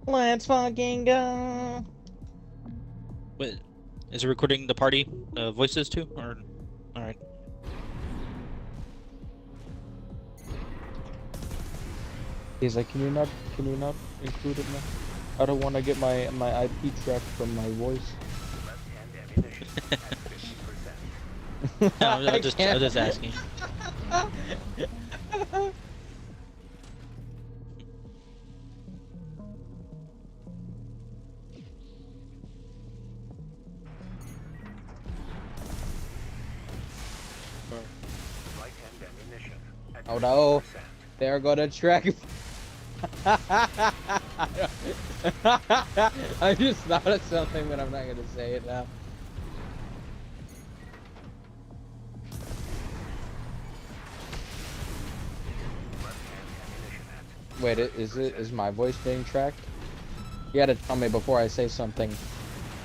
Let's fucking go. Wait, is it recording the party voices too? Or all right. He's like, can you not include it now? I don't want to get my IP tracked from my voice. No, I'm just asking. Oh no, they're gonna track. I just thought of something, but I'm not gonna say it now. Wait, is my voice being tracked? You gotta tell me before I say something.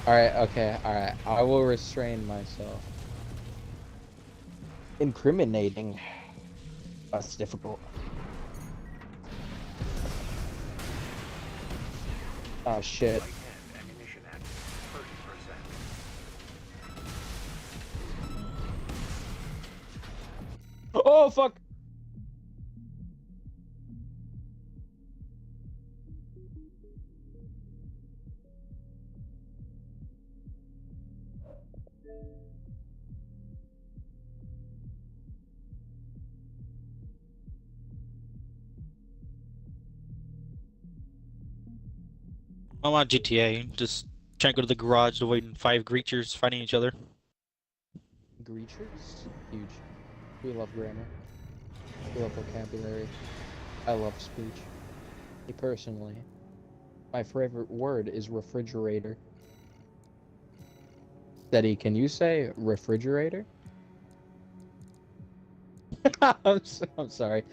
Alright, okay, alright. I will restrain myself. Incriminating. That's difficult. Oh shit. Oh fuck! I'm on GTA, just trying to go to the garage, avoiding 5 creatures fighting each other. Greeters? Huge. We love grammar. We love vocabulary. I love speech. Me personally, my favorite word is refrigerator. Steady, can you say refrigerator? I'm sorry.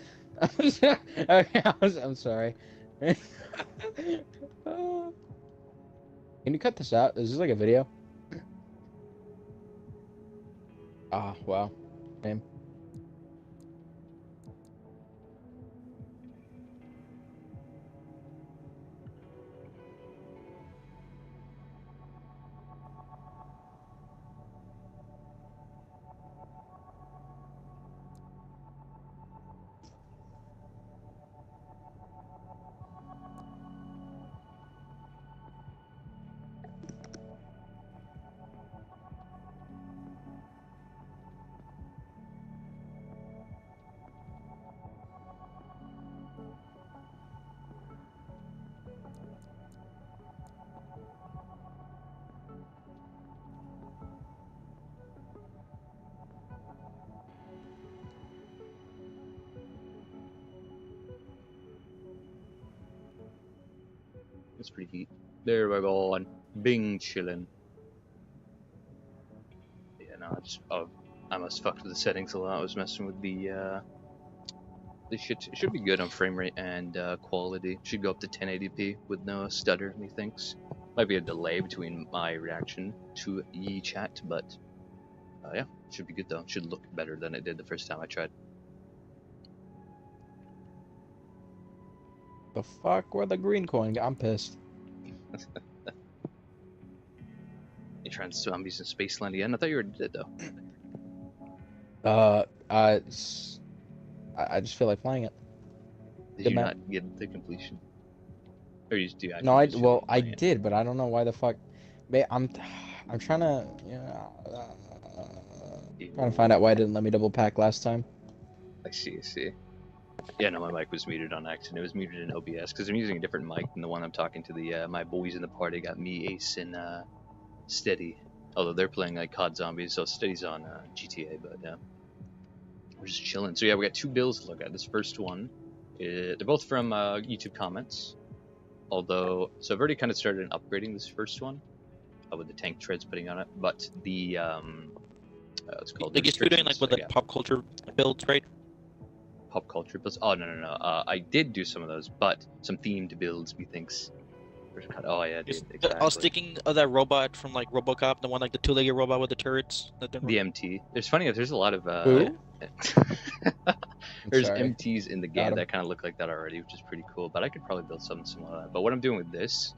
Okay, I'm sorry. Can you cut this out? Is this like a video? Ah, wow. Name. It's pretty heat. There we go on. Bing chillin'. Yeah, no, I must fucked with the settings a lot. I was messing with the shit. It should be good on frame rate and quality. Should go up to 1080p with no stutter, methinks. Might be a delay between my reaction to ye chat, but yeah, should be good though. Should look better than it did the first time I tried. The fuck? Where the green coin? I'm pissed. You trying zombies in Spaceland again? I thought you already did though. I just feel like playing it. Did Good you night. not get the completion? Or you do actually? No, I just feel well, like I playing it? did, but I don't know why the fuck. I'm trying to, trying to find out why it didn't let me double pack last time. I see, I see. Yeah, no, my mic was muted on accident. It was muted in OBS because I'm using a different mic than the one I'm talking to. The my boys in the party got me, Ace, and Steady. Although they're playing like COD Zombies, so Steady's on GTA. But yeah, we're just chilling. So yeah, we got 2 builds to look at. This first one, they're both from YouTube comments. Although, so I've already kind of started upgrading this first one with the tank treads putting on it. But the what's it called? Like you're doing like with the yeah. pop culture builds, right? Pop culture builds. Oh no. I did do some of those, but some themed builds. Methinks. Oh yeah, dude, exactly. I was thinking of that robot from like RoboCop, the one like the 2-legged robot with the turrets. The MT. There's funny enough. There's a lot of Who? I'm There's sorry. MTs in the Got game 'em. that kind of look like that already, which is pretty cool. But I could probably build something similar to that. But what I'm doing with this,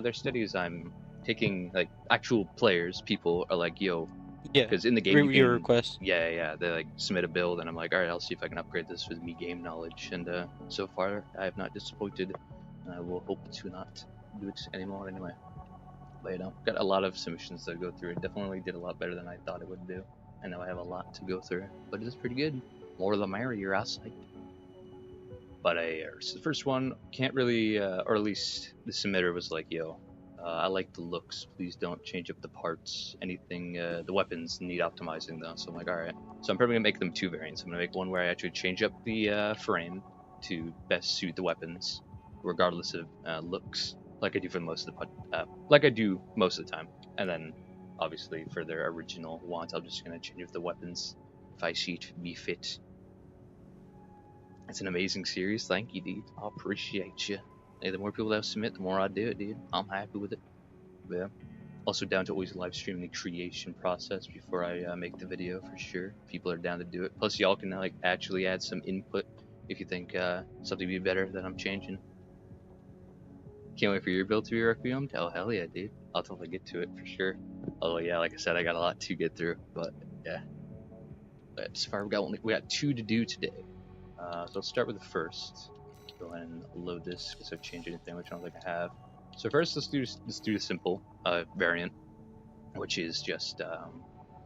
their study is I'm taking like actual players, people are like, yo, Yeah. because in the game you Your can, request. yeah, they like submit a build, and I'm like, all right, I'll see if I can upgrade this with me game knowledge. And so far, I have not disappointed, and I will hope to not do it anymore anyway. But you know, got a lot of submissions to go through. It definitely did a lot better than I thought it would do. And now I have a lot to go through, but it is pretty good. More the merrier, I say. But so the first one can't really, or at least the submitter was like, yo, I like the looks. Please don't change up the parts. Anything, the weapons need optimizing though. So I'm like, all right. So I'm probably gonna make them two variants. I'm gonna make one where I actually change up the frame to best suit the weapons, regardless of looks, like I do for most of the time. And then, obviously, for their original want, I'm just gonna change up the weapons if I see it be fit. It's an amazing series. Thank you, dude. I appreciate you. Hey, the more people that submit, the more I do it, dude. I'm happy with it. But yeah. Also down to always live streaming the creation process before I make the video for sure. People are down to do it. Plus, y'all can like actually add some input if you think something would be better that I'm changing. Can't wait for your build to be Requiem. Oh hell yeah, dude. I'll totally get to it for sure. Although yeah, like I said, I got a lot to get through. But yeah. But so far we got 2 to do today. So let's start with the first. Go ahead and load this because I've changed anything, which I don't think I have. So first, let's do the simple variant, which is just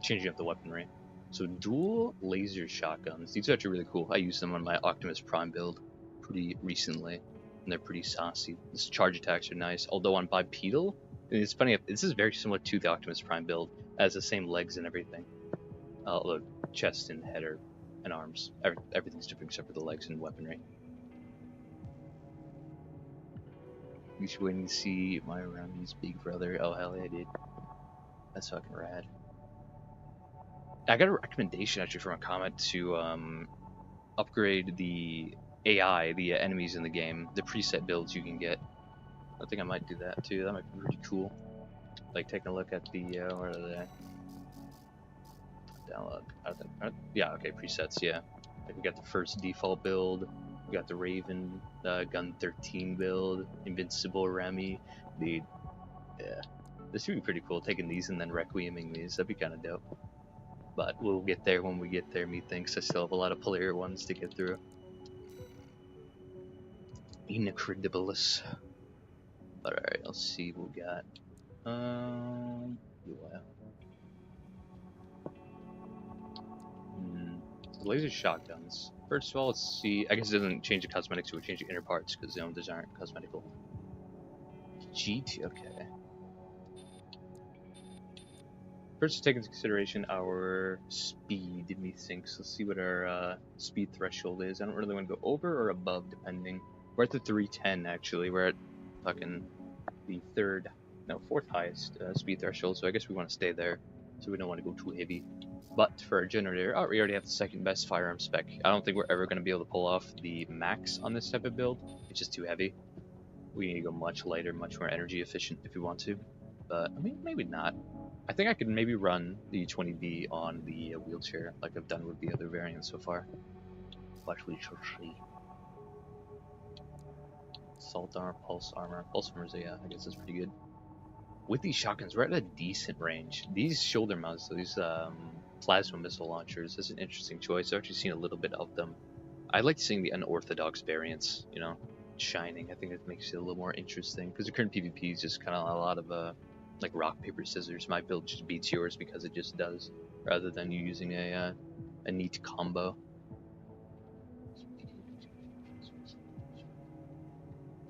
changing up the weaponry. So dual laser shotguns. These are actually really cool. I used them on my Optimus Prime build pretty recently, and they're pretty saucy. This charge attacks are nice. Although on bipedal, and it's funny. This is very similar to the Optimus Prime build. It has the same legs and everything. Although chest and header and arms. Everything's different except for the legs and weaponry. You should wait and see my Rami's big brother. Oh hell yeah, dude. That's fucking rad. I got a recommendation actually from a comment to upgrade the AI, the enemies in the game, the preset builds you can get. I think I might do that too. That might be pretty cool. Like taking a look at the where are they? Download. Yeah, okay, presets. Yeah, like we got the first default build. We got the Raven Gun 13 build, Invincible Rami. Dude, yeah, this would be pretty cool. Taking these and then requieming these. That'd be kind of dope. But we'll get there when we get there. Methinks I still have a lot of player ones to get through. Incredibles. But alright, let's see what we got. Laser shotguns. First of all, let's see. I guess it doesn't change the cosmetics, it would change the inner parts because those aren't cosmetical. GT, okay. First, take into consideration our speed, methinks. Let's see what our speed threshold is. I don't really want to go over or above, depending. We're at the 310, actually. We're at fucking the fourth highest speed threshold, so I guess we want to stay there. So we don't want to go too heavy. But for our generator, we already have the second best firearm spec. I don't think we're ever going to be able to pull off the max on this type of build. It's just too heavy. We need to go much lighter, much more energy efficient if we want to. But, I mean, maybe not. I think I could maybe run the 20B on the wheelchair, like I've done with the other variants so far. But we shall see. Assault armor, pulse armor. Pulse armor, yeah, I guess that's pretty good. With these shotguns, we're at a decent range. These shoulder mounts, so these plasma missile launchers, is an interesting choice. I've actually seen a little bit of them. I like seeing the unorthodox variants, you know, shining. I think it makes it a little more interesting because the current PvP is just kind of a lot of like rock paper scissors. My build just beats yours because it just does, rather than you using a neat combo.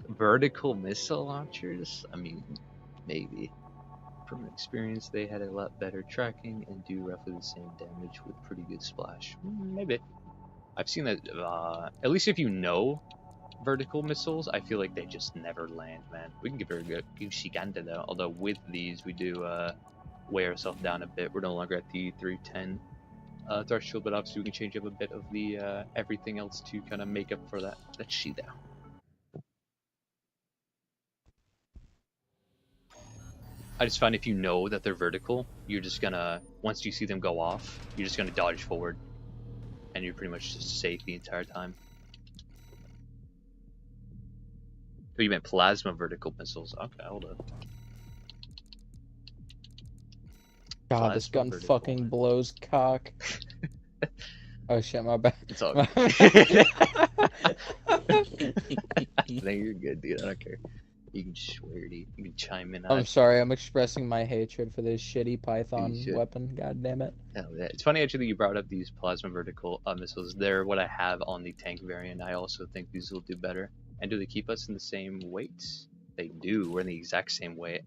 Vertical missile launchers? I mean, maybe. From experience, they had a lot better tracking and do roughly the same damage with pretty good splash. Maybe. I've seen that, at least if you know vertical missiles, I feel like they just never land, man. We can give her a good goosey gander though, although with these we do weigh ourselves down a bit. We're no longer at the 310 threshold, but obviously we can change up a bit of the everything else to kind of make up for that. Let's see though. I just find if you know that they're vertical, you're just gonna, once you see them go off, you're just gonna dodge forward. and you're pretty much just safe the entire time. Oh, you meant plasma vertical missiles. Okay, hold up. God, this Plasma gun vertical. fucking blows cock. Oh shit, my bad. It's all My good. bad. No, you're good, dude. I don't care. You can swear, dude. You can chime in. I'm sorry, I'm expressing my hatred for this shitty Python should. weapon. God damn it. Hell yeah. It's funny actually you brought up these plasma vertical missiles. They're what I have on the tank variant. I also think these will do better. And do they keep us in the same weight? They do. We're in the exact same weight.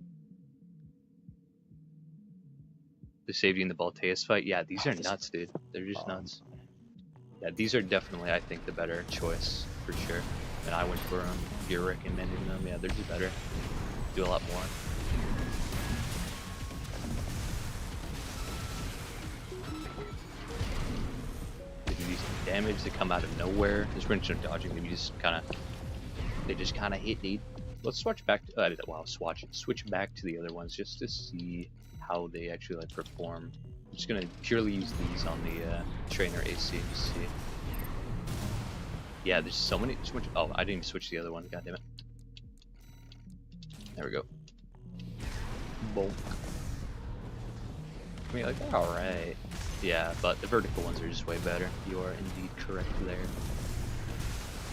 The save you in the Balteus fight? Yeah, these are nuts, dude. They're just nuts. Yeah, these are definitely, I think, the better choice, for sure. And I went for them. If you're recommending them, yeah, they're just better. Do a lot more. They do these damage, they come out of nowhere. There's no dodging them, you just kinda... They just kinda hit, dude. Let's switch back to... switch back to the other ones just to see how they actually, like, perform. I'm just gonna purely use these on the trainer AC to see. Yeah, there's so much. Oh, I didn't even switch the other one. God damn it. There we go. Bulk. I mean, like, all right. Yeah, but the vertical ones are just way better. You are indeed correct there.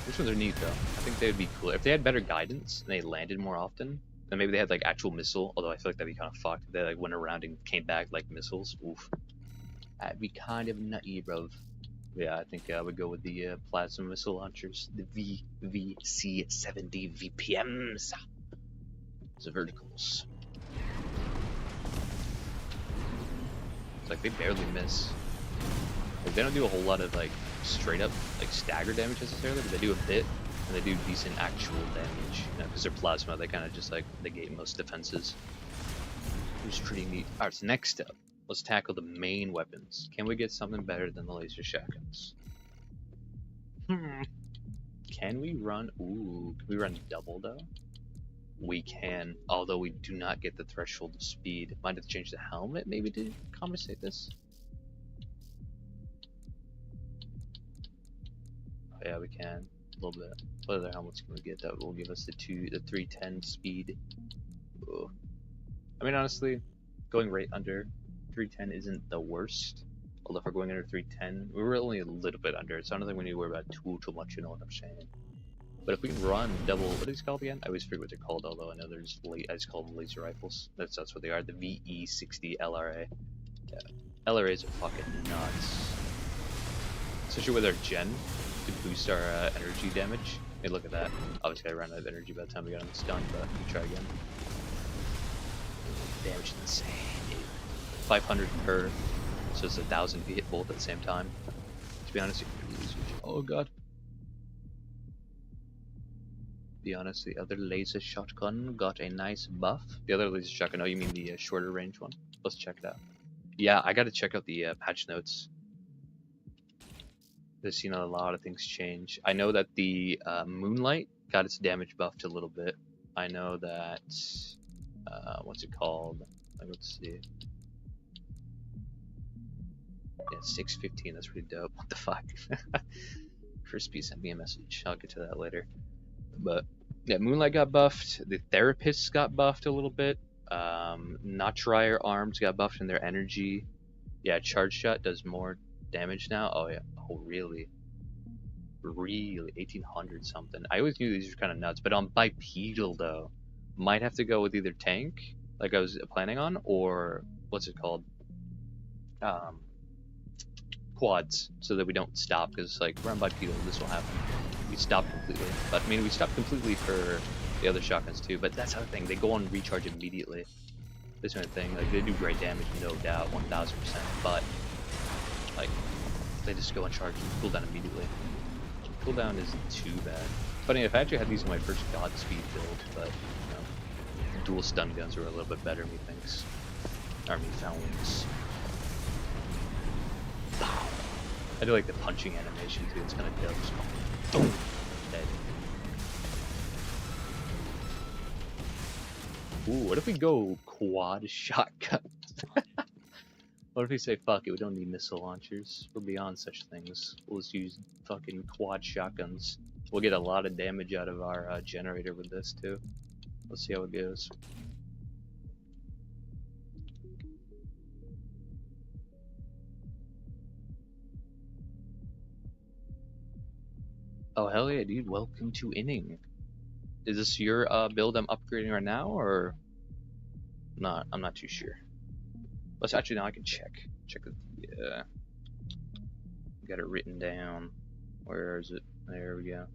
Which ones are neat though? I think they would be cool if they had better guidance and they landed more often. Then maybe they had like actual missile. Although I feel like that'd be kind of fucked if they like went around and came back like missiles. Oof. That'd be kind of nutty, bro. Yeah, I think I would go with the plasma missile launchers, the VVC-70 VPMs. The verticals. It's like they barely miss. Like, they don't do a whole lot of like straight up like stagger damage necessarily, but they do a bit, and they do decent actual damage. You know, because they're plasma, they kind of just like negate most defenses. Which is pretty neat. Alright, so next up, let's tackle the main weapons. Can we get something better than the laser shotguns? Can we run? Ooh, can we run double though? We can, although we do not get the threshold of speed. Might have to change the helmet maybe to compensate this. Oh yeah, we can a little bit. What other helmets can we get that will give us the 310 speed? Ooh. I mean, honestly, going right under 310 isn't the worst. Although if we're going under 310, we were only a little bit under, so I don't think we need to worry about too much, you know what I'm saying. But if we can run double, what are these called again? I always forget what they're called, although I know there's, I just call them laser rifles. That's what they are, the VE-60 LRA. Yeah. LRAs are fucking nuts. Especially with our gen, to boost our energy damage. Hey, look at that. Obviously I ran out of energy by the time we got on the stun, but we try again. Damage is insane, dude. 500 per, so it's 1,000 if you hit both at the same time. To be honest, you can really switch. Oh god. To be honest, the other laser shotgun got a nice buff. The other laser shotgun, oh you mean the shorter range one? Let's check it out. Yeah, I gotta check out the patch notes. I've seen a lot of things change. I know that the Moonlight got its damage buffed a little bit. I know that, what's it called? Let's see. Yeah, 615, that's pretty dope. What the fuck? Crispy sent me a message. I'll get to that later. But yeah, Moonlight got buffed. The Therapists got buffed a little bit. Notchrier arms got buffed in their energy. Yeah, Charge Shot does more damage now. Oh yeah. Oh really? Really? 1800 something. I always knew these were kind of nuts, but on bipedal though, might have to go with either tank, like I was planning on, or what's it called? Quads, so that we don't stop, because like we're on bipedal, this will happen. We stop completely, but I mean we stopped completely for the other shotguns too. But that's the other thing; they go on recharge immediately. This kind of thing, like they do great damage, no doubt, 1000%. But like they just go on charge and cool down immediately. Cooldown isn't too bad. Funny, if I actually had these in my first Godspeed build, but you know, dual stun guns were a little bit better, methinks. Or methinks. I do like the punching animation too, it's kind of dope. Just boom, dead. Ooh, what if we go quad shotgun? What if we say, fuck it, we don't need missile launchers. We're beyond such things. We'll just use fucking quad shotguns. We'll get a lot of damage out of our generator with this, too. Let's see how it goes. Oh, hell yeah, dude. Welcome to Inning. Is this your build I'm upgrading right now, or not? I'm not too sure. Let's actually, now I can check. Check it. Yeah. Got it written down. Where is it? There we go.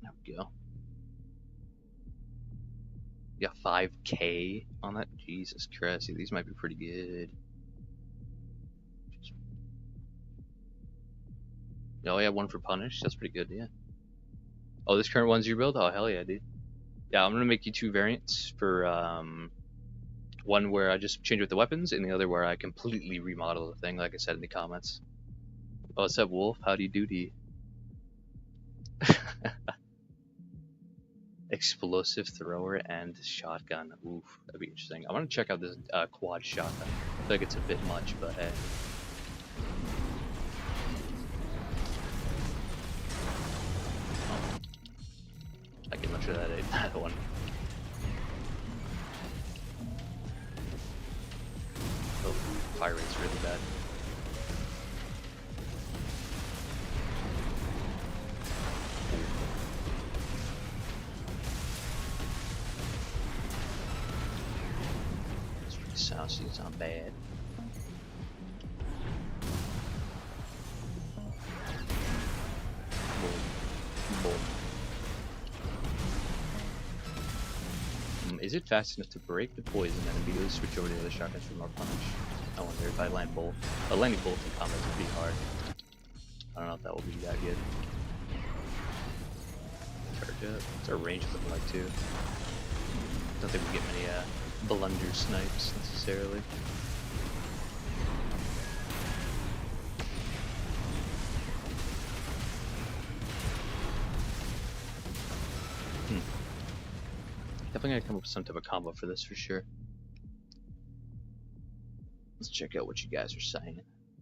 There we go. You got 5K on that? Jesus Christ, these might be pretty good. Oh yeah, one for punish. That's pretty good, yeah. Oh, this current one's your build? Oh, hell yeah, dude. Yeah, I'm gonna make you 2 variants for one where I just change with the weapons, and the other where I completely remodel the thing, like I said in the comments. Oh, what's up, Wolf? Howdy doody. Explosive thrower and shotgun. Oof, that'd be interesting. I want to check out this quad shotgun. I feel like it's a bit much, but hey. I get much of that one. Oh, fire rate's really bad. It's pretty saucy, it's not bad. Is it fast enough to break the poison and immediately switch over to the other shotguns for more punish? I wonder if I land both. Landing both in combat is pretty hard. I don't know if that will be that good. Charge up. What's our range looking like too? Don't think we get many blunder snipes necessarily. Definitely gotta come up with some type of combo for this for sure. Let's check out what you guys are saying.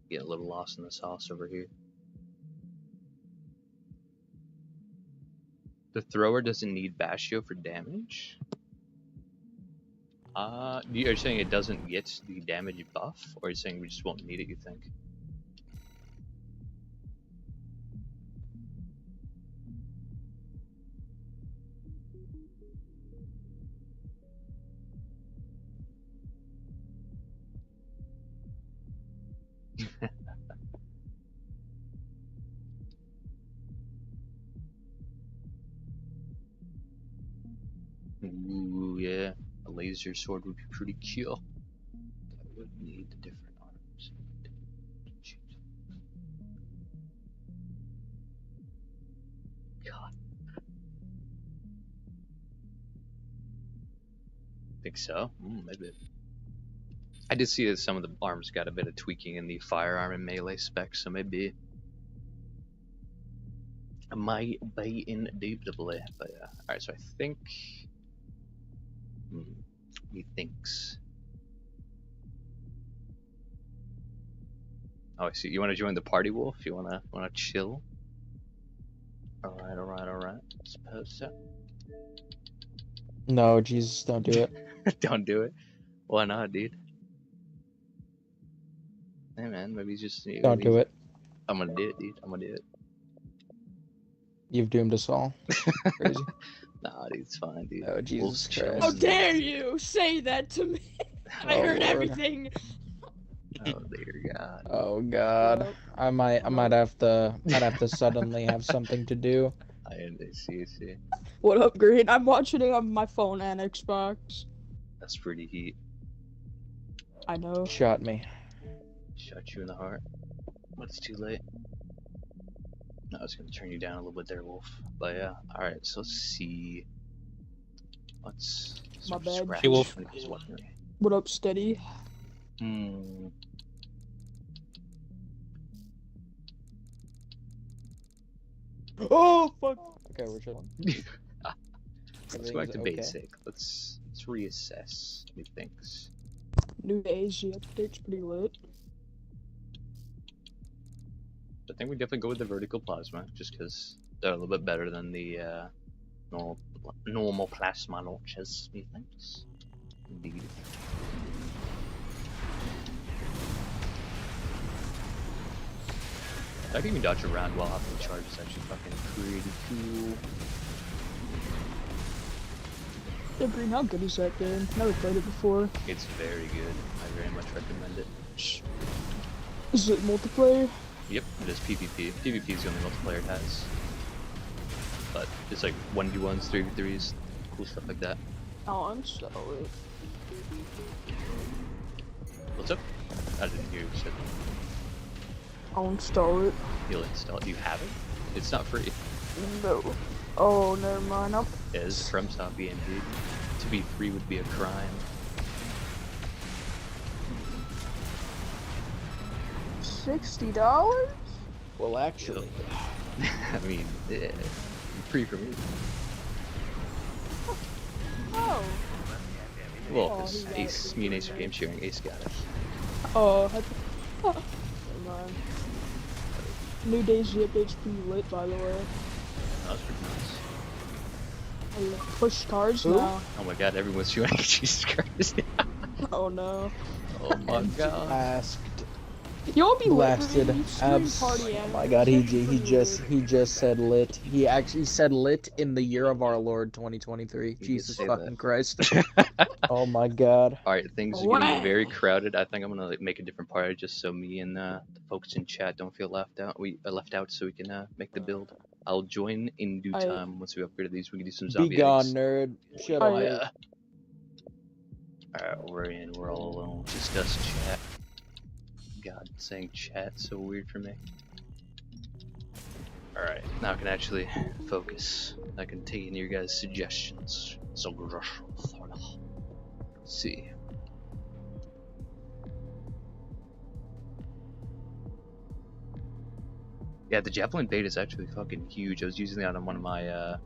Getting a little lost in the sauce over here. The thrower doesn't need Bastio for damage? Are you saying it doesn't get the damage buff? Or are you saying we just won't need it, you think? Ooh, yeah. A laser sword would be pretty cool. That would need the different arms. God. Think so? Maybe. I did see that some of the arms got a bit of tweaking in the firearm and melee specs, so maybe I might be indubitably. But yeah. Alright, so I think he thinks. Oh, I see. You want to join the party, Wolf? You wanna chill? Alright. Suppose so. No, Jesus, don't do it. Don't do it. Why not, dude? Hey man, maybe he's just. Don't do it. I'm gonna do it, dude. I'm gonna do it. You've doomed us all. Crazy. Nah, dude, it's fine, dude. Oh, Jesus chilling. Christ. How dare you say that to me? I Oh, heard Lord. everything. Oh dear God. Oh God. I might have to suddenly have something to do. I see. What up, Green? I'm watching it on my phone and Xbox. That's pretty heat. I know. Shot me. Shot you in the heart. But it's too late. No, I was gonna turn you down a little bit there, Wolf. But yeah. Alright, so let's see. Let's My bad. scratch Hey, Wolf. when it comes to weaponry. What up, Steady? Oh fuck. Okay, we're chilling. Let's go back Everything's to okay. basic. Let's reassess new things. New Asia update's pretty lit. I think we definitely go with the vertical plasma, just because they're a little bit better than the normal plasma launches. Methinks. Indeed. I can even dodge around while having the charge is actually fucking pretty cool. Yeah, Green, how good is that game? Never played it before. It's very good. I very much recommend it. Is it multiplayer? Yep, it is PvP. PvP is the only multiplayer it has. But it's like 1v1s, 3v3s, cool stuff like that. I'll install it. What's up? I didn't hear you said. I'll install it. You'll install it. Do you have it? It's not free. No. Oh, never mind. It is from Zombie indeed. To be free would be a crime. $60? Well, actually, I mean, free for me. Oh. Well, Oh, because he got Ace, it. me and Ace are game sharing. Ace got it. Oh, never mind. New Daisy update's pretty lit, by the way. That was pretty nice. I push cards Who? now. Oh my god, everyone's shooting. Jesus Christ. Oh no. Oh my god. asked, You'll be blasted, lit. Oh my god, he just said lit. He actually said lit in the year of our Lord 2023. did Jesus say fucking that. Christ. Oh my god. Alright, things are getting very crowded. I think I'm gonna make a different party just so me and the folks in chat don't feel left out. We left out so we can make the build. I'll join in due time once we upgrade these. We can do some Be zombie gone, eggs. nerd. Shut Oh, up. yeah. Alright, we're in. We're all alone. Just us chat. God, saying chat's so weird for me. Alright, now I can actually focus. I can take in your guys' suggestions. So, let's see. Yeah, the Javelin bait is actually fucking huge. I was using that on one of my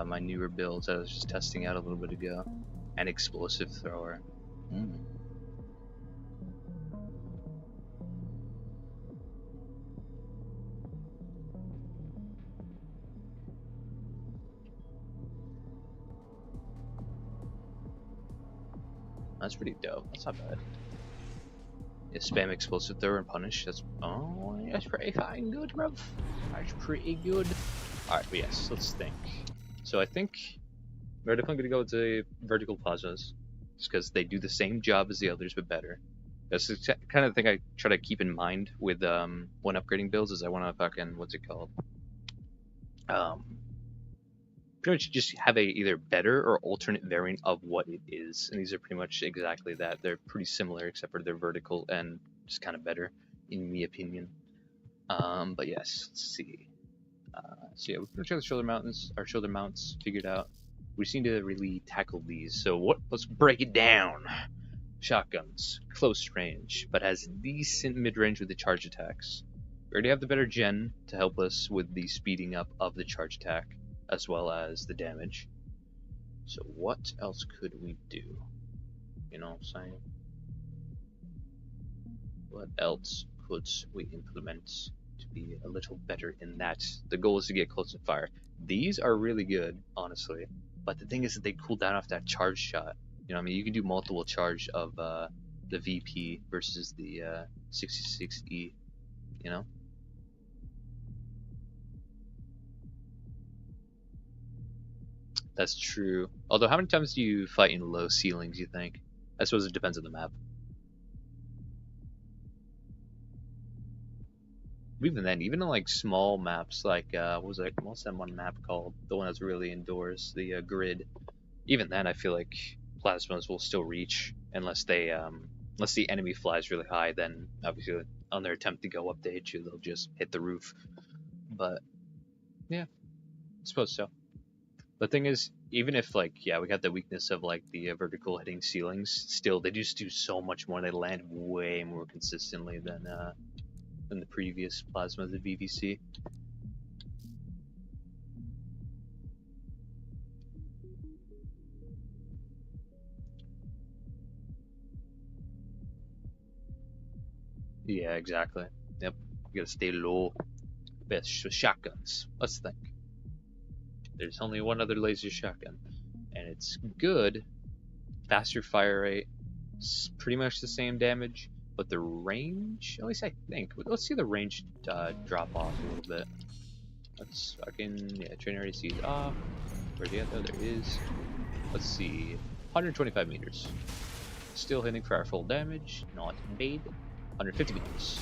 my newer builds I was just testing out a little bit ago. An explosive thrower. That's pretty dope. That's not bad. Yeah, spam explosive thrower and punish. That's pretty fucking good, bro. That's pretty good. Alright, but yes, let's think. So I think we're definitely gonna go with the vertical plasmas, just because they do the same job as the others but better. That's the kind of thing I try to keep in mind with when upgrading builds. Is I want to fucking what's it called? Pretty much just have a either better or alternate variant of what it is, and these are pretty much exactly that. They're pretty similar except for they're vertical and just kind of better, in my opinion. But yes, let's see. So yeah, we're gonna try the shoulder mounts figured out. We just need to really tackle these. So let's break it down. Shotguns, close range, but has decent mid-range with the charge attacks. We already have the better gen to help us with the speeding up of the charge attack, as well as the damage. So what else could we do? You know what I'm saying? What else could we implement to be a little better in that? The goal is to get close to fire. These are really good, honestly. But the thing is that they cool down off that charge shot. You know what I mean? You can do multiple charge of the VP versus the 66E, you know? That's true. Although, how many times do you fight in low ceilings, you think? I suppose it depends on the map. Even then, even in like small maps, like what's that one map called? The one that's really indoors, the grid. Even then, I feel like plasmas will still reach unless unless the enemy flies really high. Then obviously, on their attempt to go up to hit you, they'll just hit the roof. But yeah, I suppose so. The thing is, even if like we got the weakness of like the vertical hitting ceilings, still they just do so much more. They land way more consistently than the previous plasma, the VVC. Yeah, exactly. Yep. You gotta stay low. Best shotguns. Let's think. There's only one other laser shotgun, and it's good. Faster fire rate, pretty much the same damage, but the range, at least I think. Let's see the range drop off a little bit. Let's fucking, yeah, trainer AC is off. Where's he at though? There he is. Let's see, 125 meters. Still hitting for our full damage, not bad. 150 meters.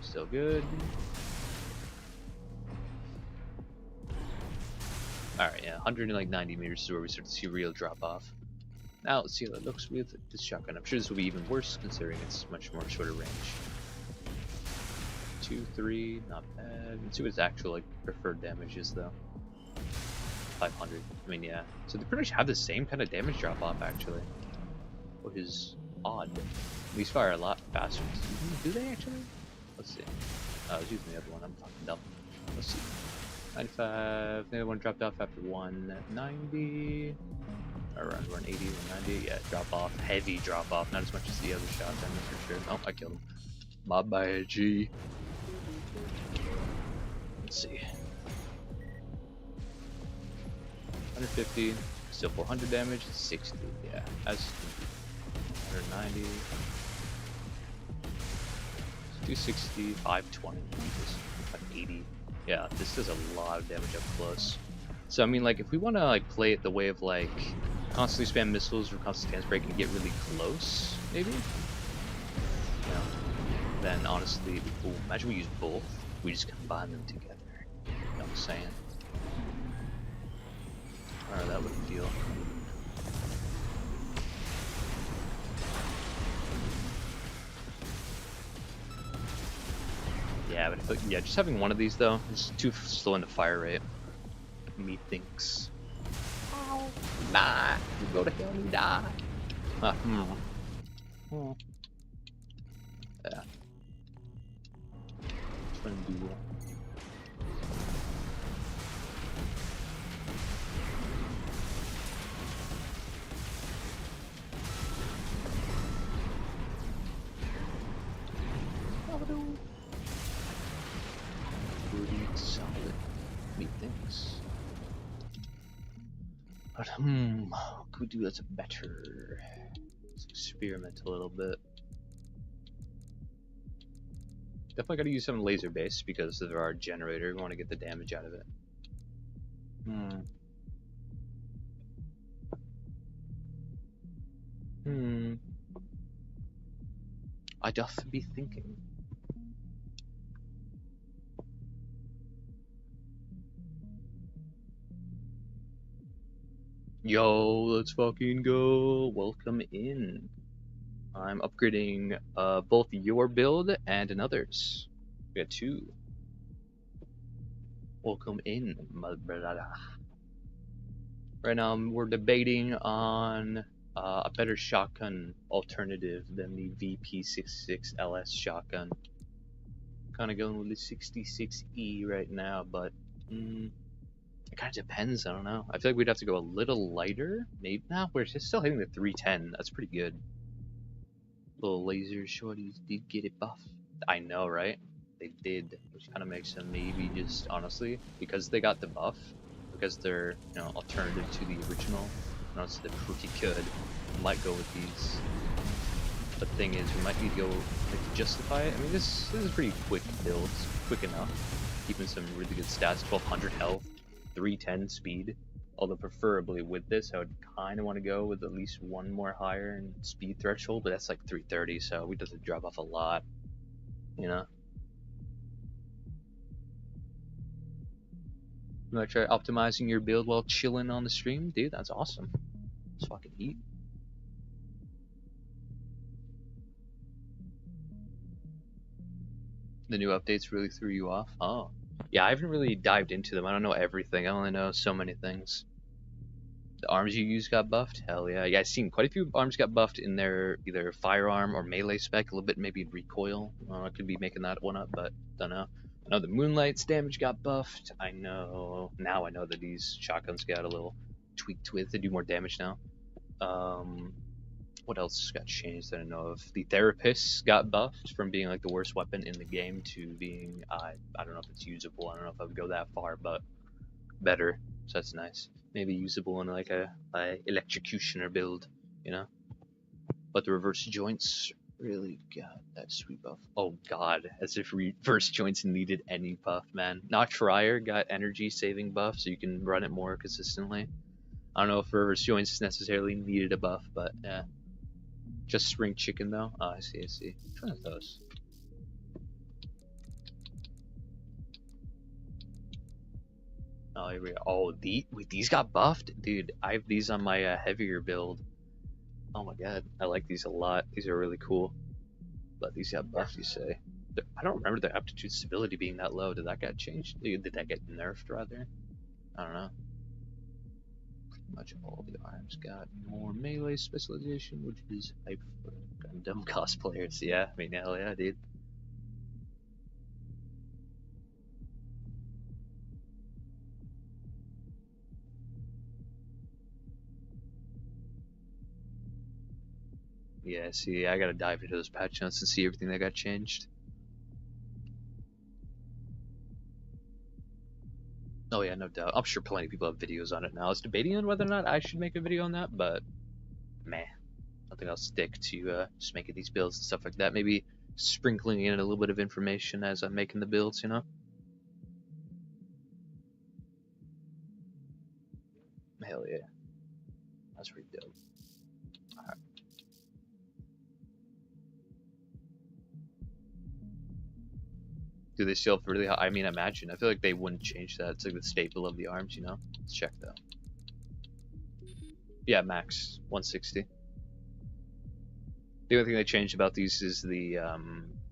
Still good. Alright, yeah, 190 meters is where we start to see real drop off. Now let's see how it looks with this shotgun. I'm sure this will be even worse considering it's much more shorter range. 2, 3, not bad. Let's see what its actual like preferred damage is though. 500. I mean, yeah. So they pretty much have the same kind of damage drop off actually, which is odd. These fire a lot faster. Do they actually? Let's see. I was using the other one. I'm fucking dumb. Let's see. 95. The other one dropped off after 190. Around 180, 190. Yeah, drop off. Heavy drop off. Not as much as the other shotgun, that's for sure. Oh, I killed him. My bad, G. Let's see. 150. Still 400 damage. 60. Yeah, as 190. 260. 520. 580. Yeah, this does a lot of damage up close. So I mean, like, if we want to like play it the way of like constantly spam missiles or constantly stance break and get really close, maybe. You know, then honestly, ooh, imagine we use both. We just combine them together. You know what I'm saying? I don't know how that would feel. Yeah, but yeah, just having one of these though is too slow in the fire rate. Methinks. Ow. Nah, you go to hell, you die. Yeah. Trying to do that. Pretty solid. Methinks. But could we do that better? Let's experiment a little bit. Definitely gotta use some laser base because of our generator. We want to get the damage out of it. I doth be thinking. Yo, let's fucking go. Welcome in. I'm upgrading both your build and another's. We got 2. Welcome in, my brother. Right now we're debating on a better shotgun alternative than the VP66 LS shotgun. Kind of going with the 66E right now, but it kind of depends. I don't know. I feel like we'd have to go a little lighter. Maybe now we're just still hitting the 310. That's pretty good. Little laser shorties did get it buff. I know, right? They did, which kind of makes them maybe just honestly because they got the buff, because they're alternative to the original. Honestly, they're pretty good. Might go with these. The thing is, we might need to go like, to justify it. I mean, this is a pretty quick build. It's quick enough, keeping some really good stats. 1200 health, 310 speed. Although preferably with this, I would kind of want to go with at least one more higher in speed threshold, but that's like 330, so we doesn't drop off a lot, you know. You want to try optimizing your build while chilling on the stream, dude? That's awesome. It's fucking heat. The new updates really threw you off? Oh. Yeah, I haven't really dived into them. I don't know everything. I only know so many things. The arms you use got buffed? Hell yeah. Yeah, I've seen quite a few arms got buffed in their either firearm or melee spec. A little bit maybe in recoil. I could be making that one up, but don't know. I know the Moonlight's damage got buffed. I know... Now I know that these shotguns got a little tweaked with. They do more damage now. What else got changed that I know of? The Therapist got buffed from being like the worst weapon in the game to being, I don't know if it's usable. I don't know if I would go that far, but better. So that's nice. Maybe usable in like a electrocutioner build, you know. But the reverse joints really got that sweet buff. Oh god, as if reverse joints needed any buff, man. Notch Fryer got energy saving buff, so you can run it more consistently. I don't know if reverse joints necessarily needed a buff, but yeah. Just spring chicken though. Oh, I see. Which one of those? Oh, here we go. Oh, wait, these got buffed, dude. I have these on my heavier build. Oh my god, I like these a lot. These are really cool. But these got buffed, you say? I don't remember the aptitude stability being that low. Did that get changed? Did that get nerfed rather? I don't know. Pretty much all the arms got more melee specialization, which is hype for Gundam cosplayers. Yeah, I mean, hell yeah, dude. Yeah, see, I gotta dive into those patch notes and see everything that got changed. Oh yeah, no doubt. I'm sure plenty of people have videos on it now. I was debating on whether or not I should make a video on that, but meh. I think I'll stick to just making these builds and stuff like that. Maybe sprinkling in a little bit of information as I'm making the builds, you know? Hell yeah. That's pretty dope. Alright. Do they still have really high? I mean, imagine. I feel like they wouldn't change that. It's like the staple of the arms, you know? Let's check though. Yeah, max 160. The only thing they changed about these is the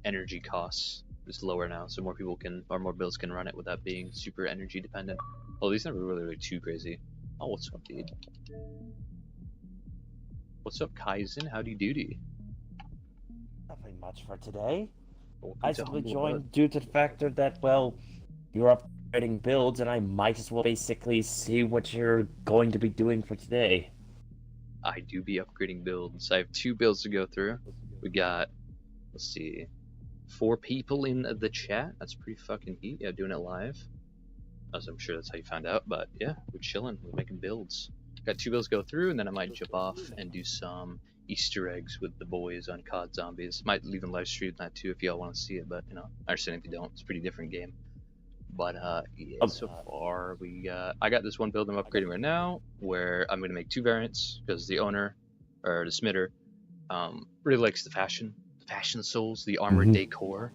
energy costs is lower now, so more people can, or more builds can run it without being super energy dependent. Well, these never really too crazy. Oh, what's up, dude? What's up, Kaizen? Howdy doody. Nothing much for today. Welcome I to simply Humble joined Bud. due to the factor that, well, you're upgrading builds, and I might as well basically see what you're going to be doing for today. I do be upgrading builds. I have 2 builds to go through. We got, let's see, 4 people in the chat. That's pretty fucking heat. Yeah, doing it live. As I'm sure that's how you found out, but yeah, we're chilling. We're making builds. Got 2 builds to go through, and then I might jump off and do some Easter eggs with the boys on COD Zombies. Might even live stream that too if y'all want to see it, but you know, I understand if you don't. It's a pretty different game. But yeah, so far I got this one build I'm upgrading right now, where I'm gonna make 2 variants because the owner or the smitter really likes the fashion souls, the armored decor.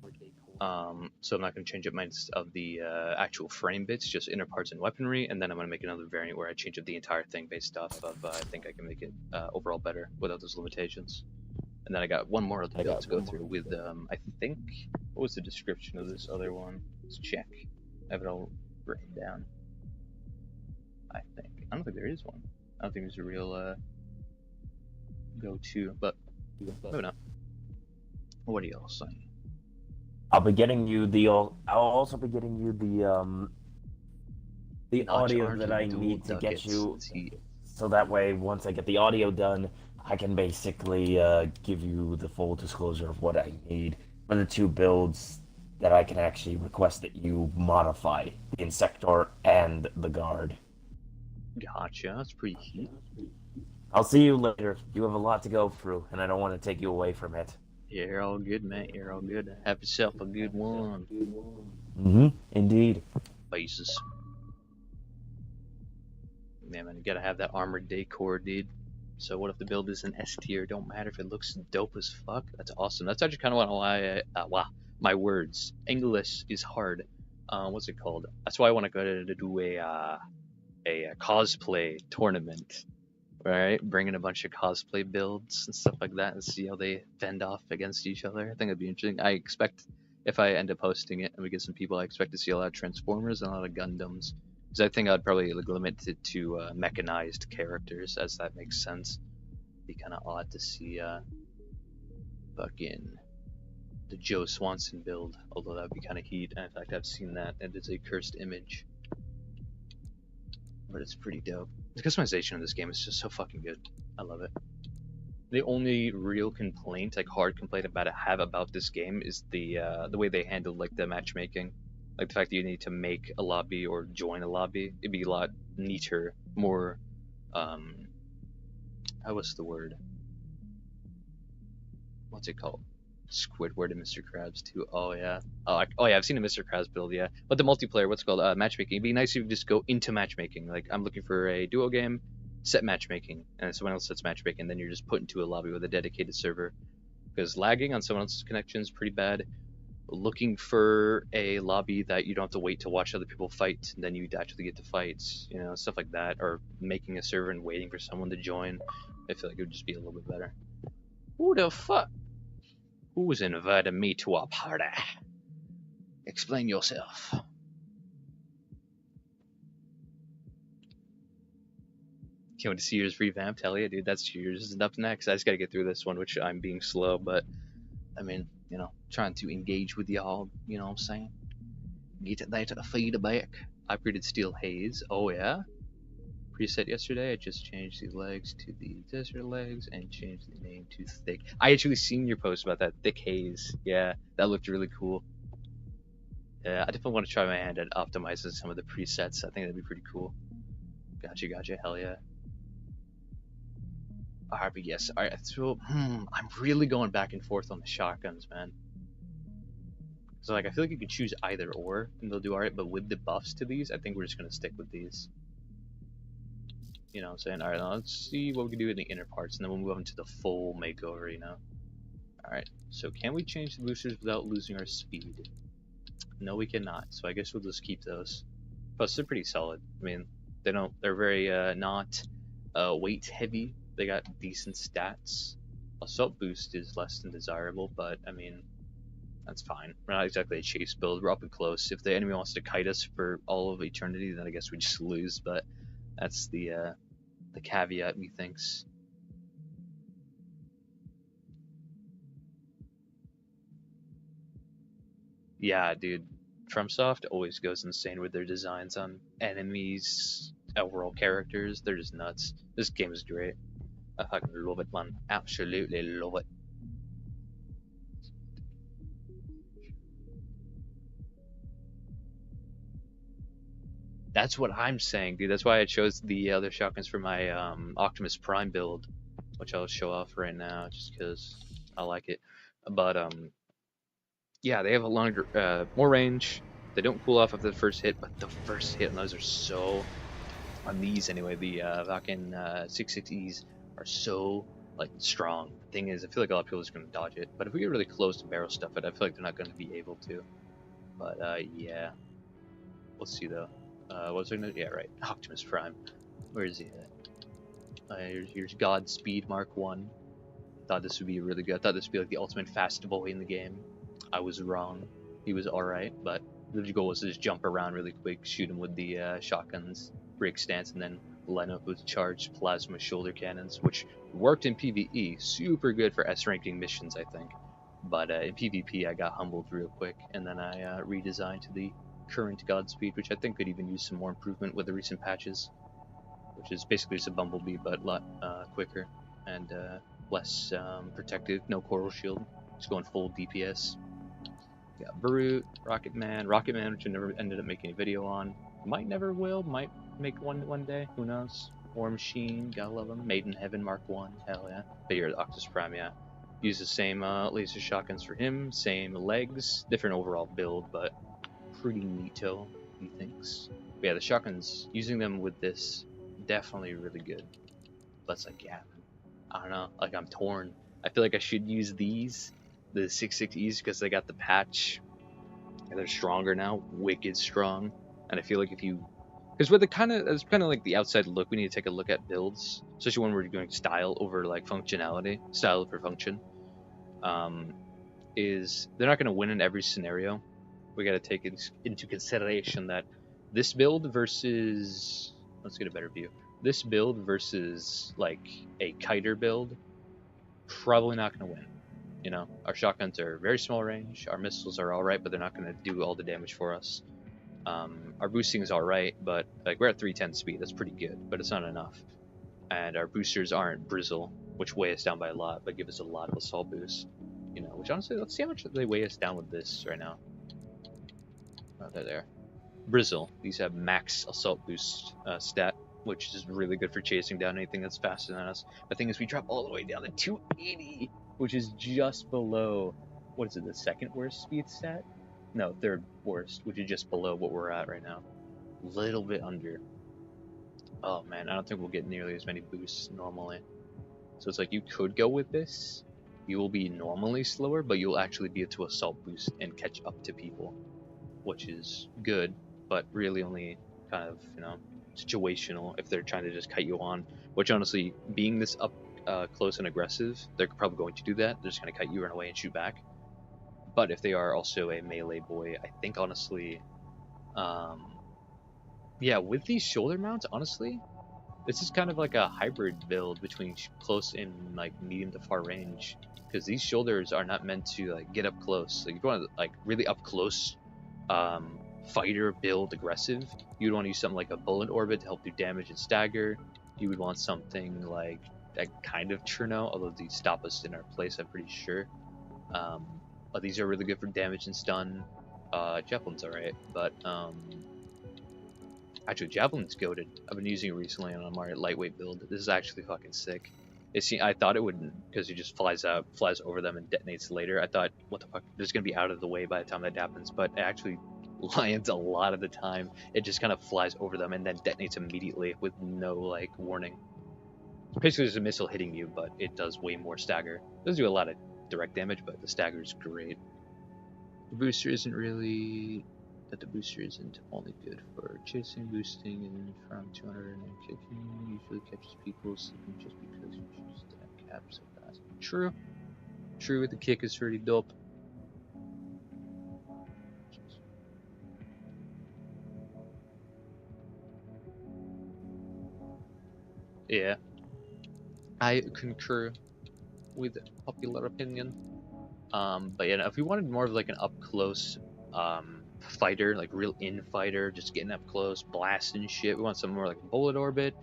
So I'm not going to change up mine of the actual frame bits, just inner parts and weaponry, and then I'm going to make another variant where I change up the entire thing based off of I think I can make it overall better without those limitations. And then I got one more build to go through with I think, what was the description of this other one? Let's check. I have it all written down. I don't think there is one. I don't think there's a real go-to, but maybe not. What do y'all say? I'll be getting you the. I'll also be getting you the audio that I need to get you, so that way once I get the audio done, I can basically give you the full disclosure of what I need for the 2 builds that I can actually request that you modify, the Insector and the Guard. Gotcha, that's pretty heat. I'll see you later. You have a lot to go through, and I don't want to take you away from it. Yeah, you're all good, mate. You're all good. Have yourself a good one. Indeed. Faces. Yeah, man, you gotta have that armored decor, dude. So what if the build is an S tier? Don't matter if it looks dope as fuck. That's awesome. That's actually kind of why wow, my words. English is hard. What's it called? That's why I want to go to do a cosplay tournament. Right, bring in a bunch of cosplay builds and stuff like that and see how they fend off against each other. I think it'd be interesting. I expect, if I end up hosting it and we get some people, I expect to see a lot of Transformers and a lot of Gundams. Because I think I'd probably limit it to mechanized characters, as that makes sense. It'd be kind of odd to see fucking the Joe Swanson build, although that would be kind of heat. And in fact, I've seen that, and it's a cursed image. But it's pretty dope. The customization of this game is just so fucking good. I love it. The only real complaint, like hard complaint I have about this game is the way they handle like the matchmaking. Like the fact that you need to make a lobby or join a lobby. It'd be a lot neater, more what's the word? What's it called? Squidward and Mr. Krabs too. Oh yeah. Oh yeah, I've seen a Mr. Krabs build, yeah. But the multiplayer, what's it called? Matchmaking. It'd be nice if you just go into matchmaking. Like I'm looking for a duo game, set matchmaking, and someone else sets matchmaking, then you're just put into a lobby with a dedicated server. Because lagging on someone else's connection is pretty bad. Looking for a lobby that you don't have to wait to watch other people fight, and then you actually get to fight, you know, stuff like that. Or making a server and waiting for someone to join. I feel like it would just be a little bit better. Who the fuck? Who's invited me to a party? Explain yourself. Can't wait to see yours revamped. Hell yeah, dude, that's yours up next. I just gotta get through this one, which I'm being slow, but I mean, you know, trying to engage with y'all, you know what I'm saying? Get that feedback. I upgraded Steel Haze. Oh yeah? Preset yesterday, I just changed the legs to the desert legs and changed the name to thick. I actually seen your post about that thick haze. Yeah, that looked really cool. Yeah, I definitely want to try my hand at optimizing some of the presets. I think that'd be pretty cool. Gotcha, hell yeah. Alright, but yes, alright, so, I'm really going back and forth on the shotguns, man. So, like, I feel like you could choose either or, and they'll do alright, but with the buffs to these, I think we're just gonna stick with these. You know what I'm saying? Alright, now let's see what we can do in the inner parts, and then we'll move on to the full makeover, you know? Alright, so can we change the boosters without losing our speed? No, we cannot, so I guess we'll just keep those. Plus, they're pretty solid. I mean, they're very, not, weight heavy. They got decent stats. Assault boost is less than desirable, but, I mean, that's fine. We're not exactly a chase build, we're up and close. If the enemy wants to kite us for all of eternity, then I guess we just lose, but that's the caveat, methinks. Yeah, dude. FromSoft always goes insane with their designs on enemies, overall characters. They're just nuts. This game is great. I fucking love it, man. Absolutely love it. That's what I'm saying, dude. That's why I chose the other shotguns for my Optimus Prime build, which I'll show off right now, just because I like it. But yeah, they have a longer, more range. They don't cool off after the first hit, but the first hit on those are so, on these anyway, the fucking 6.6Es are so like strong. The thing is, I feel like a lot of people are just gonna dodge it. But if we get really close to barrel stuff it, I feel like they're not gonna be able to. But yeah, we'll see though. What's it gonna? Yeah, right. Optimus Prime. Where is he at? Here's Godspeed Mark 1. Thought this would be really good. I thought this would be like the ultimate fast boy in the game. I was wrong. He was alright, but the goal was to just jump around really quick, shoot him with the shotguns, break stance, and then line up with charged plasma shoulder cannons, which worked in PvE. Super good for S ranking missions, I think. But in PvP, I got humbled real quick, and then I redesigned to the current Godspeed, which I think could even use some more improvement with the recent patches, which is basically just a Bumblebee, but a lot quicker and less protective. No coral shield, just going full DPS. Got Brute, Rocket Man, which I never ended up making a video on. Might never will, might make one day, who knows. War Machine, gotta love him. Made in Heaven Mark 1, hell yeah. But you're the Optimus Prime, yeah. Use the same laser shotguns for him, same legs, different overall build, but pretty neato, he thinks. But yeah, the shotguns, using them with this, definitely really good. But it's like, yeah, I don't know, like I'm torn. I feel like I should use these, the 6.6Es, because they got the patch, and they're stronger now, wicked strong. And I feel like if you, because with it's kind of like the outside look, we need to take a look at builds, especially when we're doing style over like functionality, style over function. Is they're not going to win in every scenario. We got to take into consideration that this build versus, let's get a better view. This build versus like a kiter build, probably not going to win. You know, our shotguns are very small range. Our missiles are all right, but they're not going to do all the damage for us. Our boosting is alright, but like we're at 310 speed. That's pretty good, but it's not enough. And our boosters aren't Brizzle, which weigh us down by a lot, but give us a lot of assault boost. You know, which honestly, let's see how much they weigh us down with this right now. Oh, they're there. Brizzle. These have max assault boost stat, which is really good for chasing down anything that's faster than us. The thing is, we drop all the way down to 280, which is just below, what is it, the second worst speed stat? No, third worst, which is just below what we're at right now. Little bit under. Oh man, I don't think we'll get nearly as many boosts normally. So it's like you could go with this. You will be normally slower, but you'll actually be able to assault boost and catch up to people, which is good, but really only kind of, you know, situational if they're trying to just cut you on. Which honestly, being this up close and aggressive, they're probably going to do that. They're just going to cut you, run away, and shoot back. But if they are also a melee boy, I think honestly, yeah, with these shoulder mounts, honestly, this is kind of like a hybrid build between close and like medium to far range, because these shoulders are not meant to like get up close. Like if you want to like really up close, fighter build aggressive, you'd want to use something like a bullet orbit to help do damage and stagger. You would want something like that kind of Cherno, although these stop us in our place, I'm pretty sure. But these are really good for damage and stun. Javelin's alright, but actually, Javelin's goated. I've been using it recently on my lightweight build. This is actually fucking sick. I thought it would, because it just flies over them and detonates later. I thought, what the fuck, it's gonna be out of the way by the time that happens, but it actually lands a lot of the time. It just kind of flies over them and then detonates immediately with no like warning. Basically, there's a missile hitting you, but it does way more stagger. It does do a lot of direct damage, but the stagger is great. The booster isn't really. That the booster isn't only good for chasing, boosting, and from 200 and kicking. Usually catches people sleeping just because you choose to cap so fast. True. True, the kick is pretty dope. Yeah. I concur with popular opinion. But yeah, if we wanted more of like an up close fighter, like real in-fighter, just getting up close, blasting shit. We want something more like a bullet orbit,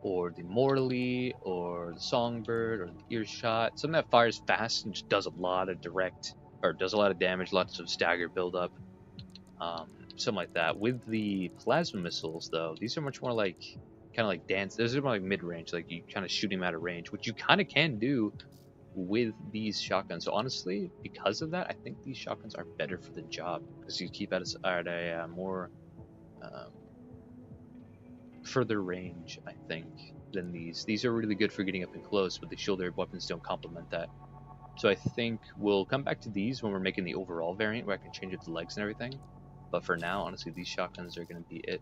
or the Mortally, or the Songbird, or the Earshot. Something that fires fast and just does a lot of does a lot of damage, lots of stagger buildup. Something like that. With the plasma missiles, though, these are much more like, kind of like dance. Those are more like mid-range, like you kind of shoot him out of range, which you kind of can do with these shotguns. So honestly, because of that, I think these shotguns are better for the job, because you keep at a more further range, I think, than these. These are really good for getting up and close, but the shoulder weapons don't complement that. So I think we'll come back to these when we're making the overall variant, where I can change up the legs and everything. But for now, honestly, these shotguns are going to be it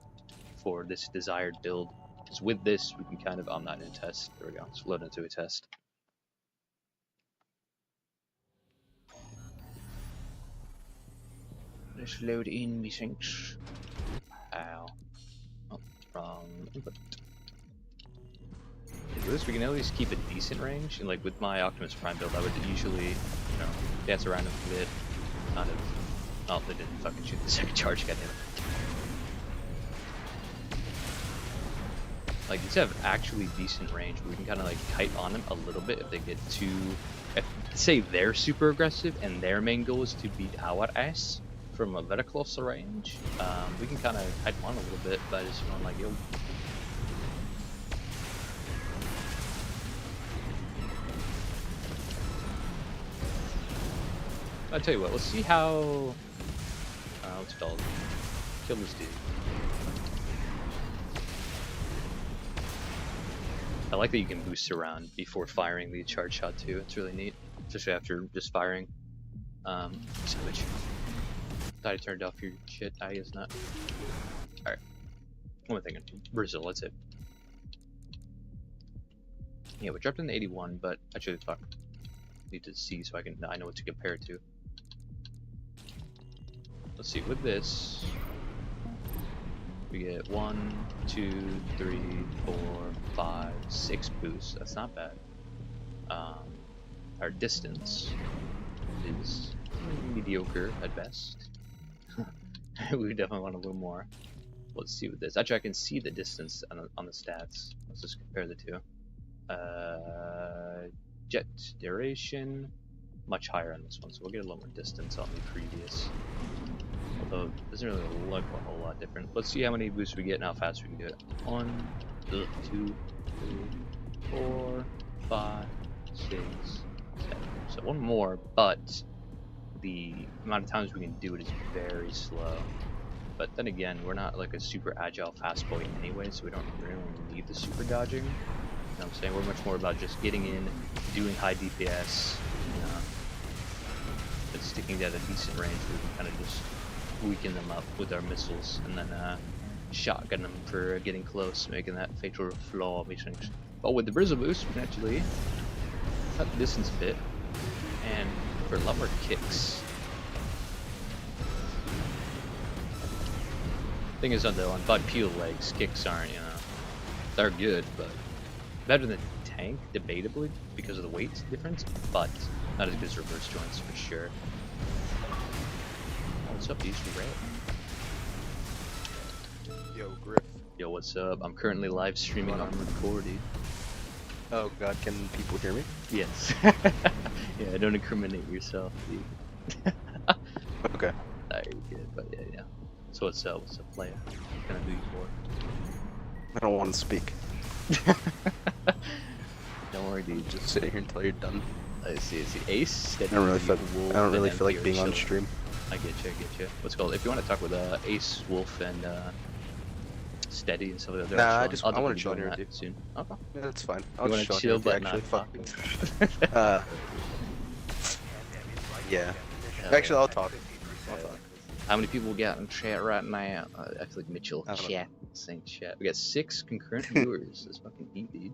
for this desired build. Because with this, we can kind of, I'm not in a test. There we go. Let's load into a test. Let's load in me sinks. Ow. Oh, wrong input. With this, we can at least keep a decent range. And like with my Optimus Prime build, I would usually, you know, dance around a bit. Kind of. Oh, they didn't fucking shoot the second charge, goddammit. Like, these have actually decent range, but we can kind of like kite on them a little bit if they get too. If, say they're super aggressive and their main goal is to beat our ass from a very close range, we can kind of kite on a little bit by just going like, yo. I'll tell you what, let's see how. What's it called? Kill this dude. I like that you can boost around before firing the charge shot too. It's really neat, especially after just firing. Savage. Thought I turned off your shit. I guess not. All right. What am I thinking? Brazil. That's it. Yeah, we dropped in the 81, but actually, fuck. Need to see so I know what to compare it to. Let's see. With this, we get 1, 2, 3, 4, 5, 6 boosts. That's not bad. Our distance is mediocre at best. We definitely want a little more. Let's see what this. Actually, I can see the distance on the stats. Let's just compare the two. Jet duration, much higher on this one, so we'll get a little more distance on the previous. Although it doesn't really look a whole lot different. Let's see how many boosts we get and how fast we can do it. 1, 2, 3, 4, 5, 6, 7. So one more, but the amount of times we can do it is very slow. But then again, we're not like a super agile fast boy anyway, so we don't really need the super dodging. You know what I'm saying? We're much more about just getting in, doing high DPS, you know, but sticking at a decent range where we can kind of just weaken them up with our missiles, and then shotgun them for getting close, making that fatal flaw mission. But with the Bristle Boost, we can actually cut the distance a bit, and for a lot more kicks. Thing is, though, on Bud Peel legs, kicks aren't, you know, they're good, but better than tank, debatably, because of the weight difference, but not as good as reverse joints for sure. What's up, these red? Yo, Griff. Yo, what's up? I'm currently live streaming on Recorded. Oh god, can people hear me? Yes. Yeah, don't incriminate yourself, dude. Okay. Alright, you're good, but yeah. So what's up, player? What can I do you for? I don't want to speak. Don't worry, dude. Just sit here until you're done. I see. Ace. I don't really feel like being on stream. I get you. What's it called? If you want to talk with Ace, Wolf, and Steady and stuff like that. Nah, I want to join chill here, that dude. soon. Okay. Yeah, that's fine. You I'll want just to chill, chill but not actually. fuck. Yeah. Actually, I'll talk. How many people we got in chat right now? I feel like Mitchell. I don't Chat. Saying chat. We got 6 concurrent viewers. That's fucking deep, dude.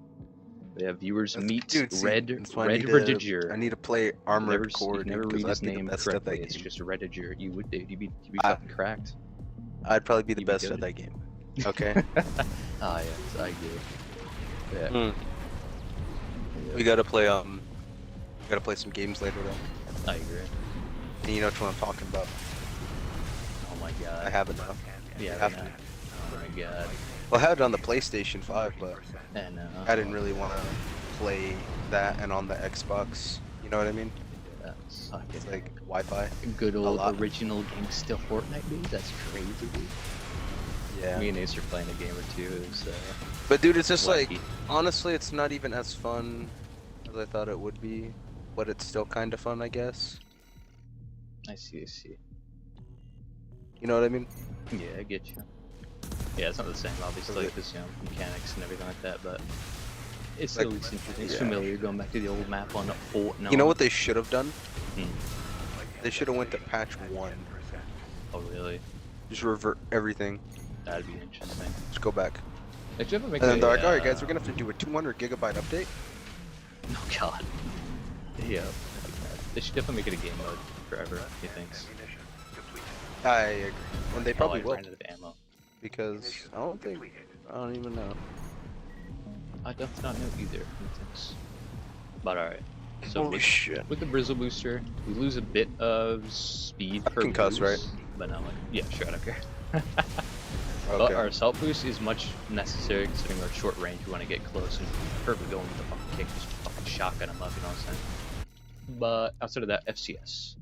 We have viewers meet Dude, see, Red that's why Rediger. I need to play Armored Core, You dude, never read because his I'd be the name best at that correctly. It's game. just a Rediger. You would, dude. You'd be fucking cracked. I'd probably be the You'd be best good. at that game. Okay. Ah, yes, I get it. Yeah. We gotta play some games later though. I agree. And you know which one I'm talking about. Oh my god. I have it now. Yeah, have right to. now. Oh my god. Well, I had it on the PlayStation 5, but And I didn't really want to play that and on the Xbox. You know what I mean? suck It's it. like Wi-Fi. Good old lot. original gangsta Fortnite, dude. That's crazy, dude. Yeah. Me and Ace are playing a game or two. It was, But dude, it's just wacky. like, honestly, it's not even as fun as I thought it would be, but it's still kind of fun, I guess. I see. You know what I mean? Yeah, I get you. Yeah, it's not the same, obviously, because, you know, mechanics and everything like that, but it's still Like, interesting. It's yeah. familiar going back to the old map on Fortnite. You know what they should have done? Hmm. They should have went to patch 1. Oh, really? Just revert everything. That'd be interesting. Just go back. They should have make And then they're like, a, alright guys, we're gonna have to do a 200 gigabyte update. Oh god. Yeah. They should definitely make it a game mode forever, he thinks. I agree. And they probably I will. ran out of ammo. Because I don't even know. I do not know either, he thinks. But alright. So Holy shit. with the Bristle Booster, we lose a bit of speed I per can cuss, boost, right? But not like, yeah, sure, I don't care. Okay. But our assault boost is much necessary considering our short range. We want to get close and perfectly going with the fucking kick, just fucking shotgun them up, you know what I'm saying? But outside of that, FCS.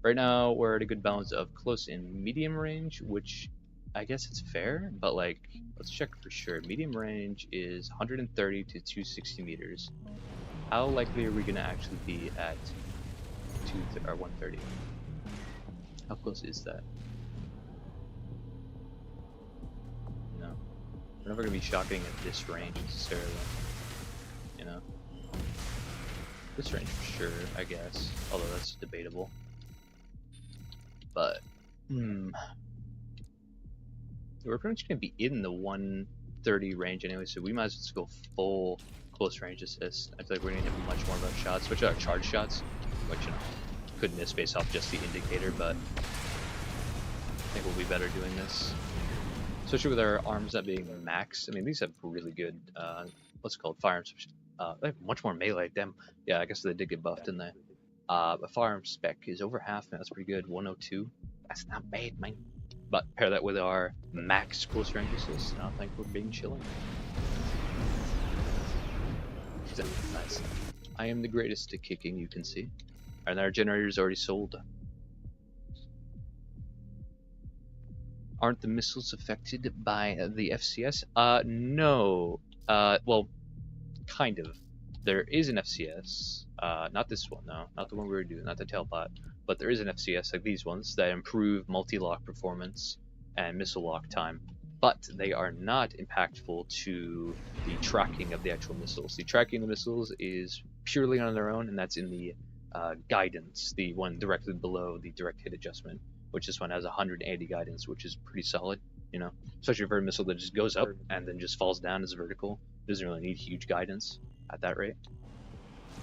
Right now, we're at a good balance of close and medium range, which I guess it's fair, but like, let's check for sure. Medium range is 130 to 260 meters. How likely are we going to actually be at 130? How close is that? No. We're never going to be shocking at this range necessarily. You know? This range for sure, I guess. Although that's debatable. But, we're pretty much going to be in the 130 range anyway, so we might as well just go full close range assist. I feel like we're going to hit much more of our shots, especially our charge shots, which, you know, could miss based off just the indicator, but I think we'll be better doing this. Especially with our arms not being max. I mean, these have really good, what's it called, firearms. They have much more melee. Damn. Yeah, I guess they did get buffed, didn't they? But firearm spec is over half, and that's pretty good. 102. That's not bad, man. But pair that with our max close range missiles, and I think we're being chilling. Nice. I am the greatest at kicking, you can see. And our generator is already sold. Aren't the missiles affected by the FCS? No. Well, kind of. There is an FCS. Not this one, no. Not the one we were doing, not the tailbot. But there is an FCS like these ones that improve multi-lock performance and missile lock time. But they are not impactful to the tracking of the actual missiles. The tracking of the missiles is purely on their own, and that's in the guidance, the one directly below the direct hit adjustment, which this one has 180 guidance, which is pretty solid, you know, especially for a missile that just goes up and then just falls down as vertical. It doesn't really need huge guidance at that rate.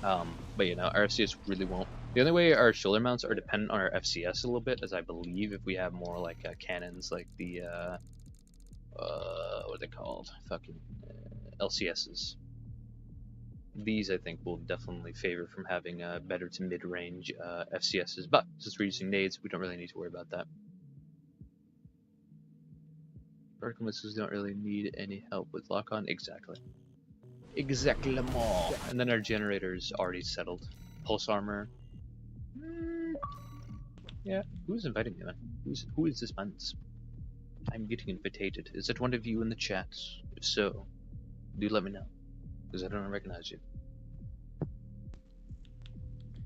But you know, our FCS really won't. The only way our shoulder mounts are dependent on our FCS a little bit is I believe if we have more like cannons like the what are they called? Fucking LCSs. These I think will definitely favor from having better to mid-range FCSs, but since we're using nades, we don't really need to worry about that. Vertical missiles don't really need any help with lock-on. Exactly. Exactly more. And then our generator's already settled. Pulse armor. Yeah. Who's inviting me, man? Who is this man? I'm getting invitated. Is it one of you in the chat? If so, do let me know, because I don't recognize you.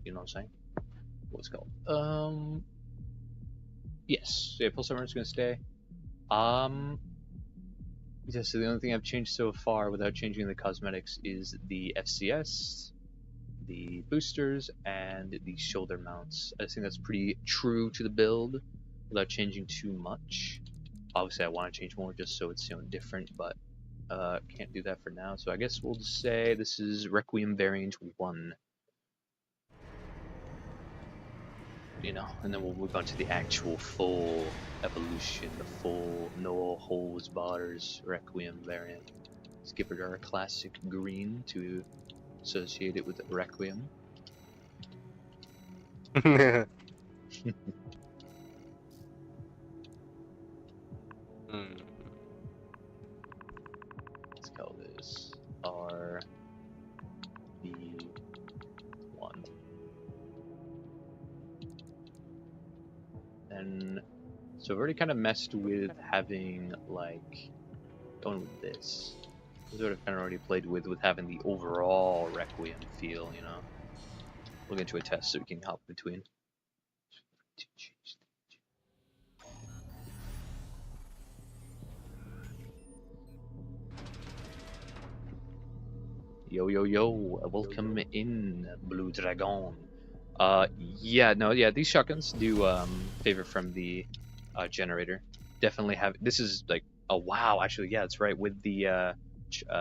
You know what I'm saying? What's it called? Yes. Yeah, pulse armor is gonna stay. Yeah, so the only thing I've changed so far without changing the cosmetics is the FCS, the boosters, and the shoulder mounts. I think that's pretty true to the build without changing too much. Obviously I want to change more just so it's, you know, different, but can't do that for now. So I guess we'll just say this is Requiem variant 1. You know, and then we'll move on to the actual full evolution, the full no holds bars Requiem variant. Let's give it our classic green to associate it with Requiem. Let's call this RB1. And so I've already kind of messed with having like going with this. This is what I've kind of already played with having the overall Requiem feel, you know. We'll get into a test so we can hop between. Yo yo yo, welcome in Blue Dragon. Yeah, these shotguns do favor from the generator. Definitely have. This is like, oh wow, actually yeah, that's right. With the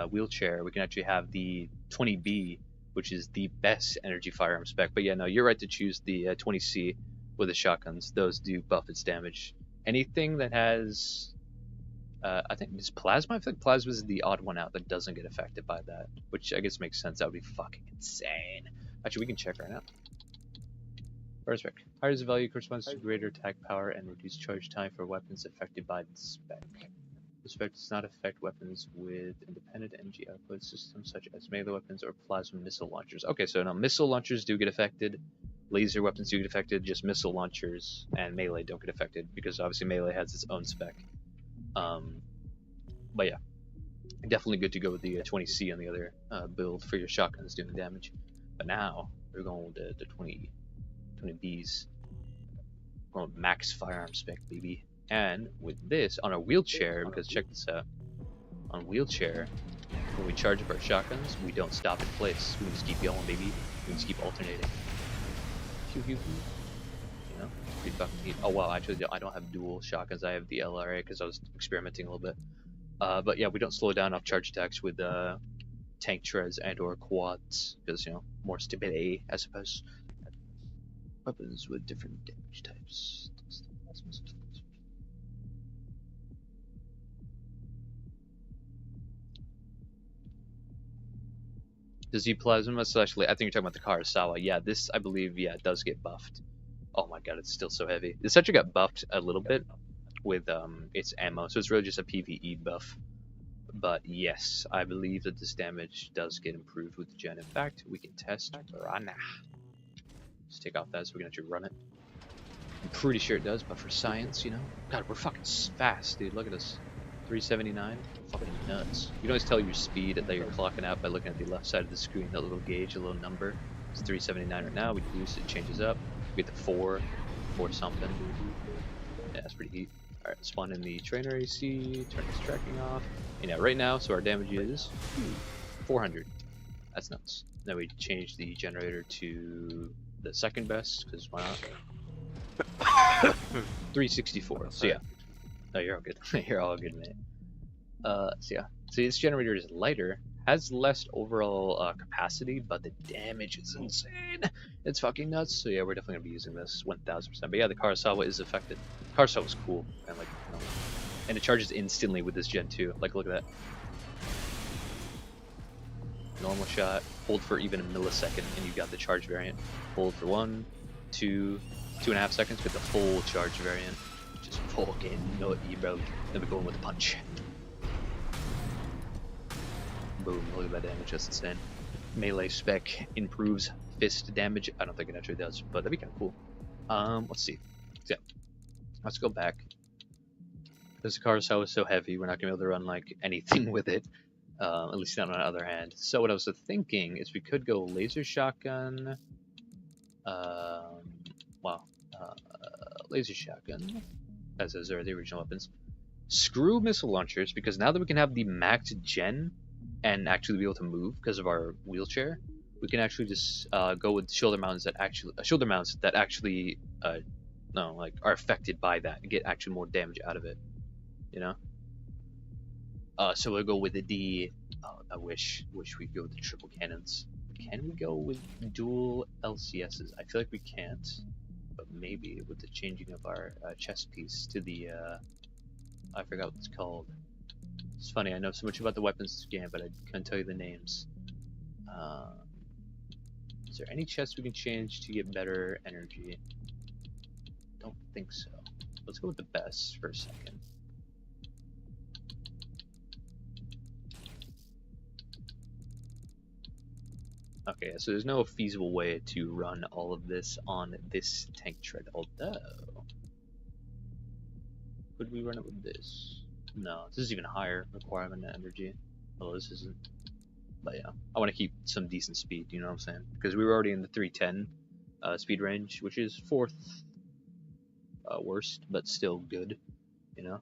wheelchair, we can actually have the 20B, which is the best energy firearm spec. But yeah, no, you're right to choose the 20C with the shotguns. Those do buff its damage. Anything that has I think it's plasma. I feel like plasma is the odd one out that doesn't get affected by that, which I guess makes sense. That would be fucking insane. Actually, we can check right now. First spec. Higher the value corresponds to greater attack power and reduced charge time for weapons affected by the spec. The spec does not affect weapons with independent energy output systems such as melee weapons or plasma missile launchers. Okay, so now missile launchers do get affected. Laser weapons do get affected. Just missile launchers and melee don't get affected because obviously melee has its own spec. But yeah, definitely good to go with the 20C on the other build for your shotguns doing damage. But now we're going with the 20Bs. Going with max firearm spec, baby. And with this on a wheelchair, because check this out. On wheelchair, when we charge up our shotguns, we don't stop in place. We just keep going, baby. We just keep alternating. You know, pretty fucking neat. Oh wow, actually I don't have dual shotguns. I have the LRA because I was experimenting a little bit. But yeah, we don't slow down off charge attacks with tank treads and or quads because, you know, more stability, I suppose. Weapons with different damage types. Does he plasma especially? I think you're talking about the Karasawa. Yeah, this I believe, yeah, it does get buffed. Oh my god, it's still so heavy. This actually got buffed a little bit with its ammo, so it's really just a PvE buff. But yes, I believe that this damage does get improved with the gen. In fact, we can test run. Let's take off that so we can actually run it. I'm pretty sure it does, but for science, you know. God, we're fucking fast, dude. Look at us. 379? Fucking nuts. You can always tell your speed that you're clocking out by looking at the left side of the screen, that little gauge, a little number. It's 379 right now. We boost it, changes up. We get the 4 something. Yeah, that's pretty heat. Alright, spawn in the trainer AC, turn this tracking off. And yeah, right now, so our damage is 400. That's nuts. Then we change the generator to the second best, because why not? 364. So yeah. No, you're all good. You're all good, mate. So yeah. So this generator is lighter, has less overall capacity, but the damage is insane. It's fucking nuts. So yeah, we're definitely gonna be using this 1000%. But yeah, the Karasawa is affected. Karasawa's cool, and like, you know, and it charges instantly with this gen too. Like, look at that. Normal shot, hold for even a millisecond, and you got the charge variant. Hold for 1, 2, 2.5 seconds with the full charge variant. Just fucking nutty, bro. Then we go in with a punch. Boom, look at that damage, that's insane. Melee spec improves fist damage. I don't think it actually does, but that'd be kind of cool. Let's see. So, yeah. Let's go back. This Karasawa is so heavy, we're not gonna be able to run like anything with it. At least not on the other hand. So what I was thinking is we could go laser shotgun. Laser shotgun, as those are the original weapons. Screw missile launchers, because now that we can have the max gen and actually be able to move because of our wheelchair, we can actually just go with shoulder mounts that actually are affected by that and get actually more damage out of it. You know. So we'll go with the I wish we could go with the triple cannons. Can we go with dual LCSs? I feel like we can't, but maybe with the changing of our chest piece to the I forgot what it's called. It's funny, I know so much about the weapons in this game, but I couldn't tell you the names. Is there any chest we can change to get better energy? Don't think so. Let's go with the best for a second. Okay, so there's no feasible way to run all of this on this tank tread, although... Could we run it with this? No, this is even higher requirement of energy. Although this isn't. But yeah, I want to keep some decent speed, you know what I'm saying? Because we were already in the 310 speed range, which is 4th worst, but still good, you know?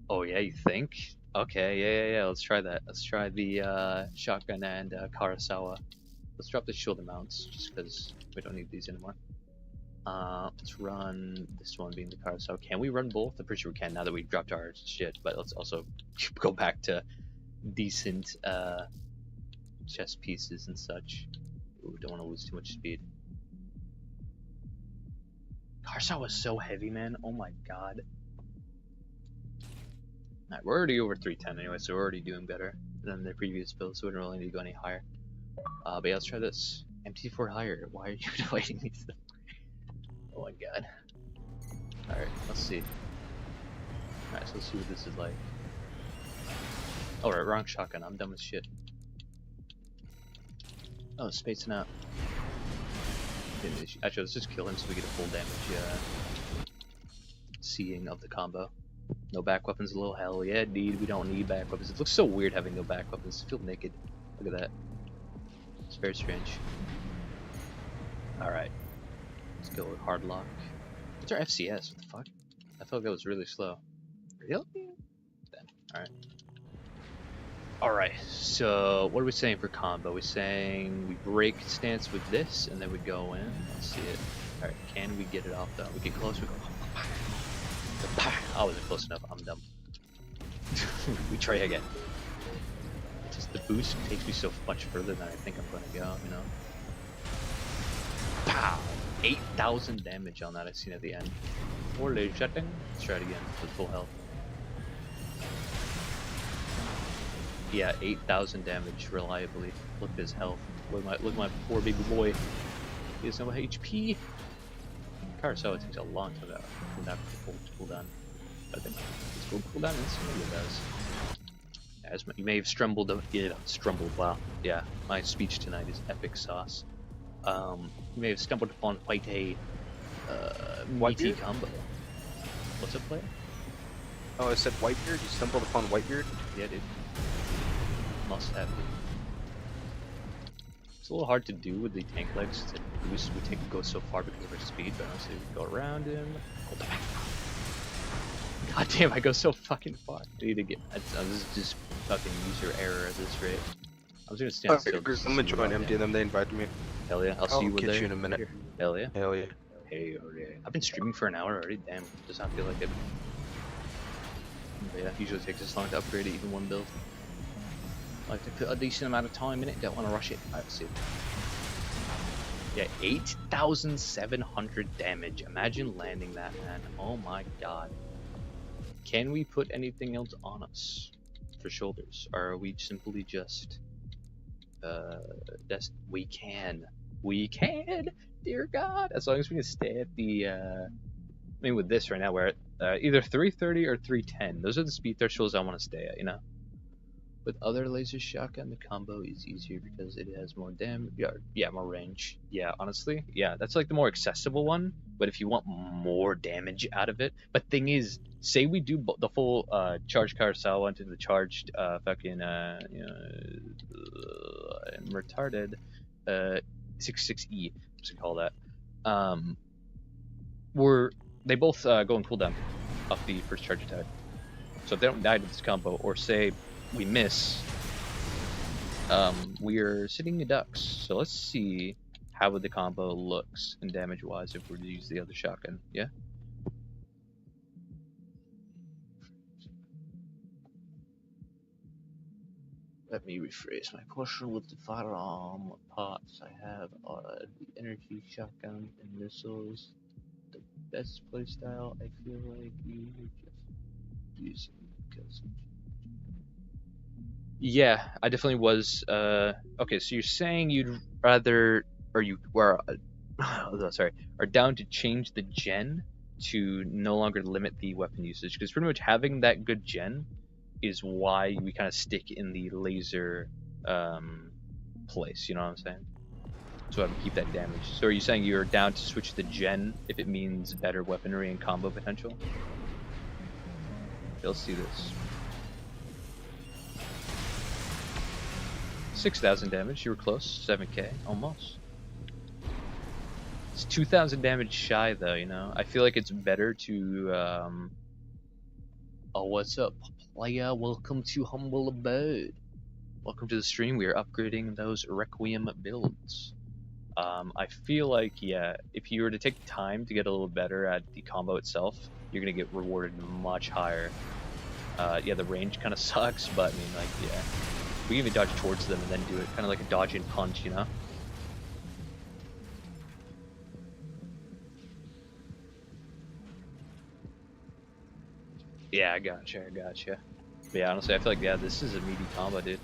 Oh yeah, you think? Okay, yeah. Let's try that. Let's try the shotgun and Karasawa. Let's drop the shoulder mounts, just because we don't need these anymore. Let's run this one being the Karasawa. Can we run both? I'm pretty sure we can now that we've dropped our shit, but let's also go back to decent chest pieces and such. Ooh, don't want to lose too much speed. Karasawa is so heavy, man. Oh my god. Alright, we're already over 310 anyway, so we're already doing better than the previous build, so we don't really need to go any higher. But yeah, let's try this. MT4 higher. Why are you inviting me to the... Oh my god. Alright, let's see. Alright, so let's see what this is like. Alright, wrong shotgun. I'm dumb as shit. Oh, spacing out. Actually, let's just kill him so we get a full damage seeing of the combo. No back weapons, a little hell yeah, dude. We don't need back weapons. It looks so weird having no back weapons. I feel naked. Look at that. It's very strange. Alright. Let's go with hard lock. What's our FCS? What the fuck? I felt like that was really slow. Really? Alright. Alright, so what are we saying for combo? We're saying we break stance with this and then we go in. Let's see it. Alright, can we get it off though? We get close, we go. I wasn't close enough, I'm dumb. We try again. Just the boost takes me so much further than I think I'm gonna go, you know? Pow! 8,000 damage on that I seen at the end. Or laser shutting. Let's try it again with full health. Yeah, 8,000 damage reliably. Look at his health. Look at my poor baby boy. He has no HP. Carousel takes a long time to cool down. I think it's cool down instantly. It does. As you may have strumbled. Wow. Yeah, my speech tonight is epic sauce. You may have stumbled upon quite a meaty combo. What's up, player? Oh, I said Whitebeard? You stumbled upon Whitebeard? Yeah, dude. Must have. It's a little hard to do with the tank legs. We go so far because of our speed, but honestly, we go around him. Hold the back. God damn, I go so fucking far. I need to get. This is just fucking user error at this rate. I was gonna stand still. I'm gonna join MD and them. They invited me. Hell yeah, I'll see you catch there. you in a minute. Hell yeah. Hell yeah. Hey, I've been streaming for an hour already. Damn, does not feel like it. But yeah, usually takes this long to upgrade even one build. Like to put a decent amount of time in it. Don't want to rush it. Alright, see. Yeah, 8,700 damage. Imagine landing that, man. Oh my god. Can we put anything else on us for shoulders? Or are we simply just we can. Dear God, as long as we can stay at the I mean, with this right now we're at either 330 or 310. Those are the speed thresholds I want to stay at, you know. With other laser shotgun, the combo is easier because it has more damage. Yeah, more range. Yeah, honestly, yeah, that's like the more accessible one. But if you want more damage out of it, but thing is, say we do the full charged carousel into the charged fucking I'm retarded 66E, what's it call that? They both go in cooldown off the first charge attack. So if they don't die to this combo, or say we miss, we're sitting in ducks. So let's see how the combo looks in damage wise if we're to use the other shotgun. Yeah. Let me rephrase my question. With the firearm parts I have are the energy shotgun and missiles. The best playstyle I feel like you were just using because. Yeah, I definitely was. Okay, so you're saying you'd rather, or you were, sorry, are down to change the gen to no longer limit the weapon usage, because pretty much having that good gen is why we kind of stick in the laser place. You know what I'm saying? So I can keep that damage. So are you saying you're down to switch the gen if it means better weaponry and combo potential? Let's see this. 6,000 damage, you were close. 7k, almost. It's 2,000 damage shy though, you know? I feel like it's better to, Oh, what's up, player? Welcome to Humble Abode. Welcome to the stream. We are upgrading those Requiem builds. I feel like, yeah, if you were to take time to get a little better at the combo itself, you're gonna get rewarded much higher. Yeah, the range kind of sucks, but I mean, like, yeah. We can even dodge towards them and then do it, kind of like a dodge and punch, you know? Yeah, I gotcha. But yeah, honestly, I feel like, yeah, this is a meaty combo, dude.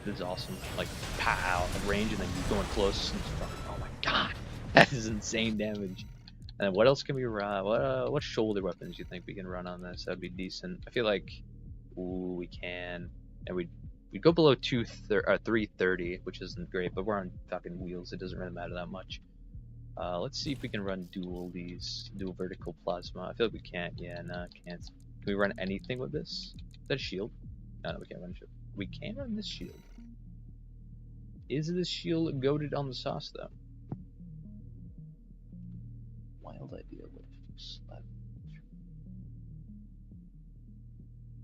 This is awesome. Like, pow, at range, and then you going close, and oh my god, that is insane damage. And then what else can we run? What shoulder weapons do you think we can run on this? That'd be decent. I feel like, ooh, we can, and we'd go below 330, which isn't great, but we're on fucking wheels. It doesn't really matter that much. Let's see if we can run dual vertical plasma. I feel like we can't. Yeah, no, can't. Can we run anything with this? Is that a shield? No, we can't run a shield. We can run this shield. Is this shield goated on the sauce though? Wild idea.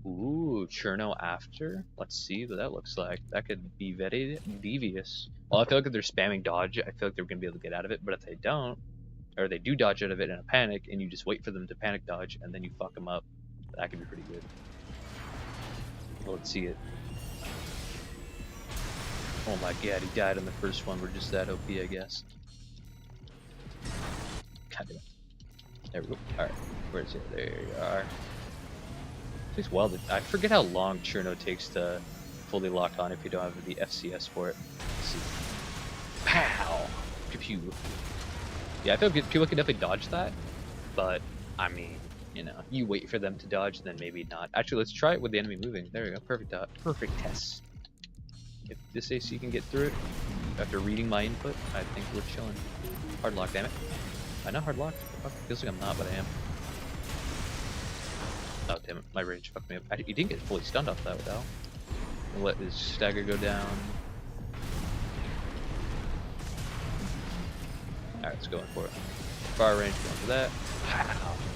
Ooh, Cherno after? Let's see what that looks like. That could be very devious. Well, I feel like if they're spamming dodge, I feel like they're going to be able to get out of it. But if they don't, or they do dodge out of it in a panic, and you just wait for them to panic dodge, and then you fuck them up, that could be pretty good. Well, let's see it. Oh my god, he died in the first one. We're just that OP, I guess. God damn it. There we go. Alright, where is it? There you are. Takes a while to, I forget how long Cherno takes to fully lock on if you don't have the FCS for it. Let's see. Phew. Yeah, I feel good. People can definitely dodge that, but I mean, you know, you wait for them to dodge, then maybe not. Actually, let's try it with the enemy moving. There we go. Perfect. Perfect test. If this AC can get through it after reading my input, I think we're chilling. Hard lock, damn it. I know hard lock. Fuck, feels like I'm not, but I am. Oh damn it, my range fucked me up. He didn't get fully stunned off that though. We'll let his stagger go down. Alright, let's go in for it. Far range, going for that.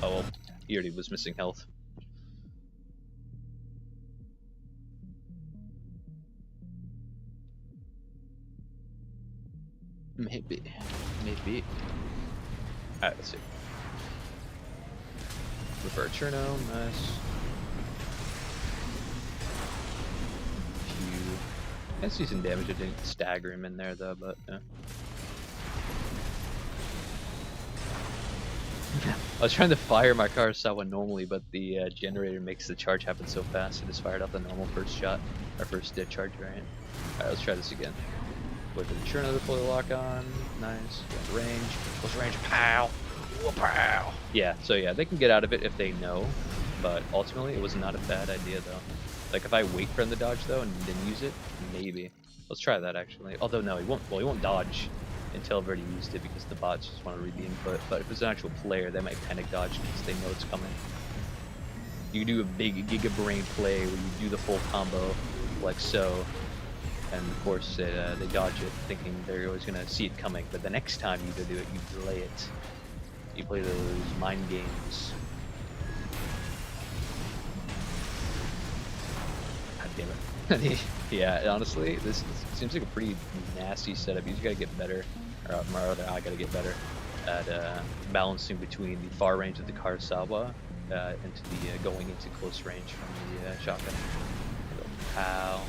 Oh well, he already was missing health. Maybe. Alright, let's see. Refer Cherno, nice. Phew. I see some damage. I didn't stagger him in there though, but yeah. I was trying to fire my Kurosawa normally, but the generator makes the charge happen so fast. I just fired off the normal first shot, or first charge variant. Alright, let's try this again. Wait for the Cherno to pull the lock on. Nice. Got range. Close range. Pow! Pow! Yeah, so yeah, they can get out of it if they know, but ultimately it was not a bad idea though. Like if I wait for him to dodge though and then use it, maybe. Let's try that actually. Although no, he won't. Well, he won't dodge until I've already used it because the bots just want to read the input. But if it's an actual player, they might panic dodge because they know it's coming. You can do a big Giga Brain play where you do the full combo like so, and of course they dodge it thinking they're always gonna see it coming. But the next time you do it, you delay it. You play those mind games. God damn it. Yeah, honestly, this seems like a pretty nasty setup. You just gotta get better, or rather, I gotta get better at balancing between the far range of the Kurosawa into the going into close range from the shotgun. Pow.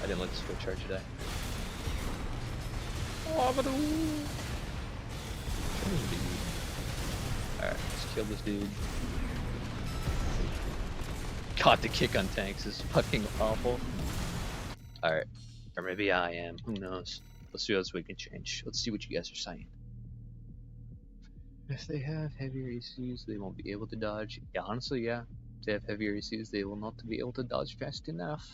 I didn't let the switch charge today. Alright, let's kill this dude. God, the kick on tanks is fucking awful. Alright. Or maybe I am. Who knows? Let's see what else we can change. Let's see what you guys are saying. If they have heavier ECs, they won't be able to dodge. Yeah, honestly, yeah. If they have heavier ECs, they will not be able to dodge fast enough.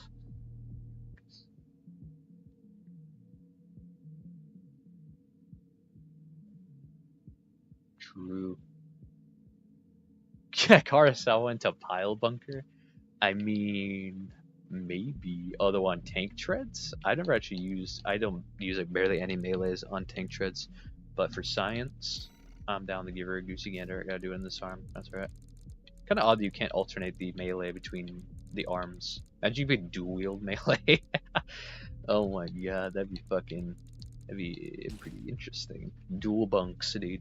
True. Yeah, Kurosawa into pile bunker. I mean, maybe. Although on tank treads, I never actually use. I don't use like barely any melees on tank treads. But for science, I'm down to give her a goosey gander. I gotta do it in this arm. That's right. Kind of odd that you can't alternate the melee between the arms. Imagine you could dual wield melee. Oh my god, that'd be pretty interesting. Dual bunks, dude.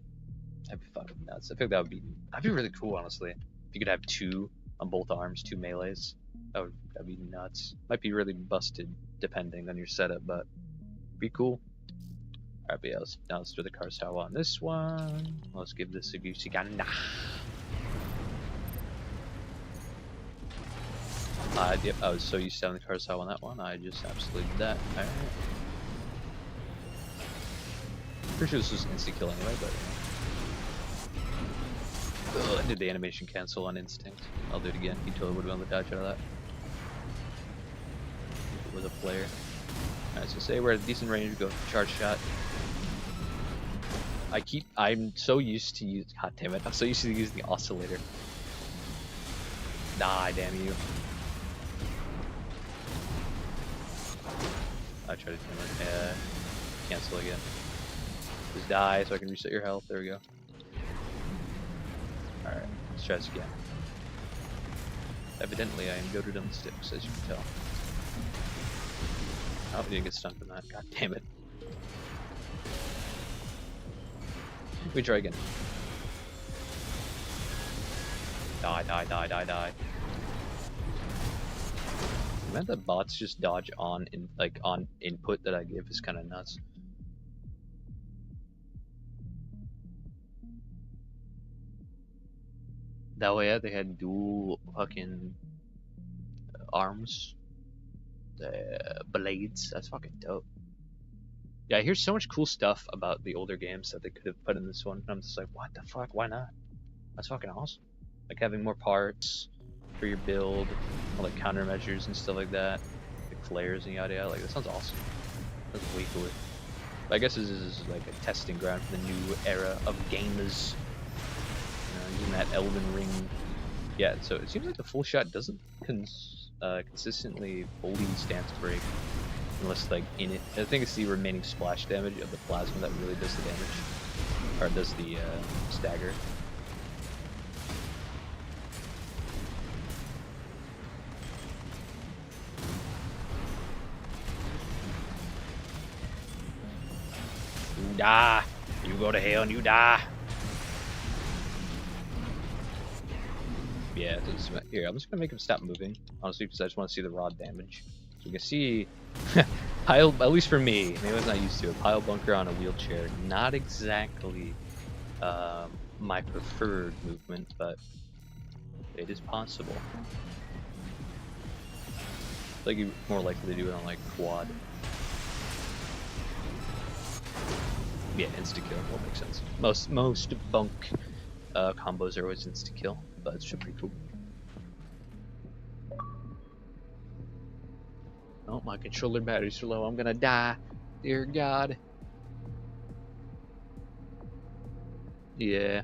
That'd be fucking nuts. I think that'd be really cool, honestly. If you could have two on both arms, two melees, that'd be nuts. Might be really busted depending on your setup, but be cool. Alright, but yeah, now let's do the Kurosawa on this one. Let's give this a goosey gander. Yep, I was so used to having the Kurosawa on that one, I just absolutely did that. Alright. Pretty sure this was instant kill anyway, but ugh, I did the animation cancel on instinct. I'll do it again. He totally would have been able to dodge out of that. With a player. Alright, so say we're at a decent range, go charge shot. I'm so used to use, god damn it, I'm so used to using the oscillator. Die, damn you. I tried to cancel again. Just die so I can reset your health. There we go. Alright, let's try this again. Evidently, I am goated on the sticks, as you can tell. Oh, we didn't get stunned from that. God damn it. We try again. Die, die, die, die, die. The amount that bots just dodge on input that I give is kind of nuts. That way, they had dual fucking arms, the blades. That's fucking dope. Yeah, I hear so much cool stuff about the older games that they could have put in this one. I'm just like, what the fuck? Why not? That's fucking awesome. Like having more parts for your build, all like countermeasures and stuff like that, like flares and yada yada. Like that sounds awesome. That's way cooler. But I guess this is like a testing ground for the new era of gamers. Using that Elden Ring. Yeah, so it seems like the full shot doesn't consistently fully stance break unless like in it. I think it's the remaining splash damage of the plasma that really does the damage, or does the stagger. You die. You go to hell and you die. Yeah, here, I'm just gonna make him stop moving, honestly, because I just want to see the raw damage. So you can see, pile, at least for me, maybe I was not used to it, pile bunker on a wheelchair, not exactly my preferred movement, but it is possible. Like you're more likely to do it on like quad. Yeah, insta kill will make sense. Most bunk combos are always insta kill, but it's pretty cool. Oh, my controller battery's so low, I'm gonna die. Dear God. Yeah.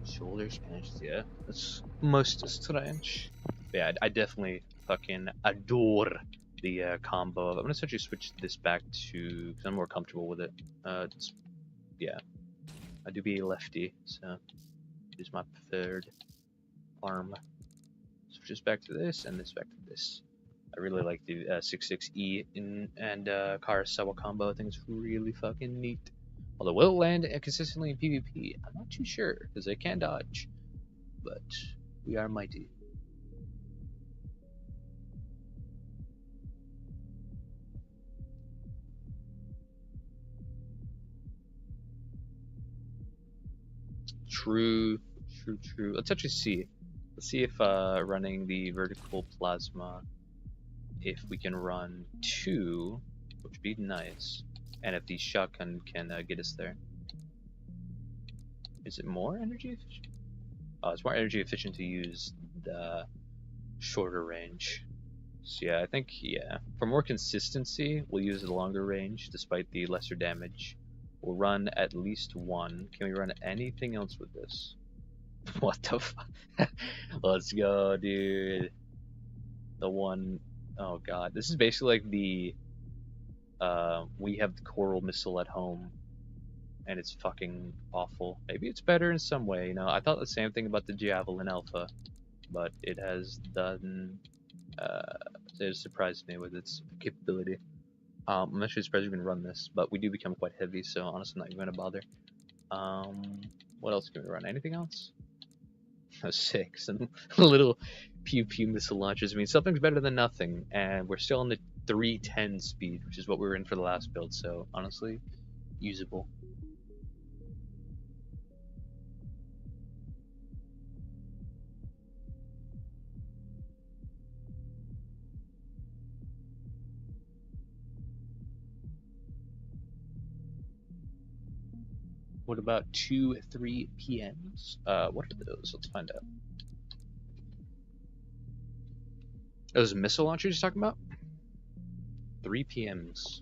Shoulder Spanish, yeah. That's most strange. Yeah, I definitely fucking adore the combo. I'm gonna essentially switch this back to, because I'm more comfortable with it. Yeah. I do be a lefty, so use my preferred arm. Switch this back to this, and this back to this. I really like the 6-6-E and Karasawa combo. I think it's really fucking neat. Although will it land consistently in PvP? I'm not too sure, because they can dodge. But we are mighty. True. Let's actually see. Let's see if running the vertical plasma, if we can run 2, which would be nice, and if the shotgun can get us there. Is it more energy efficient? Oh, it's more energy efficient to use the shorter range. So yeah, I think, yeah, for more consistency, we'll use the longer range despite the lesser damage. We'll run at least 1. Can we run anything else with this? What the fuck? Let's go, dude. The one, oh god, this is basically like the we have the coral missile at home, and it's fucking awful. Maybe it's better in some way, you know. I thought the same thing about the Javelin Alpha, but it has done it surprised me with its capability. I'm actually surprised we can run this, but we do become quite heavy, so honestly, I'm not even gonna bother. What else can we run? Anything else? Oh, 6 and little pew pew missile launchers. I mean, something's better than nothing, and we're still on the 310 speed, which is what we were in for the last build. So honestly, usable. What about 2-3 PMs? What are those? Let's find out. Those missile launchers you're talking about? 3 PMs.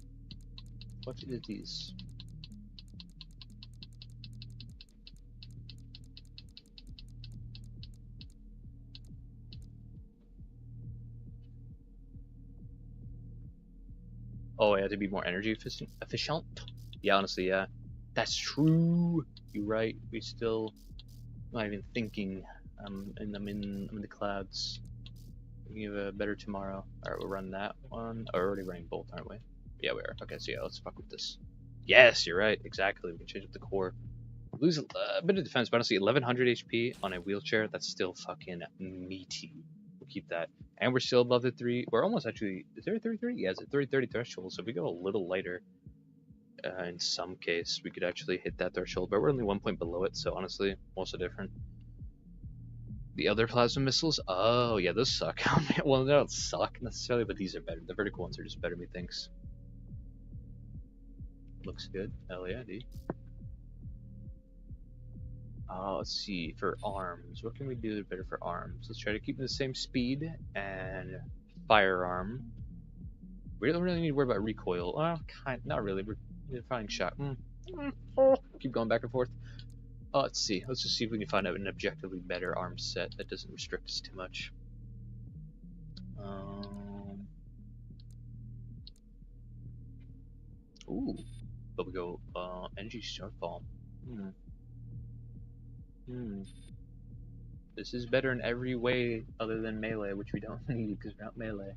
What are these? Oh, I had to be more energy efficient? Yeah, honestly, yeah. That's true. You're right. We still not even thinking. And I'm in the clouds. We have a better tomorrow. Alright, we'll run that one. Oh, we're already running both, aren't we? Yeah, we are. Okay, so yeah, let's fuck with this. Yes, you're right. Exactly. We can change up the core. Lose a bit of defense, but honestly, 1100 HP on a wheelchair, that's still fucking meaty. We'll keep that. And we're still above the 3. We're almost actually. Is there a 330? Yeah, it's a 330 threshold, so if we go a little lighter, in some case, we could actually hit that threshold, but we're only 1 point below it, so honestly, what's the difference? The other plasma missiles? Oh, yeah, those suck. Well, they don't suck necessarily, but these are better. The vertical ones are just better, methinks. Looks good. Hell yeah, dude. Let's see, for arms. What can we do better for arms? Let's try to keep the same speed and firearm. We don't really need to worry about recoil. Not really. We're finding shot. Keep going back and forth. Let's see. Let's just see if we can find out an objectively better arm set that doesn't restrict us too much. Ooh. But we go, energy shortfall. This is better in every way other than melee, which we don't need because we're not melee.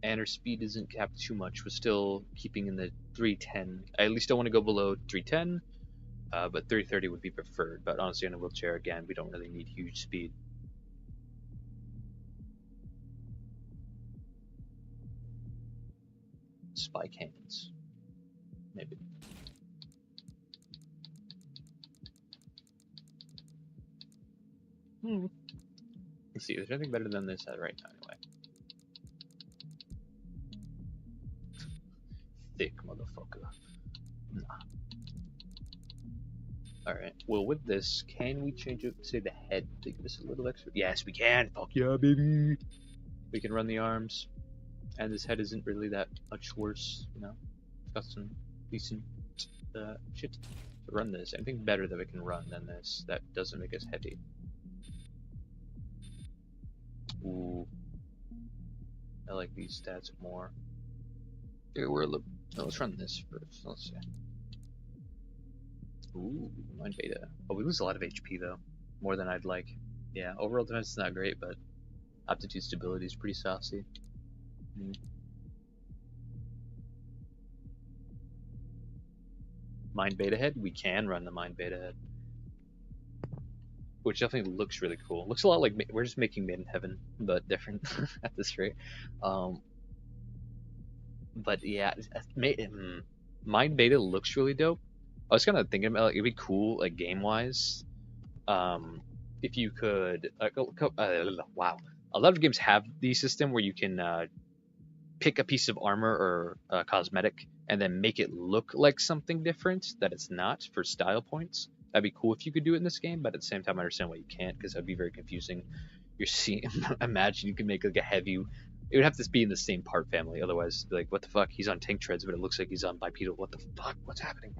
And our speed isn't capped too much. We're still keeping in the 310. I at least don't want to go below 310, but 330 would be preferred. But honestly, on a wheelchair, again, we don't really need huge speed. Spike hands. Maybe. Let's see, there's nothing better than this right now, anyway. Thick motherfucker. Nah. Alright, well, with this, can we change it, say, the head to give us a little extra? Yes, we can! Fuck yeah, baby! We can run the arms, and this head isn't really that much worse, you know? It's got some decent shit to run this. Anything better that we can run than this that doesn't make us heavy. Ooh. I like these stats more. Here, let's run this first. Let's see. Ooh, mind beta. Oh, we lose a lot of HP though. More than I'd like. Yeah, overall defense is not great, but aptitude stability is pretty saucy. Mind beta head? We can run the mind beta head. Which definitely looks really cool. Looks a lot like we're just making Made in Heaven, but different at this rate. But yeah, Mind Beta looks really dope. I was kind of thinking about, like, it'd be cool, like, game-wise, if you could, wow. A lot of games have the system where you can pick a piece of armor or cosmetic and then make it look like something different that it's not for style points. That'd be cool if you could do it in this game, but at the same time I understand why you can't, because that'd be very confusing. You're seeing, imagine you could make like a heavy, it would have to be in the same part family, otherwise like, what the fuck, he's on tank treads but it looks like he's on bipedal, what the fuck, what's happening?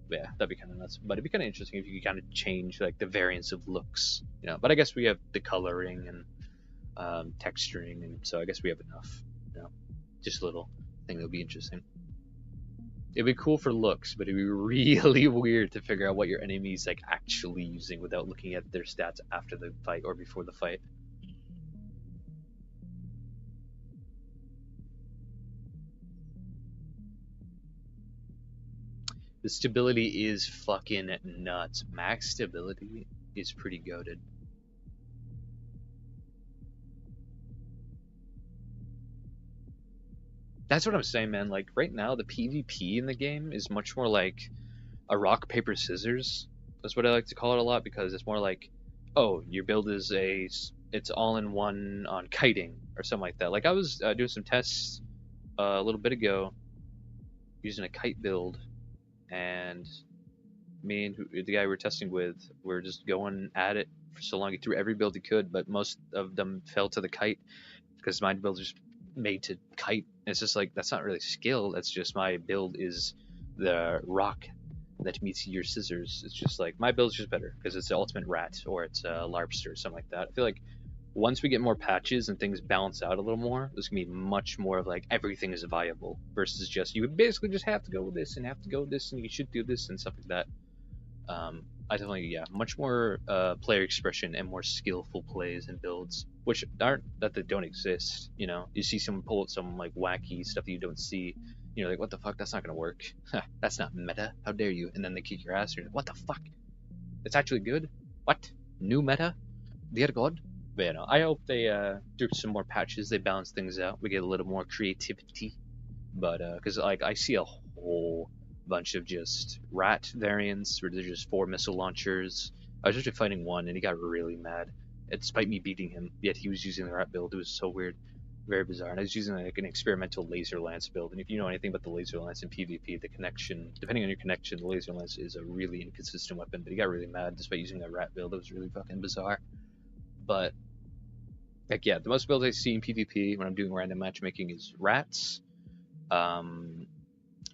But yeah, that'd be kind of nuts, but it'd be kind of interesting if you could kind of change like the variance of looks, you know. But I guess we have the coloring and texturing, and so I guess we have enough, you know. Just a little thing that would be interesting. It'd be cool for looks, but it'd be really weird to figure out what your enemy's like actually using without looking at their stats after the fight or before the fight. The stability is fucking nuts. Max stability is pretty goated. That's what I'm saying, man. Like, right now, the PvP in the game is much more like a rock, paper, scissors. That's what I like to call it a lot, because it's more like, oh, your build is it's all-in-one on kiting, or something like that. Like, I was doing some tests a little bit ago using a kite build, and me and the guy we were testing with were just going at it for so long. He threw every build he could, but most of them fell to the kite, because my build just made to kite. It's just like, that's not really skill, that's just my build is the rock that meets your scissors. It's just like, my build's just better because it's the ultimate rat, or it's a larpster or something like that. I feel like once we get more patches and things balance out a little more, there's gonna be much more of like, everything is viable versus just, you would basically just have to go with this and have to go with this and you should do this and stuff like that. I definitely, yeah, much more player expression and more skillful plays and builds, which aren't that they don't exist. You know, you see someone pull out some like wacky stuff that you don't see, you're like, what the fuck, that's not gonna work. That's not meta, how dare you? And then they kick your ass, you're like, what the fuck? It's actually good? What? New meta? Dear God? But you know, I hope they do some more patches, they balance things out, we get a little more creativity. But because like, I see a whole bunch of just rat variants where there's just 4 missile launchers. I was just fighting one and he got really mad despite me beating him, yet he was using the rat build. It was so weird, very bizarre. And I was using like an experimental laser lance build. And if you know anything about the laser lance in PvP, the connection, depending on your connection, the laser lance is a really inconsistent weapon. But he got really mad despite using that rat build. It was really fucking bizarre. But like, yeah, the most builds I see in PvP when I'm doing random matchmaking is rats,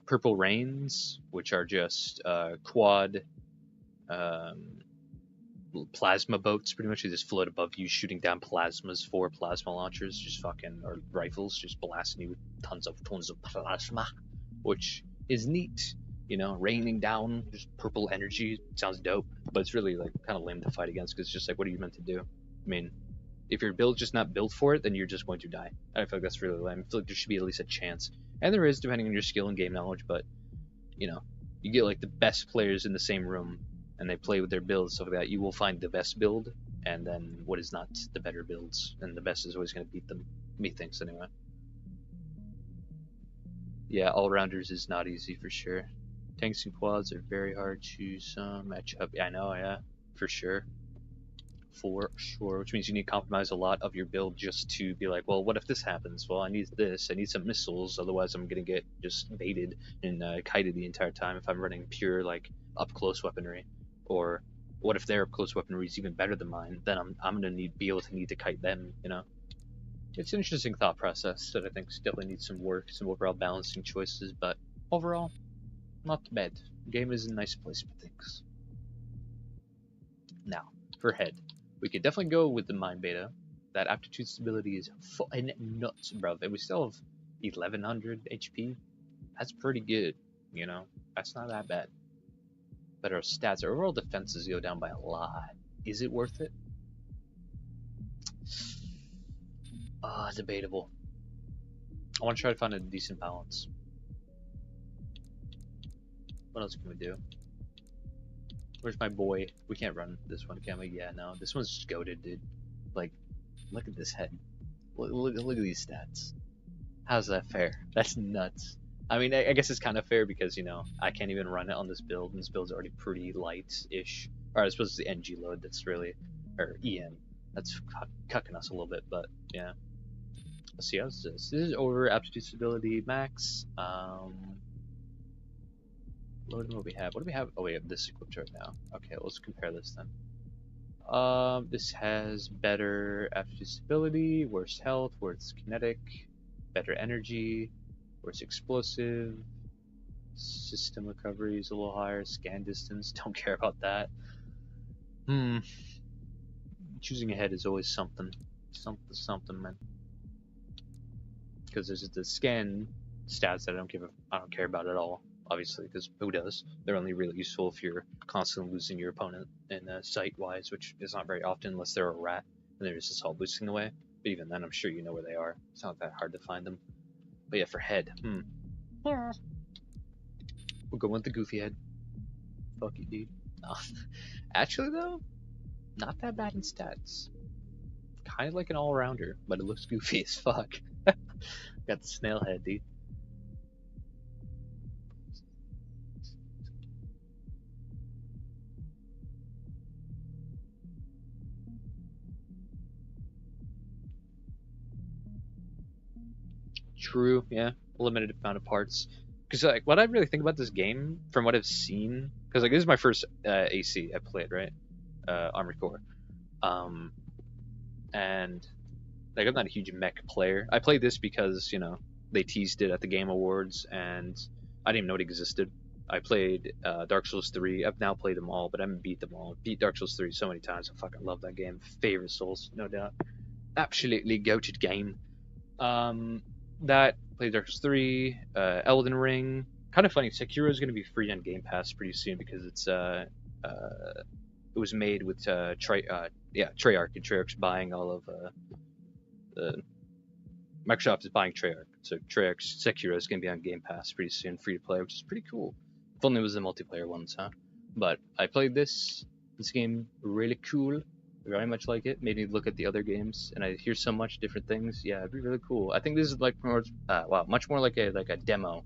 purple rains, which are just quad plasma boats. Pretty much they just float above you, shooting down plasmas, 4 plasma launchers, just fucking, or rifles, just blasting you with tons of plasma, which is neat. You know, raining down just purple energy sounds dope, but it's really like kind of lame to fight against because it's just like, what are you meant to do? I mean, if your build's just not built for it, then you're just going to die. I feel like that's really lame. I feel like there should be at least a chance, and there is depending on your skill and game knowledge. But you know, you get like the best players in the same room, and they play with their builds, stuff like that. You will find the best build, and then what is not the better builds, and the best is always going to beat them. Methinks anyway. Yeah, all rounders is not easy for sure. Tanks and quads are very hard to match up. Yeah, I know, yeah, for sure. For sure, which means you need to compromise a lot of your build just to be like, well, what if this happens? Well, I need this, I need some missiles, otherwise I'm gonna get just baited and kited the entire time if I'm running pure like up close weaponry. Or what if their up close weaponry is even better than mine? Then I'm gonna be able to need to kite them, you know. It's an interesting thought process that I think definitely needs some work, some overall balancing choices, but overall, not bad. Game is a nice place for things. Now, for head. We could definitely go with the Mind Beta. That aptitude stability is fucking nuts, bruv. And we still have 1100 HP. That's pretty good, you know? That's not that bad. But our stats, our overall defenses go down by a lot. Is it worth it? Debatable. I want to try to find a decent balance. What else can we do? Where's my boy? We can't run this one, can we? Yeah, no. This one's just goated, dude. Like, look at this head. Look at these stats. How's that fair? That's nuts. I mean, I guess it's kind of fair because, you know, I can't even run it on this build, and this build's already pretty light-ish. Or I suppose it's the NG load that's really... Or EM. That's cucking us a little bit, but, yeah. Let's see, how's this? This is over aptitude stability max. Load what we have. What do we have? Oh, we have this equipped right now. Okay, let's compare this then. This has better aptitude stability, worse health, worse kinetic, better energy, worse explosive, system recovery is a little higher, scan distance, don't care about that. Choosing ahead is always something, man. Because there's the scan stats that I don't care about at all. Obviously, because who does? They're only really useful if you're constantly losing your opponent in sight-wise, which is not very often unless they're a rat and they're just assault boosting away. But even then, I'm sure you know where they are. It's not that hard to find them. But yeah, for head, we'll go with the goofy head. Fuck you, dude. No. Actually, though, not that bad in stats. Kind of like an all-rounder, but it looks goofy as fuck. Got the snail head, dude. True, yeah, a limited amount of parts. Because like, what I really think about this game, from what I've seen, because like this is my first AC I played, right? Armored Core, and like I'm not a huge mech player. I played this because you know they teased it at the Game Awards, and I didn't even know it existed. I played Dark Souls 3. I've now played them all, but I haven't beat them all. Beat Dark Souls 3 so many times. I fucking love that game. Favorite Souls, no doubt. Absolutely goated game. That played Dark Souls 3, Elden Ring. Kind of funny. Sekiro is going to be free on Game Pass pretty soon because it's it was made with Treyarch, and Treyarch's buying all of Microsoft is buying Treyarch, so Treyarch's Sekiro is going to be on Game Pass pretty soon, free to play, which is pretty cool. If only it was the multiplayer ones, huh? But I played this game really cool. Very much like it. Made me look at the other games, and I hear so much different things. Yeah, it'd be really cool. I think this is like more, much more like a demo.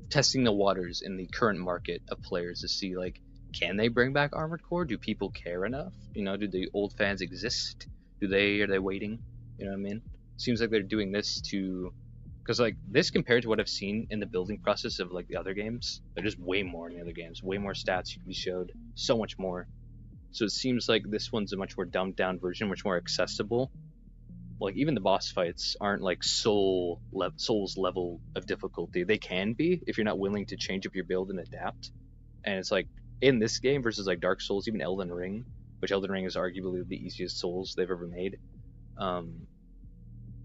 Testing the waters in the current market of players to see like can they bring back Armored Core? Do people care enough? You know, do the old fans exist? Are they waiting? You know what I mean? Seems like they're doing this to, because like this compared to what I've seen in the building process of like the other games, they're just way more in the other games, way more stats you can be showed, so much more. So it seems like this one's a much more dumbed down version, much more accessible. Like even the boss fights aren't like Souls level of difficulty. They can be if you're not willing to change up your build and adapt. And it's like in this game versus like Dark Souls, even Elden Ring, which Elden Ring is arguably the easiest Souls they've ever made.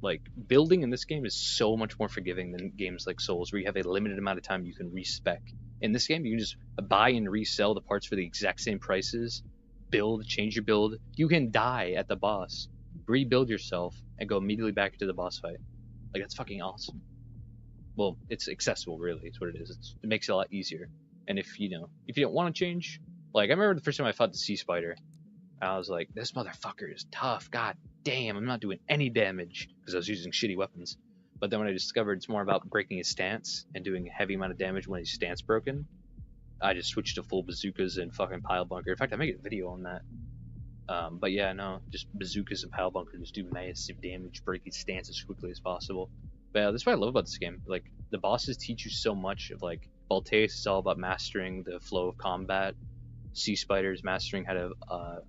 Like building in this game is so much more forgiving than games like Souls, where you have a limited amount of time you can respec. In this game, you can just buy and resell the parts for the exact same prices, build, change your build. You can die at the boss, rebuild yourself, and go immediately back into the boss fight. Like that's fucking awesome. Well, it's accessible, really. It's what it is. It makes it a lot easier. And if you don't want to change, like I remember the first time I fought the Sea Spider, I was like, this motherfucker is tough. God damn, I'm not doing any damage because I was using shitty weapons. But then when I discovered it's more about breaking his stance and doing a heavy amount of damage when his stance broken, I just switched to full bazookas and fucking pile bunker. In fact, I made a video on that. But yeah, no, just bazookas and pile bunkers do massive damage, break his stance as quickly as possible. But yeah, that's what I love about this game. Like the bosses teach you so much of like Balteus is all about mastering the flow of combat. Sea Spider's mastering how to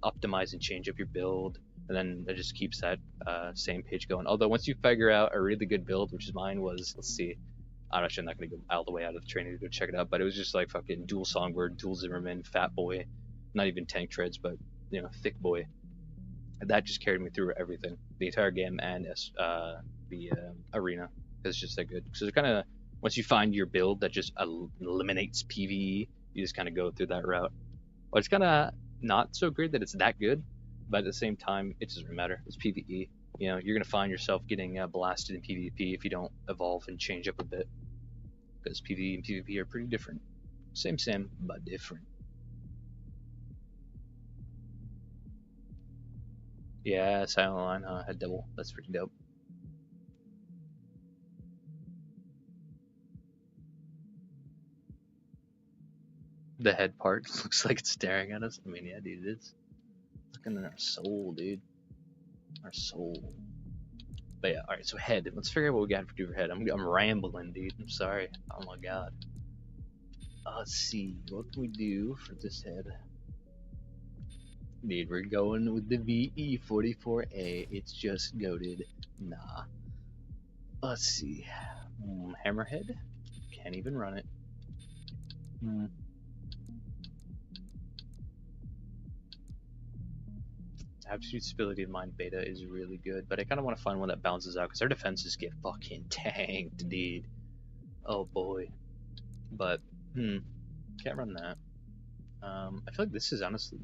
optimize and change up your build, and then it just keeps that same page going. Although once you figure out a really good build, which is mine was, let's see, I'm actually not gonna go all the way out of the training to go check it out, but it was just like fucking dual Songbird, dual Zimmerman, Fat Boy, not even tank treads, but thick boy. And that just carried me through everything, the entire game and the arena. It's just that good. So it's kind of once you find your build that just eliminates PvE, you just kind of go through that route. Well, it's kind of not so great that it's that good, but at the same time, it doesn't matter. It's PvE. You're gonna find yourself getting blasted in PvP if you don't evolve and change up a bit, because PvE and PvP are pretty different. Same, but different. Yeah, Silent Line, had double. That's pretty dope. The head part looks like it's staring at us. I mean, yeah, dude, it is. Looking at our soul, dude. Our soul. But yeah, alright, so head. Let's figure out what we got to do for head. I'm rambling, dude. I'm sorry. Oh my god. Let's see. What can we do for this head? Dude, we're going with the VE44A. It's just goated. Nah. Let's see. Hammerhead. Can't even run it. Absolute Stability of Mind Beta is really good, but I kind of want to find one that bounces out because their defenses get fucking tanked, dude. Oh boy. But, can't run that. I feel like this is honestly,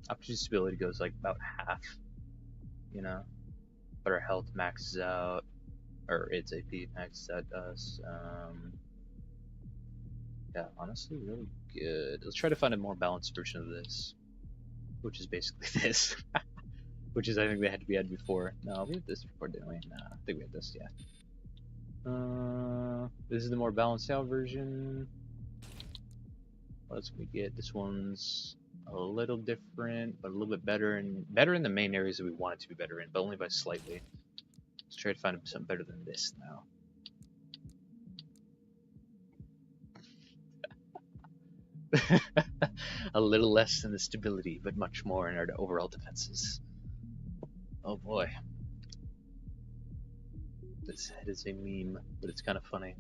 Absolute Stability goes like about half, but our health maxes out, or its AP maxes out us. Yeah, honestly, really good. Let's try to find a more balanced version of this, which is basically this. Which is, I think they had to be had before. No, we had this before, didn't we? No, I think we had this, yeah. This is the more balanced out version. What else can we get? This one's a little different, but a little bit better, and better in the main areas that we want it to be better in, but only by slightly. Let's try to find something better than this now. A little less than the stability, but much more in our overall defenses. Oh boy. This head is a meme, but it's kind of funny.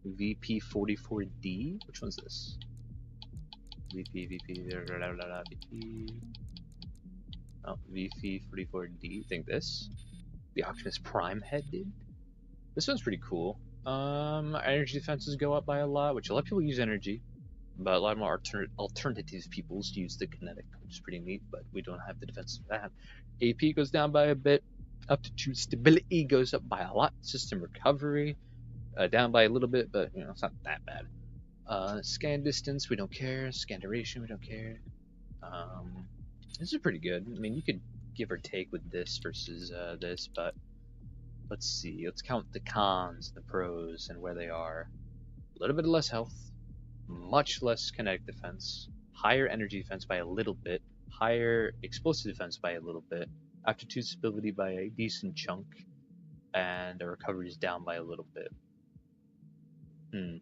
VP44D? Which one's this? VP. Oh, VP44D. Think this? The Optimus Prime head, dude? This one's pretty cool. Our energy defenses go up by a lot, which a lot of people use energy, but a lot more alternative peoples use the kinetic, which is pretty neat, but we don't have the defense for that. AP goes down by a bit, up to 2. Stability goes up by a lot. System recovery, down by a little bit, but it's not that bad. Scan distance, we don't care. Scan duration, we don't care. This is pretty good. I mean, you could give or take with this versus this, but let's see. Let's count the cons, the pros, and where they are. A little bit less health, much less kinetic defense, higher energy defense by a little bit, higher explosive defense by a little bit, aptitude stability by a decent chunk, and our recovery is down by a little bit. And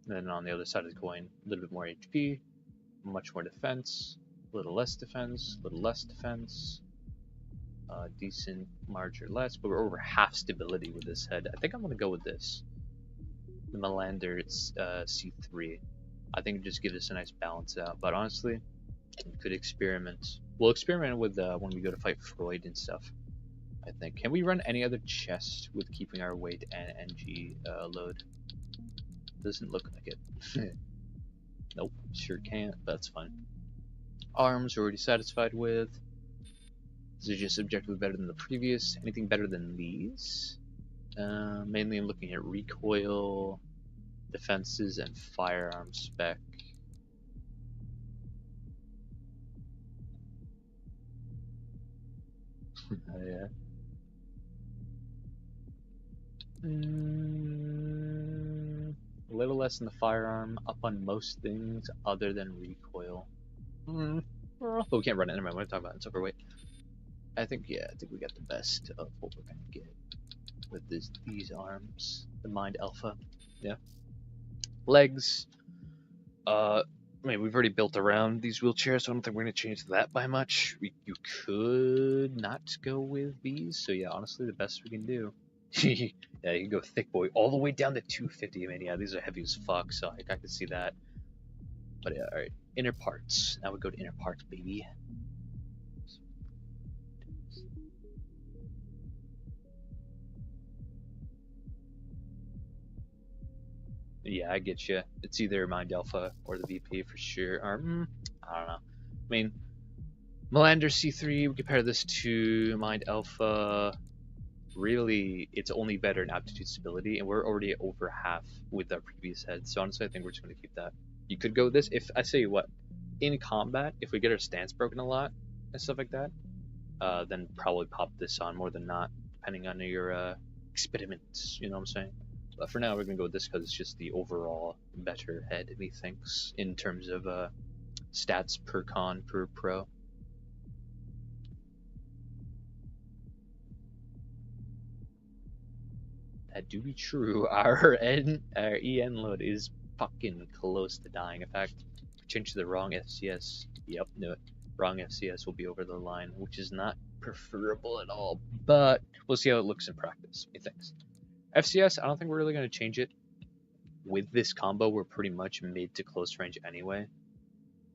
then on the other side of the coin, a little bit more HP, much more defense, a little less defense, a little less defense, decent margin or less, but we're over half stability with this head. I think I'm gonna go with this. The Melander, it's C3. I think it just gives us a nice balance out. But honestly, we could experiment. We'll experiment with when we go to fight Freud and stuff. I think. Can we run any other chest with keeping our weight and NG load? Doesn't look like it. Nope, sure can't. That's fine. Arms we're already satisfied with. This is just objectively better than the previous. Anything better than these? Mainly I'm looking at recoil, defenses, and firearm spec. Oh, yeah. A little less in the firearm, up on most things other than recoil. But we can't run it. Never mind. What am I talking about? It's overweight. I think we got the best of what we're gonna get with these arms. The Mind Alpha. Yeah. Legs. I mean, we've already built around these wheelchairs, so I don't think we're gonna change that by much. You could not go with these, so yeah, honestly, the best we can do. Yeah, you can go thick boy all the way down to 250. I mean, yeah, these are heavy as fuck, so I can see that. But yeah, alright. Inner parts. Now we go to inner parts, baby. Yeah, I get you. It's either Mind Alpha or the VP for sure. Or, I don't know. I mean, Melander C3, we compare this to Mind Alpha. Really, it's only better in aptitude stability, and we're already at over half with our previous head. So honestly, I think we're just going to keep that. You could go with this. If I say what, in combat, if we get our stance broken a lot and stuff like that, then probably pop this on more than not, depending on your experiments. You know what I'm saying? But for now, we're gonna go with this because it's just the overall better head, methinks, in terms of stats per con per pro. That do be true. Our EN load is fucking close to dying. In fact, change to the wrong FCS. Yep, knew it. Wrong FCS will be over the line, which is not preferable at all. But we'll see how it looks in practice. Methinks. FCS, I don't think we're really going to change it. With this combo, we're pretty much mid to close range anyway.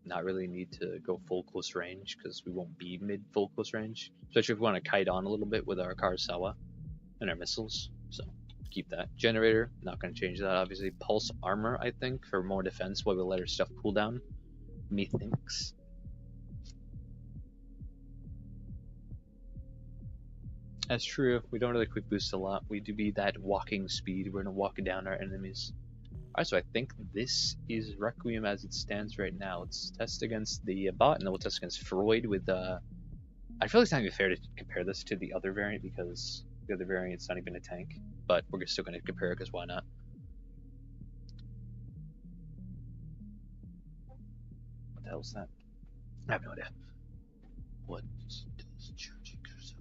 Not really need to go full close range because we won't be mid full close range. Especially if we want to kite on a little bit with our Kurosawa and our missiles. So keep that. Generator, not going to change that obviously. Pulse armor, I think, for more defense while we let our stuff cool down. Methinks. That's true. We don't really quick boost a lot. We do be that walking speed. We're gonna walk down our enemies. Alright, so I think this is Requiem as it stands right now. Let's test against the bot, and then we'll test against Freud with I feel like it's not even fair to compare this to the other variant because the other variant's not even a tank. But we're still gonna compare it because why not? What the hell is that? I have no idea. What does charging cursor?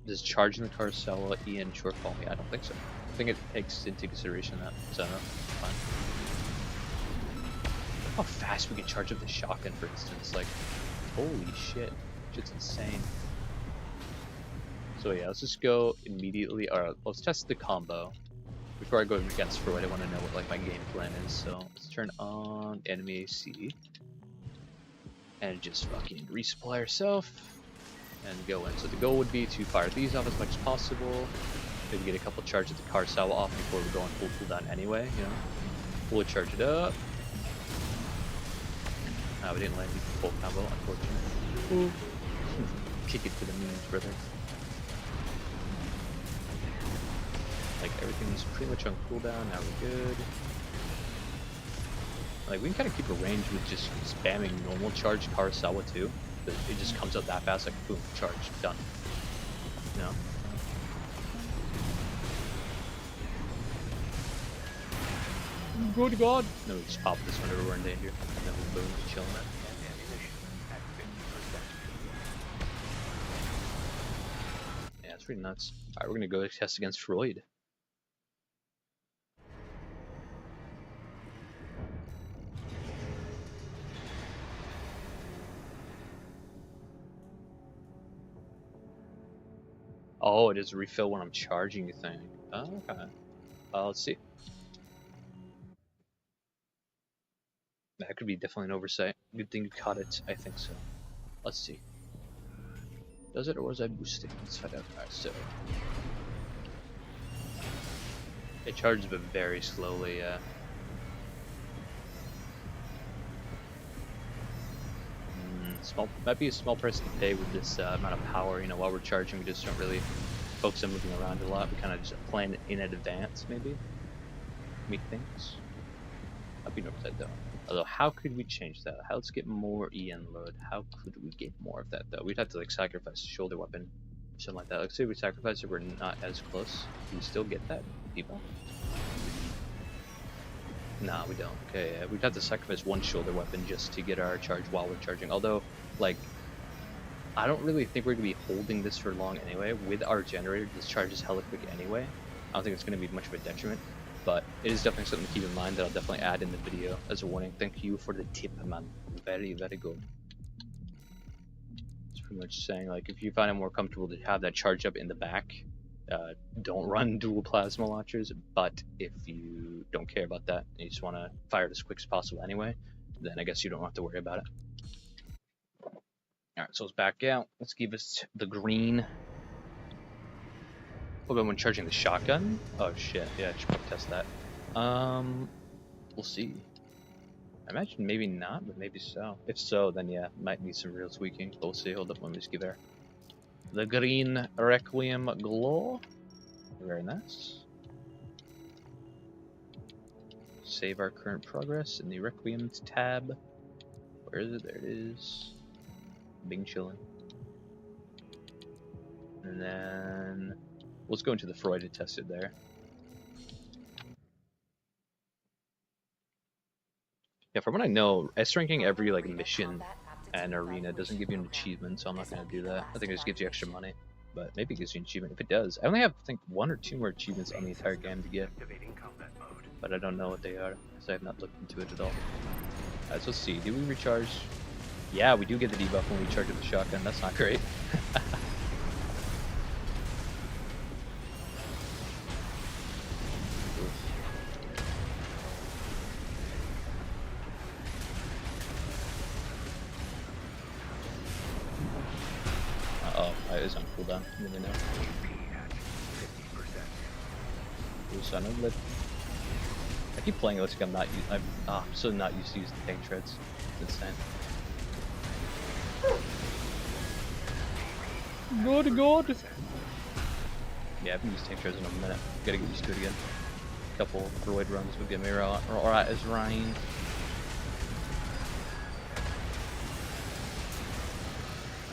Does charging the Kurosawa EN shortfall me? I don't think so. I think it takes into consideration that. So I don't know. Fine. Look how fast we can charge up the shotgun, for instance. Like, holy shit. Shit's insane. So yeah, let's just go immediately. Alright, let's test the combo. Before I go against Freud, I want to know what like my game plan is. So let's turn on enemy AC. And just fucking resupply ourselves. And go in. So the goal would be to fire these off as much as possible. Maybe get a couple charges of the Kurosawa off before we go on full cooldown anyway, you know. Fully charge it up. We didn't land the full combo, unfortunately. Kick it to the means, brother. Like everything's pretty much on cooldown, now we're good. Like we can kind of keep a range with just spamming normal charge Karasawa too. But it just comes out that fast, like boom, charge, done. You know? Good God. No, we just pop this whenever we're in danger. And then we'll boom, chilling it. Yeah, it's pretty nuts. Alright, we're gonna go test against Freud. Oh, it is a refill when I'm charging, you think? Oh, okay. Let's see. That could be definitely an oversight. Good thing you caught it. I think so. Let's see. Does it, or was I boosting? Let's find out. Alright, so. It charges, but very slowly, yeah. Small, might be a small price to pay with this amount of power. You know, while we're charging, we just don't really focus on moving around a lot. We kind of just plan in advance, maybe. Methinks. That'd be an oversight though. Although, how could we change that? How, let's get more EN load. How could we get more of that though? We'd have to like sacrifice a shoulder weapon, or something like that. Let's say we sacrifice it, we're not as close. Do we still get that, people? Nah, we don't. Okay, yeah, we'd have to sacrifice one shoulder weapon just to get our charge while we're charging. Although, like, I don't really think we're gonna be holding this for long anyway. With our generator, this charge is hella quick anyway. I don't think it's gonna be much of a detriment, but it is definitely something to keep in mind that I'll definitely add in the video as a warning. Thank you for the tip, man. Very, very good. It's pretty much saying, like, if you find it more comfortable to have that charge up in the back, don't run dual plasma launchers, but if you don't care about that and you just want to fire it as quick as possible anyway, then I guess you don't have to worry about it. Alright, so let's back out. Let's give us the green. What about when charging the shotgun? Oh shit, yeah, I should probably test that. We'll see. I imagine maybe not, but maybe so. If so, then yeah, might need some real tweaking, but we'll see. Hold up, let me just give her the green Requiem glow. Very nice. Save our current progress in the Requiem tab. Where is it? There it is. Bing chillin'. And then let's go into the Freud to test it there. Yeah, from what I know, S ranking every like mission and arena doesn't give you an achievement, so I'm not gonna do that. I think it just gives you extra money. But maybe it gives you an achievement. If it does, I only have I think 1 or 2 more achievements on the entire game to get. But I don't know what they are, because I have not looked into it at all. Alright, so let's see. Do we recharge? Yeah, we do get the debuff when we charge with the shotgun. That's not great. Uh-oh, it is on cooldown. I didn't know. Ooh, son of a... I keep playing it like I'm not I'm so not used to using tank treads. It's insane. Good God. Yeah, I haven't used tank treads in a minute. Gotta get used to it again. A couple Freud runs would get me alright as Ryan.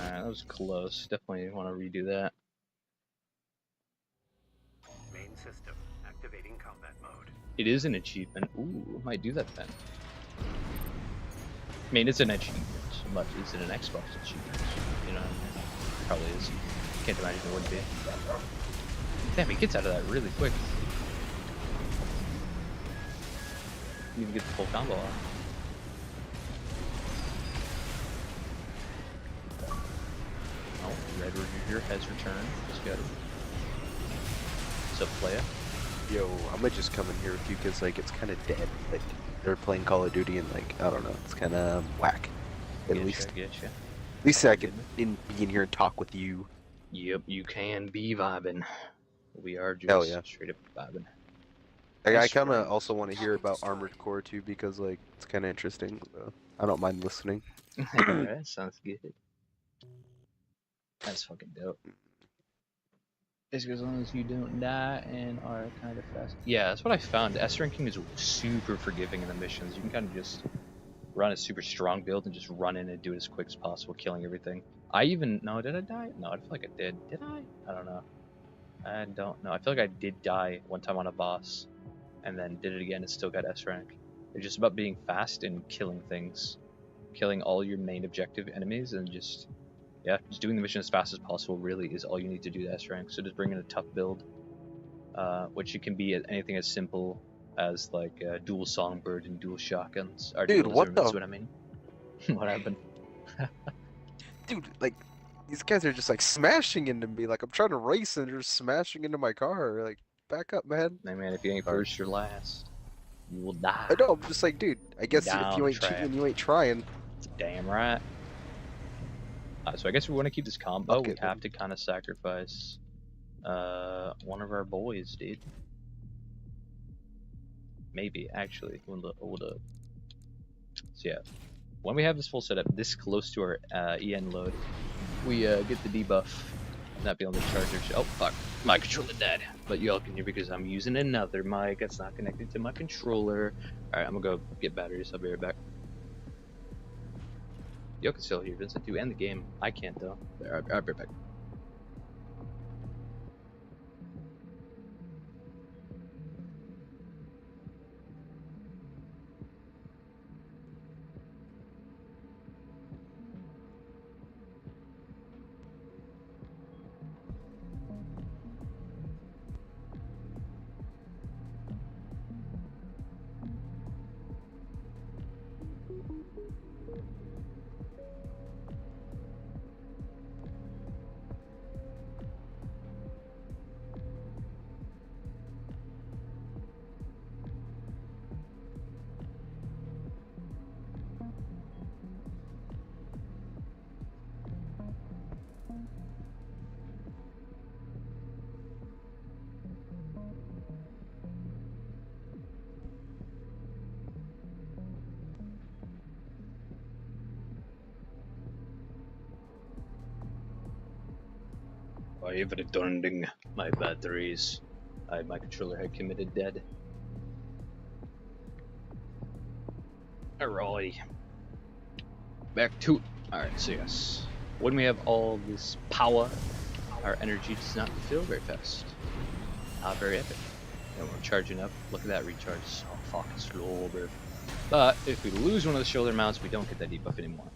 Alright, that was close. Definitely want to redo that. Main system activating combat mode. It is an achievement. Ooh, might do that then. I mean, it's an achievement, but is it an Xbox achievement? You know what I mean? Probably is. Can't imagine it would be. Damn, he gets out of that really quick. You even get the full combo off. Oh, Red Revere has returned. Just got it. What's up, Playa? Yo, I'm gonna just come in here with you because like it's kind of dead. Like they're playing Call of Duty and like I don't know, it's kind of whack. At least I could be in here and talk with you. Yep, you can be vibing. We are Hell just yeah. straight up vibing. I kind of also want to hear about Armored Core too because like it's kind of interesting. So I don't mind listening. Alright, sounds good. That's fucking dope. Basically, as long as you don't die and are kind of fast. Yeah, that's what I found. S ranking is super forgiving in the missions. You can kind of just run a super strong build and just run in and do it as quick as possible, killing everything. No, did I die? No, I feel like I did. Did I? I don't know. I don't know. I feel like I did die one time on a boss, and then did it again and still got S rank. It's just about being fast and killing things, killing all your main objective enemies, and just doing the mission as fast as possible. Really, is all you need to do to S rank. So just bring in a tough build, which it can be anything as simple as like dual songbird and dual shotguns. Or Dude, dual what Zermans, the? what I mean. What happened? Dude, like, these guys are just like smashing into me. Like, I'm trying to race and they're just smashing into my car. Like, back up, man. Hey man, if you ain't Sorry. first, you're last. You will die. I know, I'm just like, dude, I guess if Down you the ain't cheating, track. you ain't trying. Damn right. So I guess we want to keep this combo. Fuck We it, have man. to kind of sacrifice one of our boys, dude. Maybe, actually. Hold up. So yeah, when we have this full setup this close to our EN load, we get the debuff, not be able to charge our shit. Oh fuck, my controller died. But y'all can hear because I'm using another mic that's not connected to my controller. Alright, I'm gonna go get batteries. I'll be right back. Y'all can still hear Vincent too, and the game. I can't though. I'll be right back. I've returning my batteries. My controller had committed dead. Alrighty. Back to it. Alright, so yes. When we have all this power, our energy does not refill very fast. Not very epic. And we're charging up. Look at that recharge. So fucking slow, bro. But if we lose one of the shoulder mounts, we don't get that debuff anymore.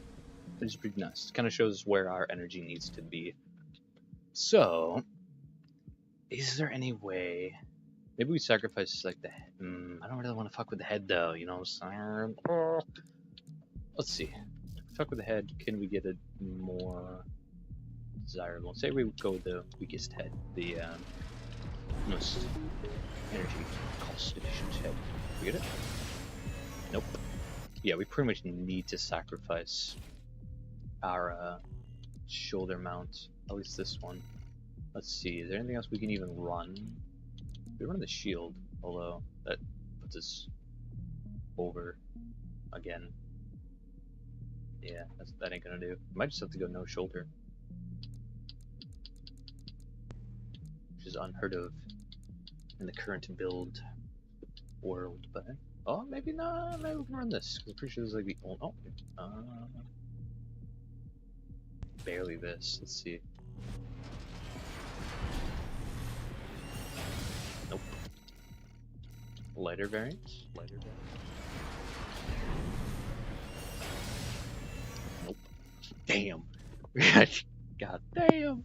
Which is pretty nice. It kind of shows where our energy needs to be. So, is there any way? Maybe we sacrifice like the head. I don't really want to fuck with the head though, you know what I'm saying? Let's see. Fuck with the head, can we get a more desirable? Say we go with the weakest head, the most energy cost efficient head. We get it? Nope. Yeah, we pretty much need to sacrifice our shoulder mount, at least this one. Let's see, is there anything else we can even run? We run the shield, although that puts us over again. Yeah, that ain't gonna do. Might just have to go no shoulder, which is unheard of in the current build world. But oh, maybe not. Maybe we can run this. Cause I'm pretty sure this is like the only. Barely this. Let's see. Nope. Lighter variants. Lighter variants. Nope. Damn. God damn.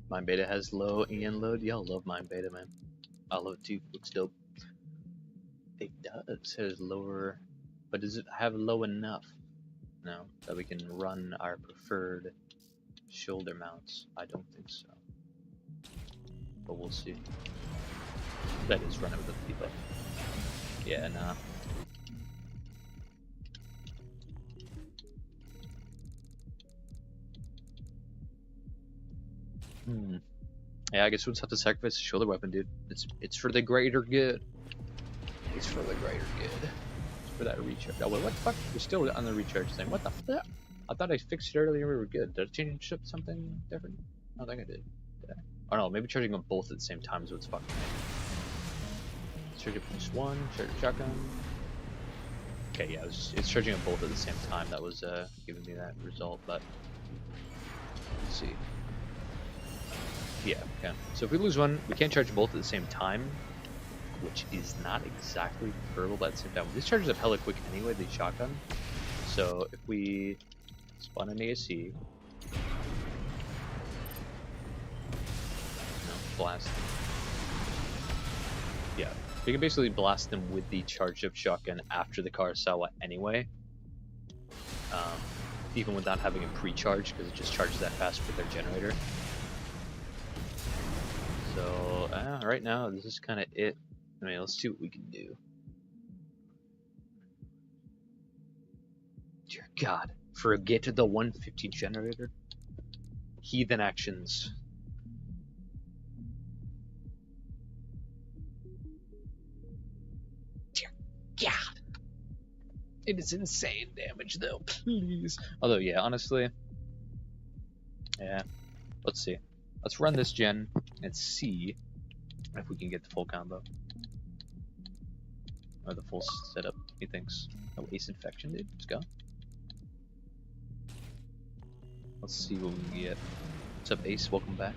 Mind Beta has low EN load. Y'all love Mind Beta, man. I love it too. Looks dope. It does. It has lower. But does it have low enough? No. That we can run our preferred shoulder mounts? I don't think so. But we'll see. That is running with the debuff. Yeah, nah. Yeah, I guess we'll just have to sacrifice the shoulder weapon, dude. It's for the greater good. It's for the greater good. It's for that recharge. Oh, wait, what the fuck? We're still on the recharge thing. What the fuck? I thought I fixed it earlier. We were good. Did I change up something different? I don't think I did. Did I? Oh no, maybe charging them both at the same time is what's fucking me. Charge up just one. Charge a shotgun. Okay, yeah, it's charging them both at the same time. That was giving me that result, but let's see. Yeah, okay. So if we lose one, we can't charge both at the same time, which is not exactly preferable, but at the same time, this charges up hella quick anyway, the shotgun. So if we spawn an ASC, blast them. Yeah, we can basically blast them with the charged up shotgun after the Kurosawa anyway. Even without having a pre-charge, because it just charges that fast with their generator. So, right now, this is kind of it. I mean, let's see what we can do. Dear God, forget the 150 generator. Heathen actions. Dear God. It is insane damage, though. Please. Although, yeah, honestly, yeah. Let's see. Let's run this gen and see if we can get the full combo. Or the full setup, he thinks. Oh, Ace Infection, dude. Let's go. Let's see what we can get. What's up, Ace? Welcome back.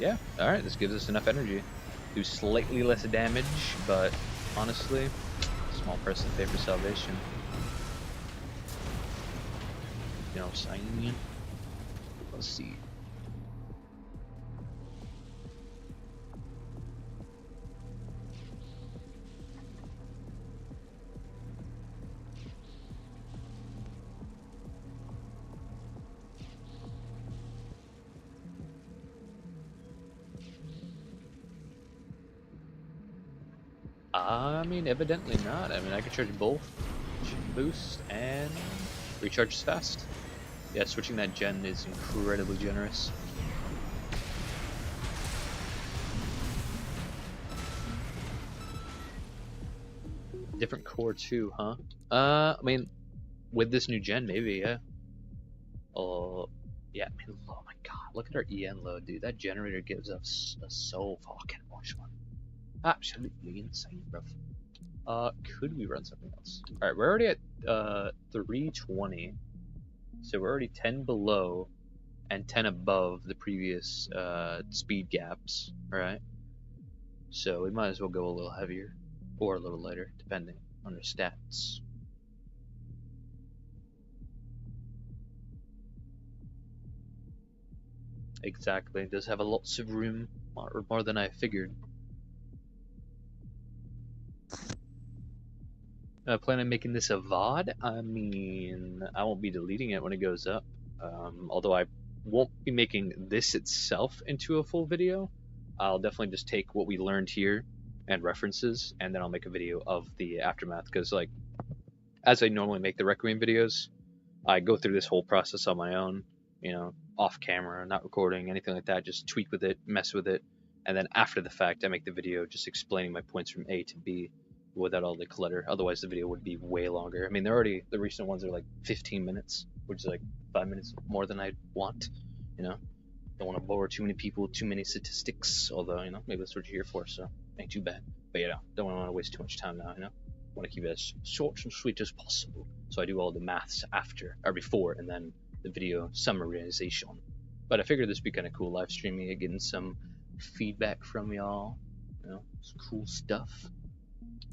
Yeah, alright, this gives us enough energy. Do slightly less damage, but honestly, small price to pay for salvation. You know what I'm saying? Let's see. I mean, evidently not. I mean, I can charge both boost and recharge fast. Yeah, switching that gen is incredibly generous. Different core too, huh? I mean, with this new gen, maybe, yeah. Oh, yeah. I mean, oh my God, look at our EN load, dude. That generator gives us so fucking much money. Absolutely insane, bro. Could we run something else? All right, we're already at 320, so we're already 10 below and 10 above the previous speed gaps. All right, so we might as well go a little heavier or a little lighter, depending on our stats. Exactly, it does have a lots of room, more than I figured. Plan on making this a VOD? I mean, I won't be deleting it when it goes up. Although I won't be making this itself into a full video. I'll definitely just take what we learned here and references, and then I'll make a video of the aftermath. Because, like, as I normally make the Requiem videos, I go through this whole process on my own, you know, off camera, not recording, anything like that, just tweak with it, mess with it, and then after the fact, I make the video just explaining my points from A to B without all the clutter. Otherwise, the video would be way longer. I mean, the recent ones are like 15 minutes, which is like 5 minutes more than I want, you know. Don't want to bore too many people, too many statistics, although, you know, maybe that's what you're here for, so ain't too bad. But, you know, don't want to waste too much time now, you know. Want to keep it as short and sweet as possible. So I do all the maths after, or before, and then the video summarization. But I figured this would be kind of cool, live streaming it, getting some feedback from y'all, you know, some cool stuff.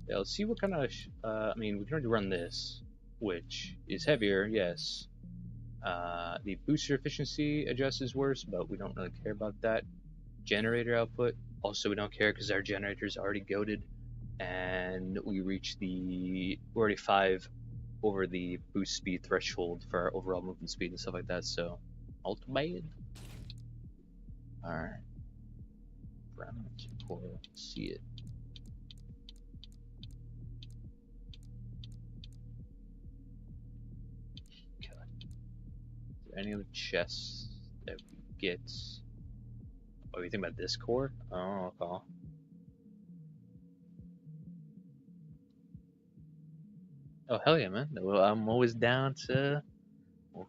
Yeah, let's see what kind of, I mean, we can already run this, which is heavier, yes. The booster efficiency adjust is worse, but we don't really care about that. Generator output, also we don't care because our generator is already goated, and we reach we're already 5 over the boost speed threshold for our overall movement speed and stuff like that, so ultimate. Alright. Let's see it. Any other chests that we get? Oh, you think about this core? Oh, okay. Oh hell yeah, man! Well, I'm always down to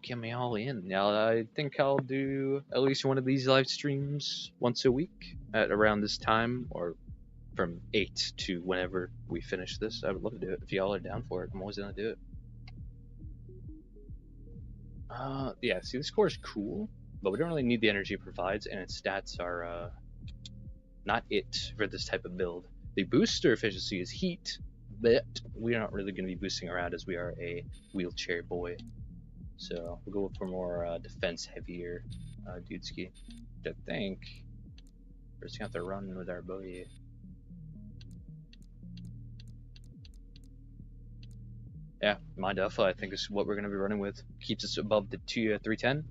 get me all in. Now I think I'll do at least one of these live streams once a week at around this time, or from 8 to whenever we finish this. I would love to do it if y'all are down for it. I'm always gonna do it. Yeah. See, this core is cool, but we don't really need the energy it provides, and its stats are not it for this type of build. The booster efficiency is heat, but we're not really going to be boosting around as we are a wheelchair boy. So we'll go for more defense heavier dudeski. I think we're just going to have to run with our boy. Yeah, Mind Alpha I think is what we're going to be running with. Keeps us above the 310,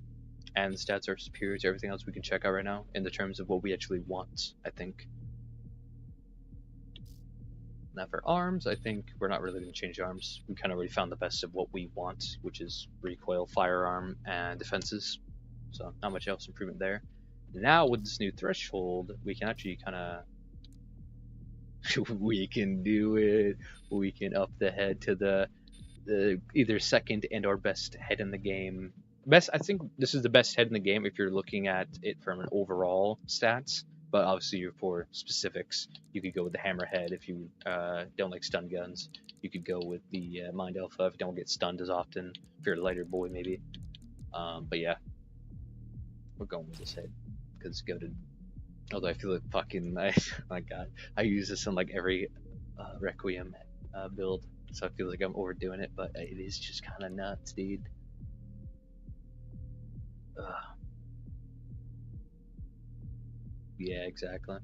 and the stats are superior to everything else we can check out right now in the terms of what we actually want, I think. Now for arms, I think we're not really going to change arms. We kind of already found the best of what we want, which is recoil, firearm, and defenses. So not much else improvement there. Now with this new threshold, we can actually kind of... we can do it. We can up the head to the either second and or best head in the game. I think this is the best head in the game if you're looking at it from an overall stats. But obviously, for specifics, you could go with the hammerhead if you don't like stun guns. You could go with the Mind Alpha if you don't get stunned as often. If you're a lighter boy, maybe. But yeah, we're going with this head because it's goated. Although I feel like fucking, my god, I use this in like every Requiem build, so I feel like I'm overdoing it. But it is just kind of nuts, dude. Yeah, exactly.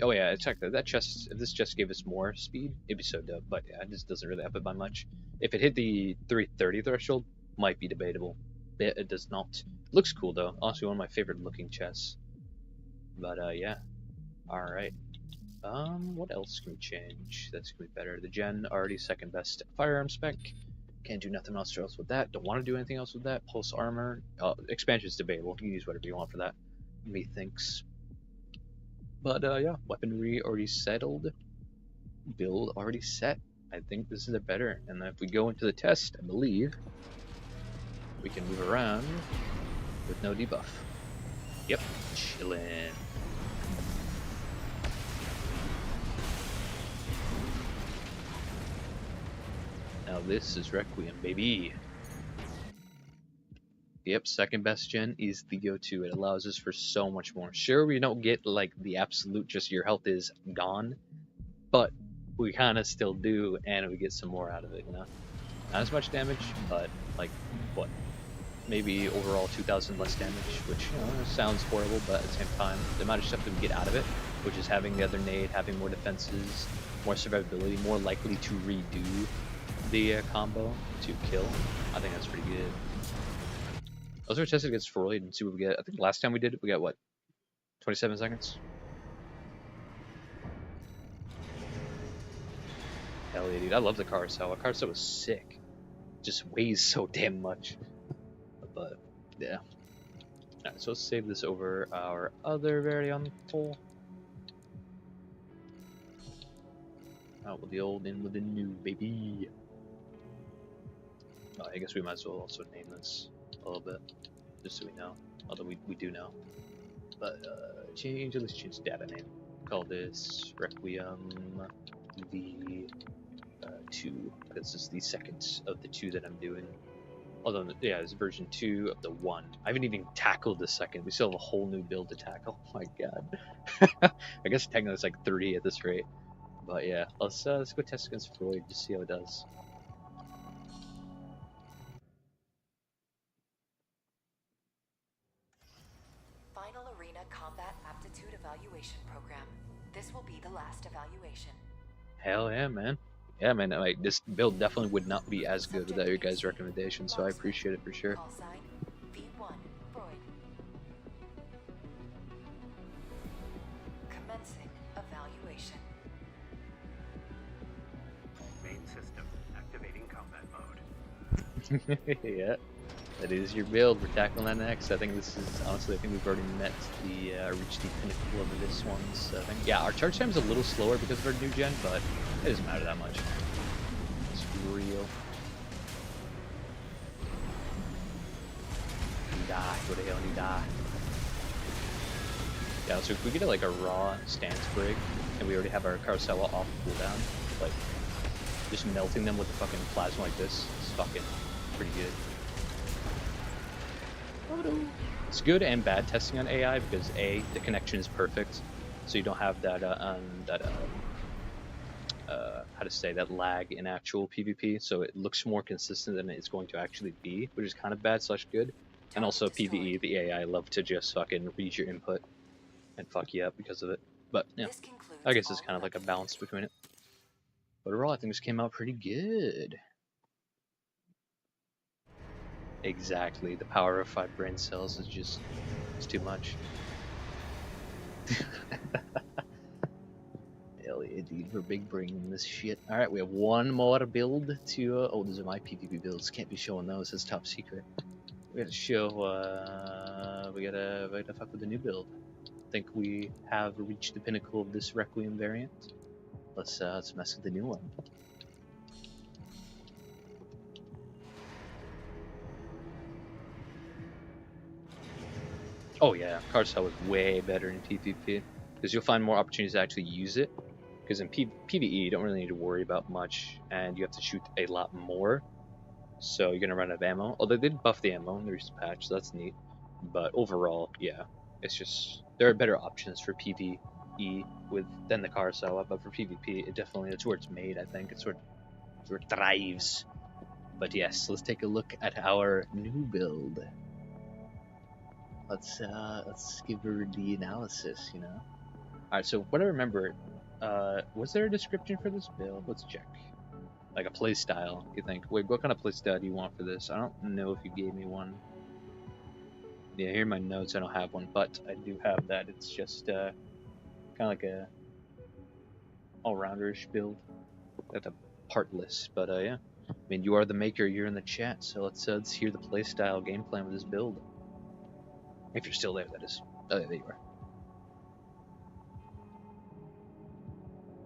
Oh yeah, check that. That chest, if this chest gave us more speed, it'd be so dope. But yeah, it just doesn't really up it by much. If it hit the 330 threshold, might be debatable. It does not. Looks cool though. Honestly, one of my favorite looking chests. But yeah. All right. What else can we change? That's gonna be better. The gen already second best firearm spec. Can't do nothing else with that. Don't want to do anything else with that. Pulse armor. Expansion is debatable. You can use whatever you want for that. Methinks. But yeah, weaponry already settled. Build already set. I think this is a better. And if we go into the test, I believe we can move around with no debuff. Yep, chillin'. Now this is Requiem, baby. Yep, second best gen is the go-to. It allows us for so much more. Sure, we don't get like the absolute just your health is gone, but we kind of still do, and we get some more out of it, you know? Not as much damage, but like, what? Maybe overall 2,000 less damage, which, you know, sounds horrible, but at the same time, the amount of stuff that we get out of it, which is having the other nade, having more defenses, more survivability, more likely to redo the combo to kill, I think that's pretty good. Let's go test it against Freud and see what we get. I think last time we did it, we got what? 27 seconds? Hell yeah, dude. I love the carousel. The carousel was sick. Just weighs so damn much. But, yeah. Alright, so let's save this over our other variant poll. Out with the old, in with the new, baby. Oh, I guess we might as well also name this a little bit, just so we know. Although we do know. But let's change the data name. Call this Requiem V2. This is the second of the two that I'm doing. Although, yeah, it's version 2 of the 1. I haven't even tackled the second. We still have a whole new build to tackle. Oh my god. I guess technically it's like 3 at this rate. But yeah, let's go test against Freud to see how it does. Final Arena Combat Aptitude Evaluation Program. This will be the last evaluation. Hell yeah, man. Yeah, man, like, this build definitely would not be as good without your guys' recommendations, so I appreciate it for sure. Call sign V1 Freud. Commencing evaluation. Main system activating combat mode. Yeah, that is your build. We're tackling that next. I think this is, honestly, I think we've already met the, reached the pinnacle of this one. So I think, yeah, our charge time's a little slower because of our new gen, but it doesn't matter that much. Let's real. You die. Go to hell and you die. Yeah, so if we get like a raw stance break, and we already have our Carousel off cooldown, like, just melting them with the fucking plasma like this is fucking pretty good. It's good and bad testing on AI because A, the connection is perfect, so you don't have that how to say, that lag in actual PvP, so it looks more consistent than it's going to actually be, which is kind of bad / good. And also PvE, the AI love to just fucking read your input and fuck you up because of it. But yeah, I guess it's kind of like a balance between it. But overall, I think this came out pretty good. Exactly, the power of 5 brain cells is just, it's too much. Hell yeah, dude, we're big brain this shit. Alright, we have one more build to, oh, those are my PvP builds, can't be showing those, it's top secret. We gotta show, we gotta fuck with the new build. I think we have reached the pinnacle of this Requiem variant. Let's mess with the new one. Oh yeah, Carousel is way better in PvP because you'll find more opportunities to actually use it. Because in PvE, you don't really need to worry about much, and you have to shoot a lot more. So you're gonna run out of ammo. Although they did buff the ammo in the recent patch, so that's neat. But overall, yeah, it's just there are better options for PvE than the Carousel, but for PvP, it definitely, it's where it's made. I think it's where it thrives. But yes, let's take a look at our new build. Let's give her the analysis, you know. All right, so what I remember, was there a description for this build? Let's check. Like a play style, you think? Wait, what kind of play style do you want for this? I don't know if you gave me one. Yeah, here are my notes. I don't have one, but I do have that. It's just kind of like a all-rounderish build. That's a part list, but yeah. I mean, you are the maker. You're in the chat, so let's hear the play style game plan with this build. If you're still there, that is. Oh, yeah, there you are.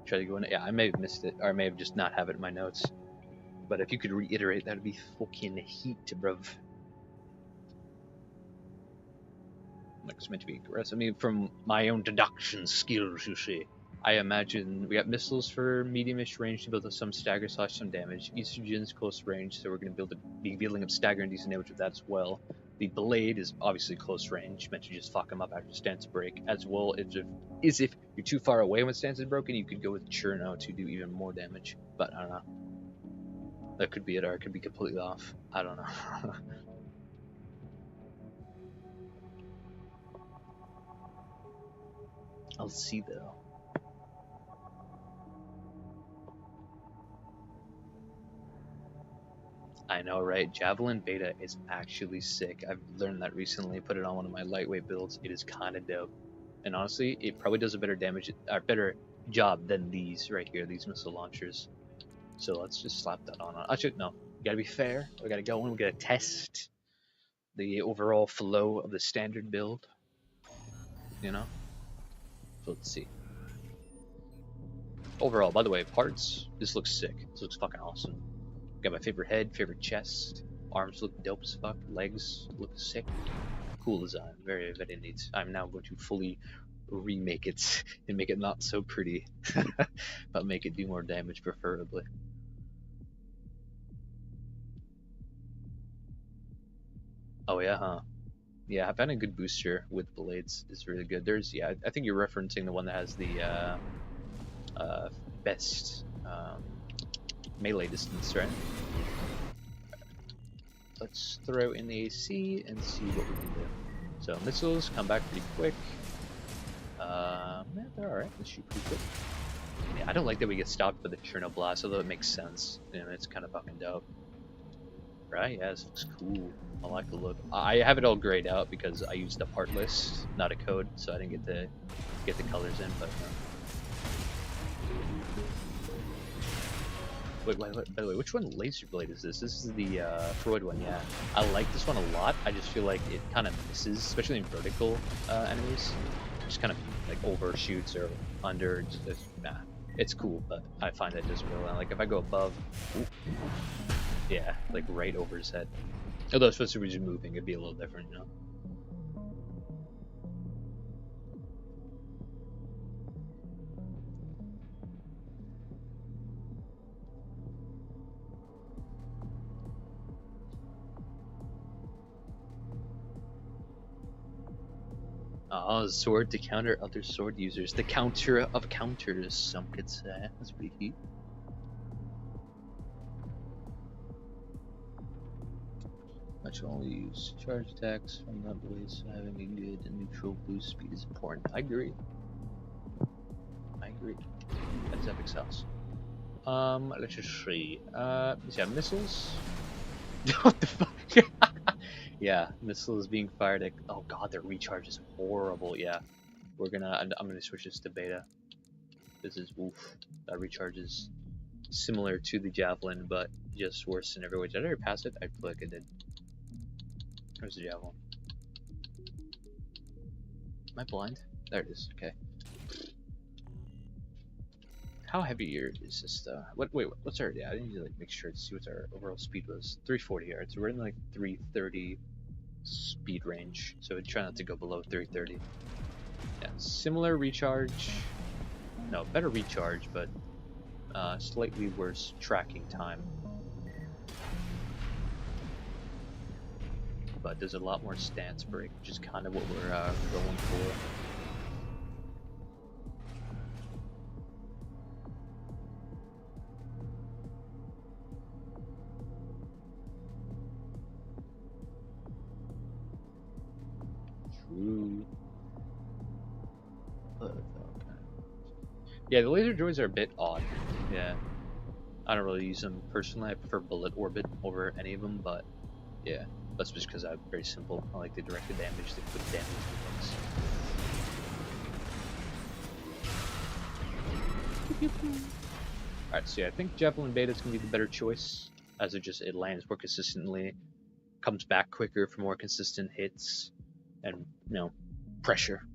Try to go in it. Yeah, I may have missed it, or I may have just not have it in my notes. But if you could reiterate, that'd be fucking heat, bruv. Like it's meant to be aggressive. I mean, from my own deduction skills, you see. I imagine we got missiles for medium-ish range to build up some stagger / some damage. Estrogen's close range, so we're going to be building up stagger and decent damage with that as well. The blade is obviously close range, meant to just fuck him up after stance break, as well as if you're too far away when stance is broken, you could go with Churno to do even more damage. But I don't know. That could be it, or it could be completely off. I don't know. I'll see though. I know, right? Javelin Beta is actually sick. I've learned that recently. Put it on one of my lightweight builds. It is kind of dope. And honestly, it probably does a better damage, or better job than these right here, these missile launchers. So let's just slap that on. Actually, no. We gotta be fair. We gotta go in. We gotta test the overall flow of the standard build. You know? So let's see. Overall, by the way, parts, this looks sick. This looks fucking awesome. Got my favorite head, favorite chest. Arms look dope as fuck. Legs look sick. Cool design. Very, very neat. I'm now going to fully remake it and make it not so pretty. But make it do more damage, preferably. Oh yeah, huh? Yeah, I've had a good booster with blades. It's really good. There's, yeah, I think you're referencing the one that has the best melee distance, right? Let's throw in the AC and see what we can do. So missiles come back pretty quick. Yeah, they're alright. They shoot pretty quick. Yeah, I don't like that we get stopped by the Cherno Blast, although it makes sense. You know, it's kind of fucking dope. Right? Yeah, this looks cool. I like the look. I have it all grayed out because I used a part list, not a code, so I didn't get the colors in, but Wait, by the way, which one laser blade is this? This is the Freud one, yeah. I like this one a lot. I just feel like it kind of misses, especially in vertical enemies. Just kind of like overshoots or under. Nah. It's cool, but I find that just really like if I go above, ooh, yeah, like right over his head. Although it's supposed to be just moving, it'd be a little different, you know. Oh, sword to counter other sword users. The counter of counters, some could say. That's pretty cute. Much only use charge attacks from that blade, so having a good and neutral boost speed is important. I agree. I agree. That's epic sauce. Let's just see. Yeah, missiles. What the fuck? Yeah, missiles being fired at. Oh god, their recharge is horrible. Yeah, I'm gonna switch this to beta. This is oof. That recharge is similar to the javelin, but just worse in every way. Did I ever pass it? I feel like I did. Where's the javelin? Am I blind? There it is. Okay. How heavy is this? Wait, what's our? Yeah, I need to like make sure to see what our overall speed was. 340 yards. So we're in like 330 speed range. So try not to go below 330. Yeah, similar recharge. No, better recharge, but slightly worse tracking time. But there's a lot more stance break, which is kind of what we're going for. True. Okay. Yeah, the laser droids are a bit odd. Yeah. I don't really use them personally. I prefer bullet orbit over any of them, but yeah. That's just because I'm very simple. I like the directed damage, the quick damage things. Alright, so yeah, I think Javelin Beta is going to be the better choice, as it lands more consistently, comes back quicker for more consistent hits, and, you know, pressure.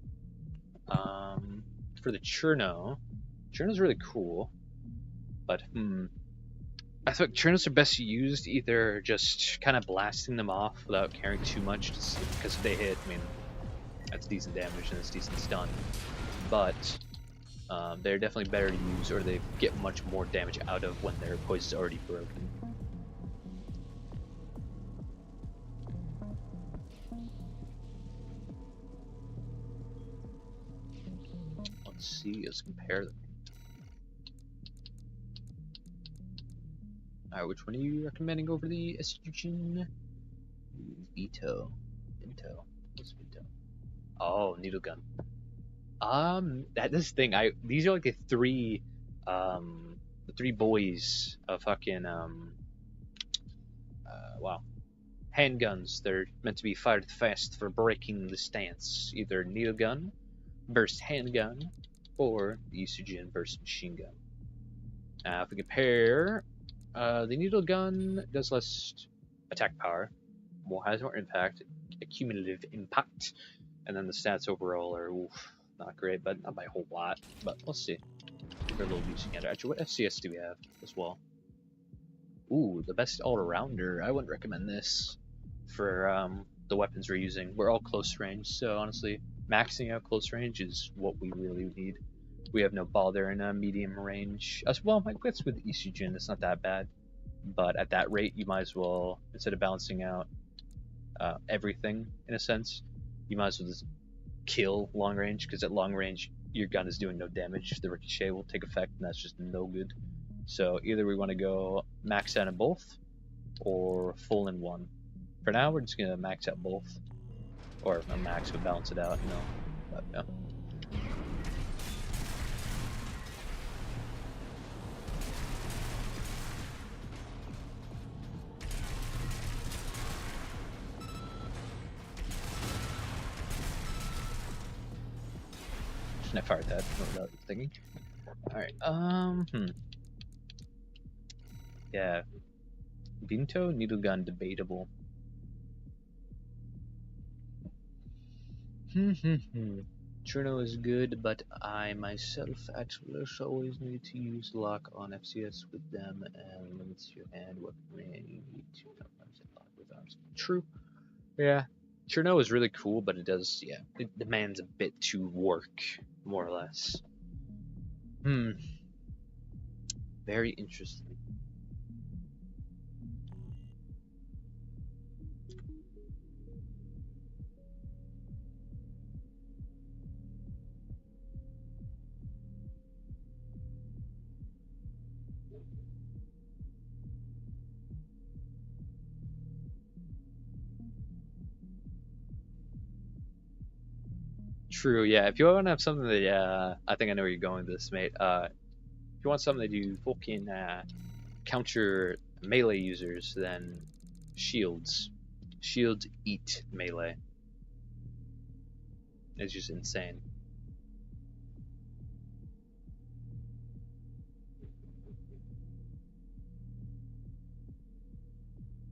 For the Cherno's really cool, but, I thought Chernos are best used either just kind of blasting them off without caring too much, because if they hit, I mean, that's decent damage and it's decent stun. But they're definitely better to use, or they get much more damage out of when their poise is already broken. Let's see, let's compare them. Alright, which one are you recommending over the estrogen? Veto. What's Veto? Oh, needle gun. These are like the three boys of fucking, wow. Handguns. They're meant to be fired fast for breaking the stance. Either needle gun, burst handgun, or the estrogen burst machine gun. Now, if we compare, the needle gun does less attack power, has more impact, accumulative impact, and then the stats overall are not great, but not by a whole lot. But let's see. They're a little using it. Actually, what FCS do we have as well? Ooh, the best all-arounder. I wouldn't recommend this for the weapons we're using. We're all close range, so honestly, maxing out close range is what we really need. We have no bother in a medium range. As well, I guess with estrogen, it's not that bad. But at that rate, you might as well, instead of balancing out everything, in a sense, you might as well just kill long range, because at long range, your gun is doing no damage. The ricochet will take effect, and that's just no good. So either we want to go max out in both, or full in one. For now, we're just going to max out both. Or a max would balance it out, you know. But, yeah. Shouldn't have fired that without thinking. Alright, yeah. Vinto, needle gun, debatable. Trino is good, but I myself at Lush always need to use lock on FCS with them and limits your hand weaponry and you need to sometimes lock with arms. True. Yeah. Trino is really cool, but it does, yeah, it demands a bit to work, more or less. Very interesting. True, yeah. If you want to have something that, I think I know where you're going with this, mate. If you want something that you fucking counter melee users, then shields. Shields eat melee. It's just insane.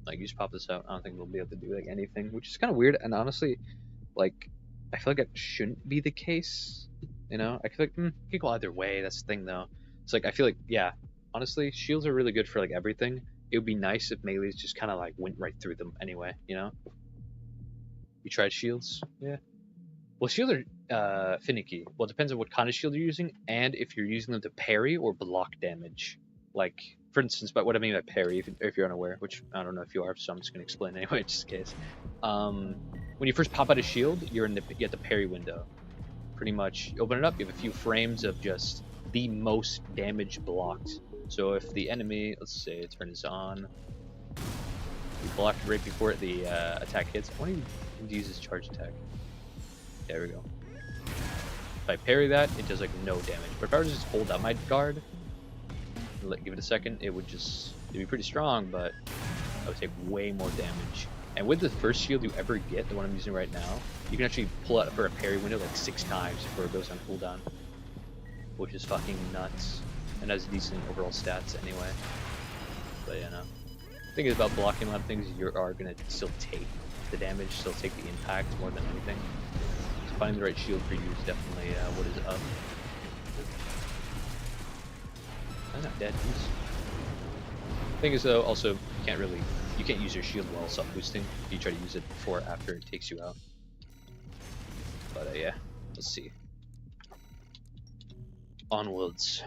Like, you just pop this out, I don't think they'll be able to do like anything, which is kind of weird. And honestly, like, I feel like it shouldn't be the case. You know, I feel like it could go either way. That's the thing, though. It's like I feel like, yeah, honestly, shields are really good for like everything. It would be nice if melees just kind of like went right through them anyway. You know. You tried shields? Yeah. Well, shields are finicky. Well, it depends on what kind of shield you're using, and if you're using them to parry or block damage. Like, for instance, but what I mean by parry, if you're unaware, which I don't know if you are, so I'm just gonna explain anyway, just in case. When you first pop out a shield, you get the parry window. Pretty much, you open it up, you have a few frames of just the most damage blocked. So if the enemy, let's say, turns on, you blocked right before the attack hits. I want to use his charge attack. There we go. If I parry that, it does like no damage. But if I were to just hold out my guard, give it a second, it'd be pretty strong, but I would take way more damage. And with the first shield you ever get, the one I'm using right now, you can actually pull out for a parry window like 6 times before it goes on cooldown, which is fucking nuts, and has decent overall stats anyway. But yeah, no. The thing is about blocking a lot of things, you are gonna still take the damage, still take the impact more than anything. So finding the right shield for you is definitely what is up. I'm not dead. Thing is though, also you can't use your shield while self-boosting. You try to use it before or after it takes you out. But yeah, let's see. Onwards.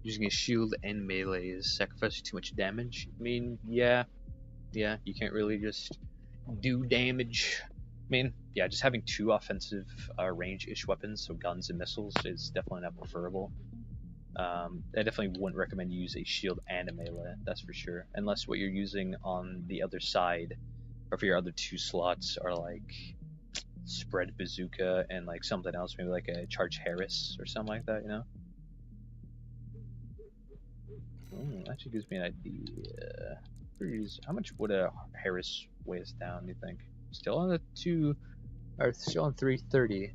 Using a shield and melee is sacrificing too much damage. I mean, yeah, you can't really just do damage. I mean, yeah, just having 2 offensive range-ish weapons, so guns and missiles, is definitely not preferable. I definitely wouldn't recommend you use a shield and a melee, that's for sure. Unless what you're using on the other side, or for your other 2 slots, are like spread bazooka and like something else, maybe like a charge Harris or something like that, you know? Actually gives me an idea. How much would a Harris weigh us down, do you think? Still on still on 330.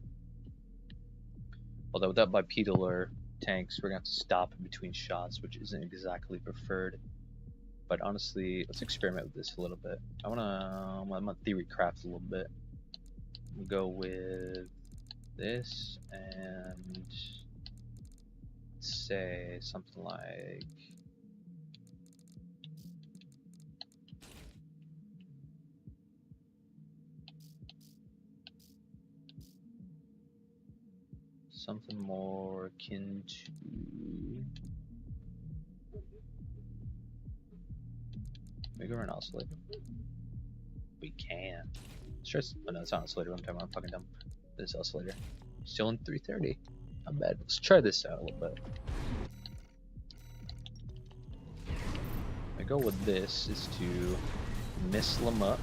Although without bipedal or tanks, we're gonna have to stop in between shots, which isn't exactly preferred. But honestly, let's experiment with this a little bit. I'm gonna theory craft a little bit. We'll go with this and say something like something more akin to maybe we're an oscillator. We can. Stress. Oh no, it's not oscillator. I'm talking about. I'm fucking dumb. This oscillator. Still in 330. Not bad. Let's try this out a little bit. My goal with this is to missile them up.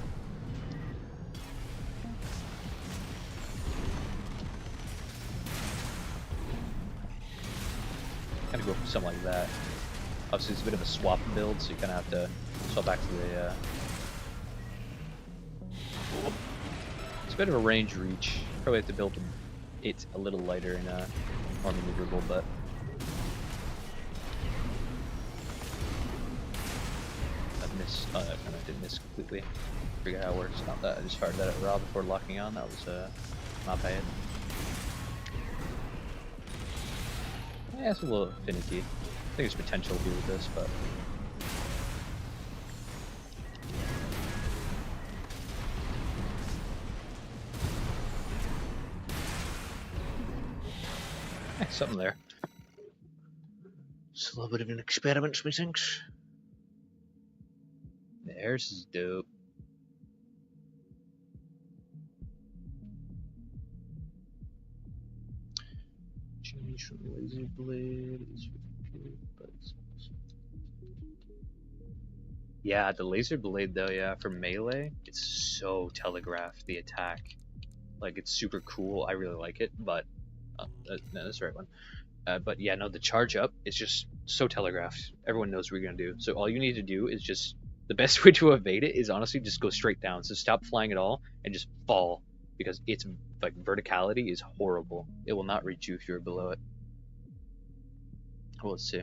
Kind of go for something like that. Obviously, it's a bit of a swap build, so you kind of have to swap back to the. It's a bit of a range reach. Probably have to build it a little lighter and more maneuverable, but. Oh, that kind of didn't miss completely. Forget how it works. Not that I just fired that at Raw before locking on. That was not bad. Yeah, it's a little finicky. I think there's potential here with this, but. Something there. It's a little bit of an experiment, methinks. The Harris is dope. Change from laser blade is good, but yeah, the laser blade though, yeah, for melee, it's so telegraphed the attack. Like it's super cool. I really like it, but no, that's the right one. But yeah, no, the charge up is just so telegraphed. Everyone knows what you're gonna do. So all you need to do is just the best way to evade it is honestly just go straight down. So stop flying at all and just fall, because it's like verticality is horrible. It will not reach you if you're below it. Well, let's see.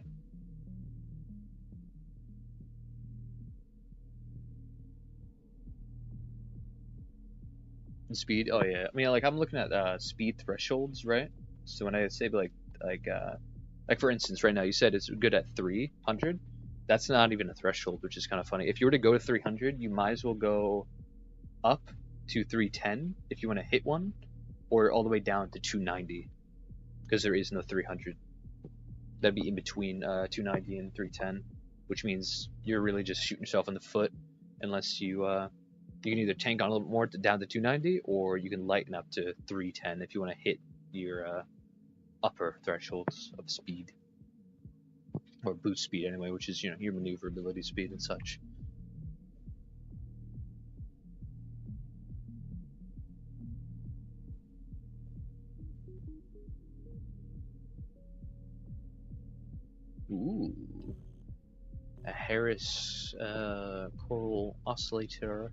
And speed, oh yeah. I mean, like I'm looking at speed thresholds, right? So when I say like for instance, right now you said it's good at 300. That's not even a threshold, which is kind of funny. If you were to go to 300, you might as well go up to 310 if you want to hit one, or all the way down to 290, because there is no 300. That'd be in between 290 and 310, which means you're really just shooting yourself in the foot, unless you you can either tank on a little more down to 290, or you can lighten up to 310 if you want to hit your upper thresholds of speed, or boost speed anyway, which is, you know, your maneuverability speed and such. Ooh, a Harris coral oscillator.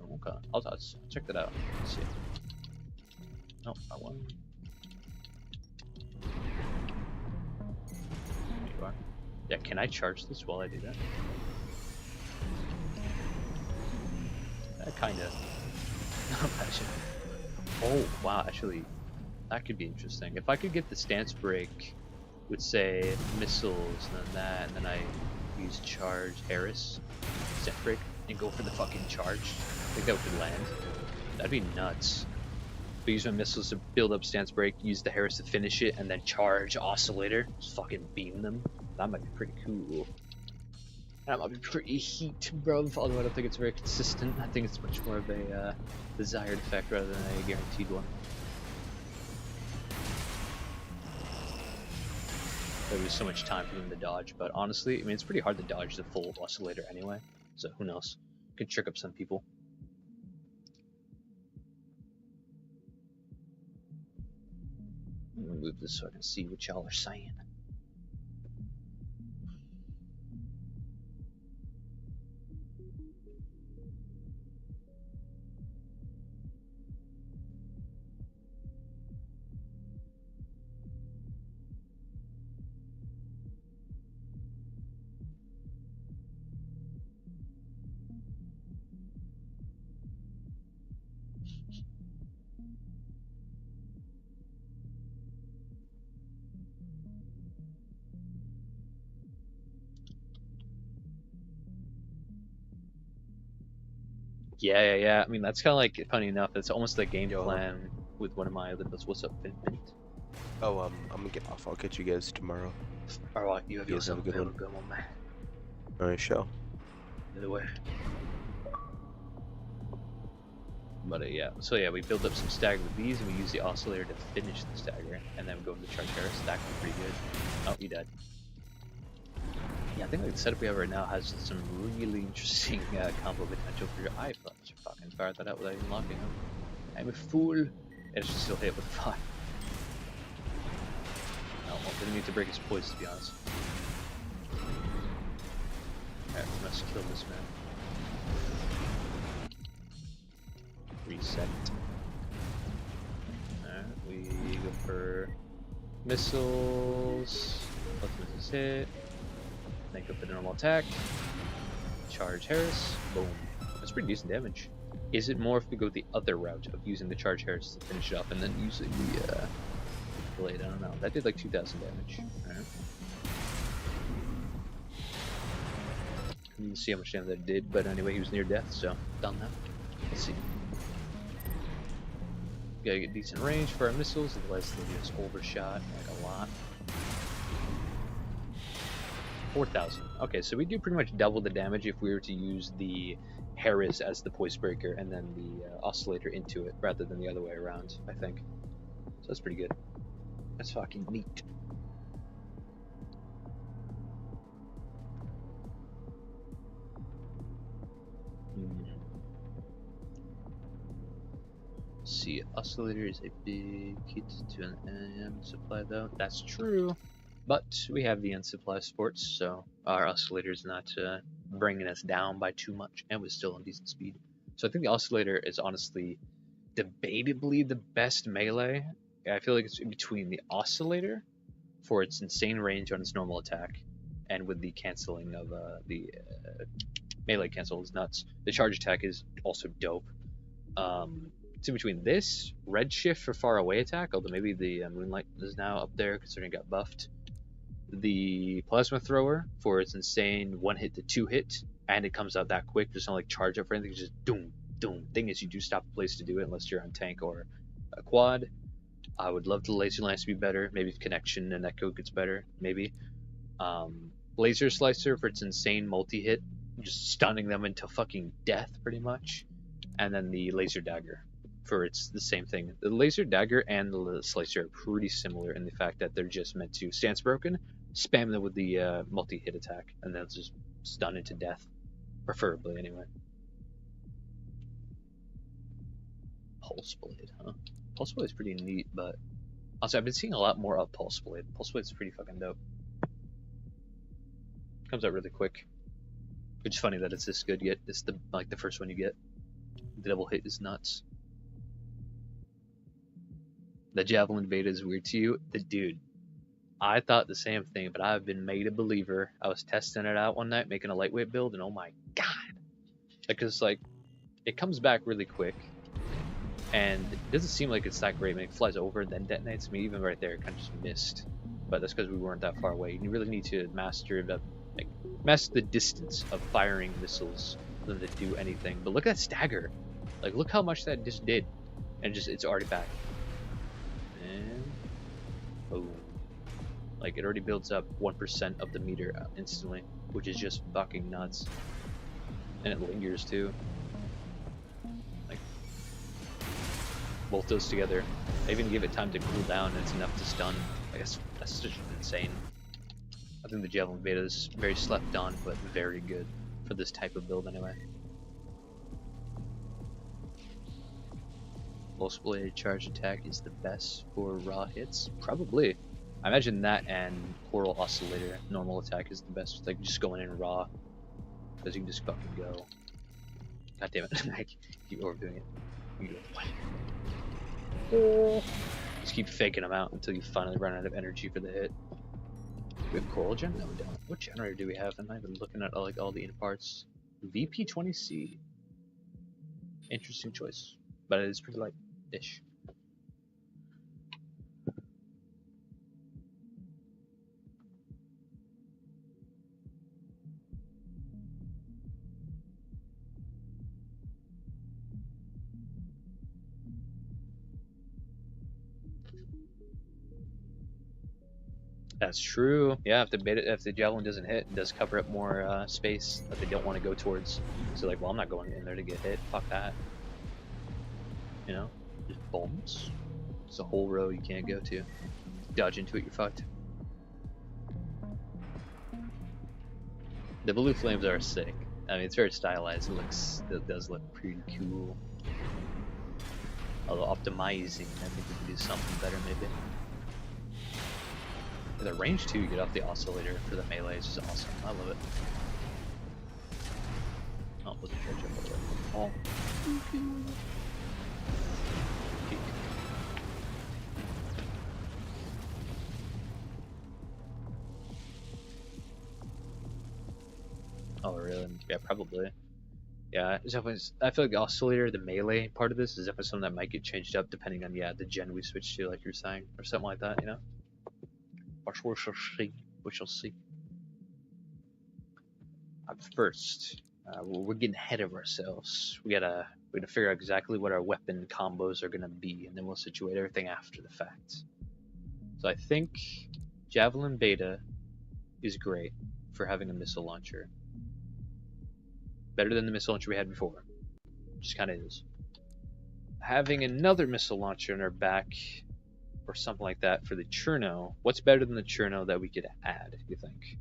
Okay, I'll check that out. Let's see. No, that one. There you are. Yeah, can I charge this while I do that? Kinda. Oh, wow, actually, that could be interesting. If I could get the stance break with, say, missiles, and then that, and then I use charge Harris, stance break, and go for the fucking charge, I think that would land. That'd be nuts. But use my missiles to build up stance break, use the Harris to finish it, and then charge oscillator, just fucking beam them. That might be pretty cool. That might be pretty heat, bro. Although I don't think it's very consistent. I think it's much more of a desired effect rather than a guaranteed one. There was so much time for them to dodge, but honestly, I mean, it's pretty hard to dodge the full oscillator anyway. So who knows? Could trick up some people. I'm gonna move this so I can see what y'all are saying. Yeah. I mean, that's kind of like, funny enough, it's almost the game plan with one of my other builds. What's up, Vint? Oh, I'm gonna get off. I'll catch you guys tomorrow. Alright, you have yourself a good one. Good one, man. Alright, show. Either way. But yeah, so yeah, we build up some stagger with these, and we use the oscillator to finish the stagger, and then we go into the charge Harris. That could be pretty good. Oh, he died. Yeah, I think like the setup we have right now has some really interesting combo potential for your eye. Let's fucking fire that out without even locking him. I'm a fool. And it should still hit with 5. No, didn't need to break his poise, to be honest. Alright, let's kill this man. Reset. Alright, we go for missiles. Let's miss hit. Then go for the normal attack. Charge Harris. Boom. That's pretty decent damage. Is it more if we go the other route of using the Charge Harris to finish it up and then using the blade? I don't know. That did like 2,000 damage. Alright. Didn't see how much damage that did, but anyway, he was near death, so done that. Let's see. Gotta get decent range for our missiles, otherwise they'll just overshot like a lot. 4,000. Okay, so we do pretty much double the damage if we were to use the Harris as the poise breaker and then the oscillator into it rather than the other way around, I think. So that's pretty good. That's fucking neat. See, oscillator is a big hit to an end supply though. That's true. But we have the end supply sports, so our oscillator is not bringing us down by too much, and we're still on decent speed. So I think the oscillator is honestly debatably the best melee. I feel like it's in between the oscillator for its insane range on its normal attack, and with the canceling of the melee cancel is nuts. The charge attack is also dope. It's in between this, Redshift for far away attack, although maybe the Moonlight is now up there considering it got buffed. The Plasma Thrower for its insane 1-hit to 2-hit, and it comes out that quick. There's no like charge up for anything, it's just doom, doom. Thing is, you do stop a place to do it unless you're on tank or a quad. I would love the Laser Lance to be better. Maybe if Connection and Echo gets better, maybe. Laser Slicer for its insane multi-hit, just stunning them into fucking death pretty much. And then the Laser Dagger for it's the same thing. The Laser Dagger and the Slicer are pretty similar in the fact that they're just meant to stance broken, spam them with the multi-hit attack, and then just stun into death, preferably anyway. Pulse Blade, huh? Pulse Blade is pretty neat, but also I've been seeing a lot more of Pulse Blade. Pulse Blade is pretty fucking dope. Comes out really quick, which is funny that it's this good. Yet it's the first one you get. The double hit is nuts. The Javelin beta is weird to you. The dude, I thought the same thing, but I've been made a believer. I was testing it out one night, making a lightweight build, and oh my god, because like it comes back really quick, and it doesn't seem like it's that great. When it flies over and then detonates, me even right there, it kind of just missed. But that's because we weren't that far away. You really need to master the distance of firing missiles for them to do anything. But look at that stagger. Like, look how much that just did, and just it's already back. And boom. Like, it already builds up 1% of the meter instantly, which is just fucking nuts. And it lingers too. Like, both those together. I even give it time to cool down, and it's enough to stun. I guess that's just insane. I think the Javelin beta is very slept on, but very good for this type of build anyway. Pulse Blade charge attack is the best for raw hits? Probably. I imagine that and Coral Oscillator normal attack is the best, like just going in raw. Because you can just fucking go. God damn it, I keep overdoing it. You go. Just keep faking them out until you finally run out of energy for the hit. Do we have Coral Gen? No, we don't. What generator do we have? I'm not even looking at all the inner parts. VP20C. Interesting choice. But it is pretty light-ish. That's true. Yeah, if the Javelin doesn't hit, it does cover up more space that they don't want to go towards. So like, well, I'm not going in there to get hit. Fuck that. You know, just bombs. It's a whole row you can't go to. Dodge into it, you're fucked. The blue flames are sick. I mean, it's very stylized. It does look pretty cool. Although optimizing, I think we could do something better maybe. The range too, you get off the oscillator for the melee is just awesome. I love it. Oh, was a charge up by the way. Oh. Peek. Oh, really? Yeah, probably. Yeah, it's definitely, I feel like the oscillator, the melee part of this is definitely something that might get changed up depending on, yeah, the gen we switch to, like you're saying, or something like that, you know? We shall see. We shall see. First, we're getting ahead of ourselves. We gotta figure out exactly what our weapon combos are gonna be, and then we'll situate everything after the fact. So I think Javelin Beta is great for having a missile launcher. Better than the missile launcher we had before. Just kind of is. Having another missile launcher in our back, or something like that for the Cherno. What's better than the Cherno that we could add, you think?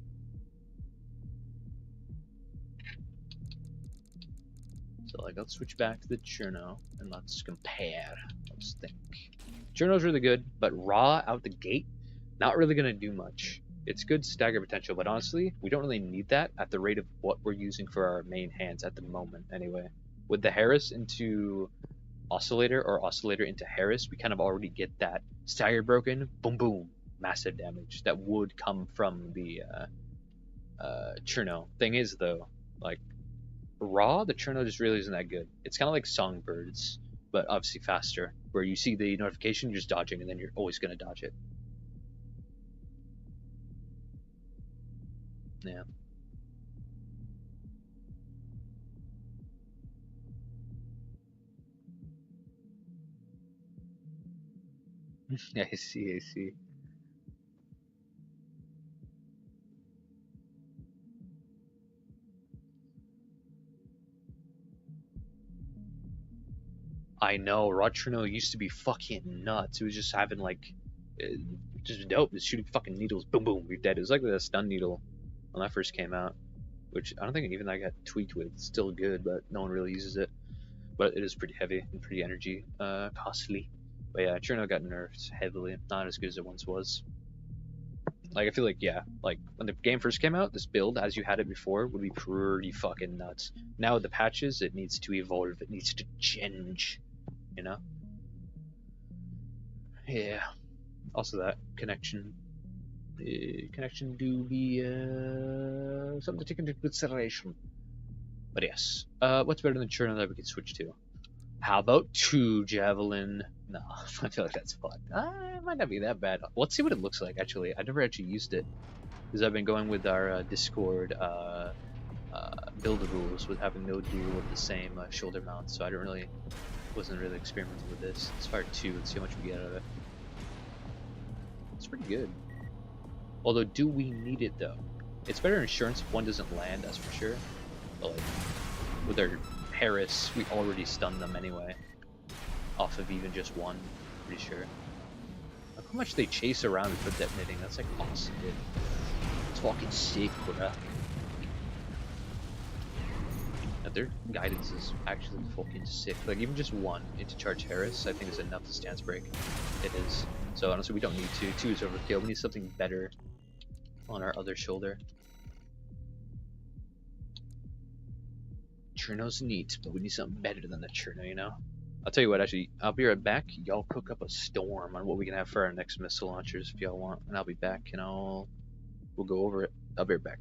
So like, let's switch back to the Cherno and let's compare. Let's think. Cherno's really good, but raw out the gate, not really gonna do much. It's good stagger potential, but honestly, we don't really need that at the rate of what we're using for our main hands at the moment, anyway. With the Harris into Oscillator or Oscillator into Harris, we kind of already get that stagger broken, boom boom, massive damage that would come from the Cherno. Thing is though, like raw, the Cherno just really isn't that good. It's kind of like Songbirds, but obviously faster, where you see the notification, you're just dodging, and then you're always going to dodge it. Yeah. I see, I see. I know, raw Cherno used to be fucking nuts. It was just having like, just dope. Just shooting fucking needles, boom boom, you're dead. It was like the stun needle when that first came out, which I don't think even I got tweaked with. It's still good, but no one really uses it. But it is pretty heavy and pretty energy costly. But yeah, Cherno got nerfed heavily. Not as good as it once was. Like I feel like yeah, like when the game first came out, this build as you had it before would be pretty fucking nuts. Now with the patches, it needs to evolve. It needs to change. You know? Yeah. Also that connection. Connection do be something to take into consideration. But yes, what's better than Cherno that we could switch to? How about 2 Javelin? No, I feel like that's fun. It might not be that bad. Let's see what it looks like, actually. I never actually used it. Because I've been going with our Discord build rules with having no dual of the same shoulder mount, so I wasn't really experimenting with this. Let's fire 2 and see how much we get out of it. It's pretty good. Although, do we need it, though? It's better insurance if one doesn't land, that's for sure. But, like, with our Harris, we already stunned them anyway. Off of even just one, pretty sure. Look how much they chase around for detonating. That's like awesome, dude. It's fucking sick, bruh. Their guidance is actually fucking sick. Like even just 1 into charge Harris, I think is enough to stance break. It is. So honestly, we don't need 2. 2 is overkill. We need something better on our other shoulder. Cherno's neat, but we need something better than the Cherno, you know? I'll tell you what, actually, I'll be right back. Y'all cook up a storm on what we can have for our next missile launchers if y'all want, and I'll be back and we'll go over it. I'll be right back.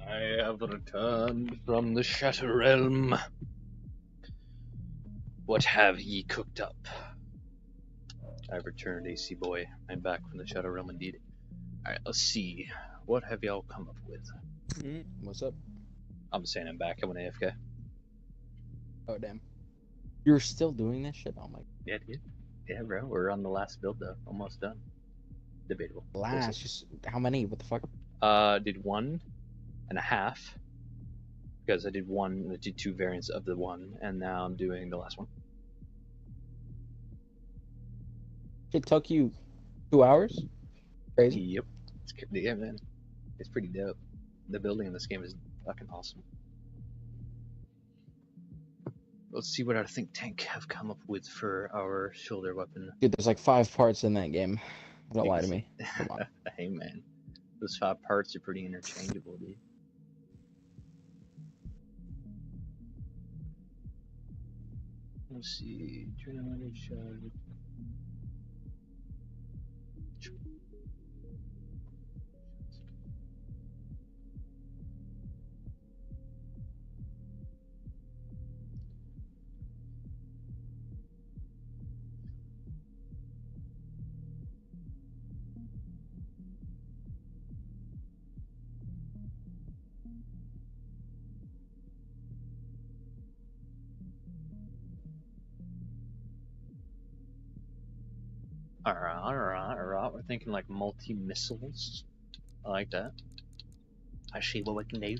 I have returned from the Shatter Realm. What have ye cooked up? I've returned, AC boy. I'm back from the Shadow Realm indeed. Alright, let's see. What have y'all come up with? What's up? I'm saying I'm back. I went AFK. Oh, damn. You're still doing this shit? Oh my. Yeah, dude. Yeah, bro. We're on the last build though. Almost done. Debatable. We'll see. Last. Just how many? What the fuck? Did 1.5. Because I did 2 variants of the 1, and now I'm doing the last one. It took you 2 hours? Crazy. Yep. Yeah, man. It's pretty dope. The building in this game is fucking awesome. Let's see what our think tank have come up with for our shoulder weapon. Dude, there's like 5 parts in that game. Don't lie to me. Come on. Hey, man. Those 5 parts are pretty interchangeable, dude. Let's see. Adrenaline shot. Alright. We're thinking like multi-missiles. I like that. I see what we can do.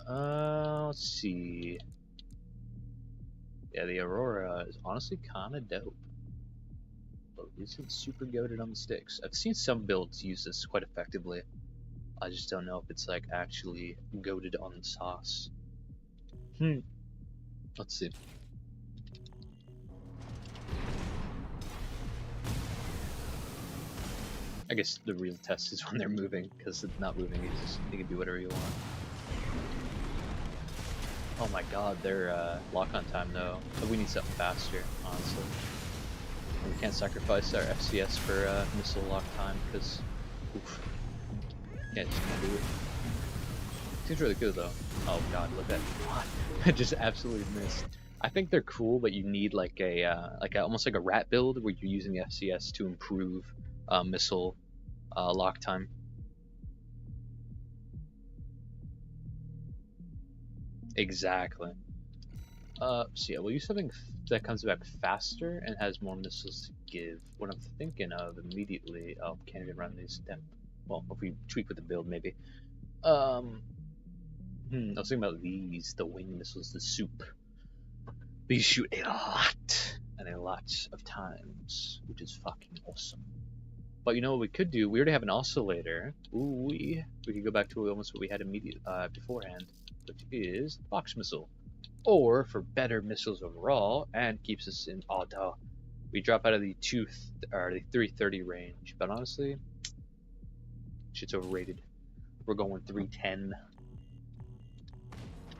Let's see. Yeah, the Aurora is honestly kind of dope. But it isn't super goated on the sticks. I've seen some builds use this quite effectively. I just don't know if it's like actually goated on the sauce. Let's see. I guess the real test is when they're moving, because it's not moving, you can do whatever you want. Oh my god, their lock-on time though. We need something faster, honestly. We can't sacrifice our FCS for missile lock time, because can't do it. Seems really good though. Oh god, look at that. I just absolutely missed. I think they're cool, but you need like a almost like a rat build where you're using the FCS to improve missile lock time. Exactly. So yeah, we'll use something that comes back faster and has more missiles to give. What I'm thinking of immediately. Oh, can't even run these. Damn. Well, if we tweak with the build, maybe. I was thinking about these, the wing missiles, the soup. These shoot a lot and a lot of times, which is fucking awesome. But you know what we could do? We already have an oscillator. Ooh, we could go back to almost what we had beforehand, which is box missile. or for better missiles overall and keeps us in auto. We drop out of the 330 range, but honestly, shit's overrated. We're going 310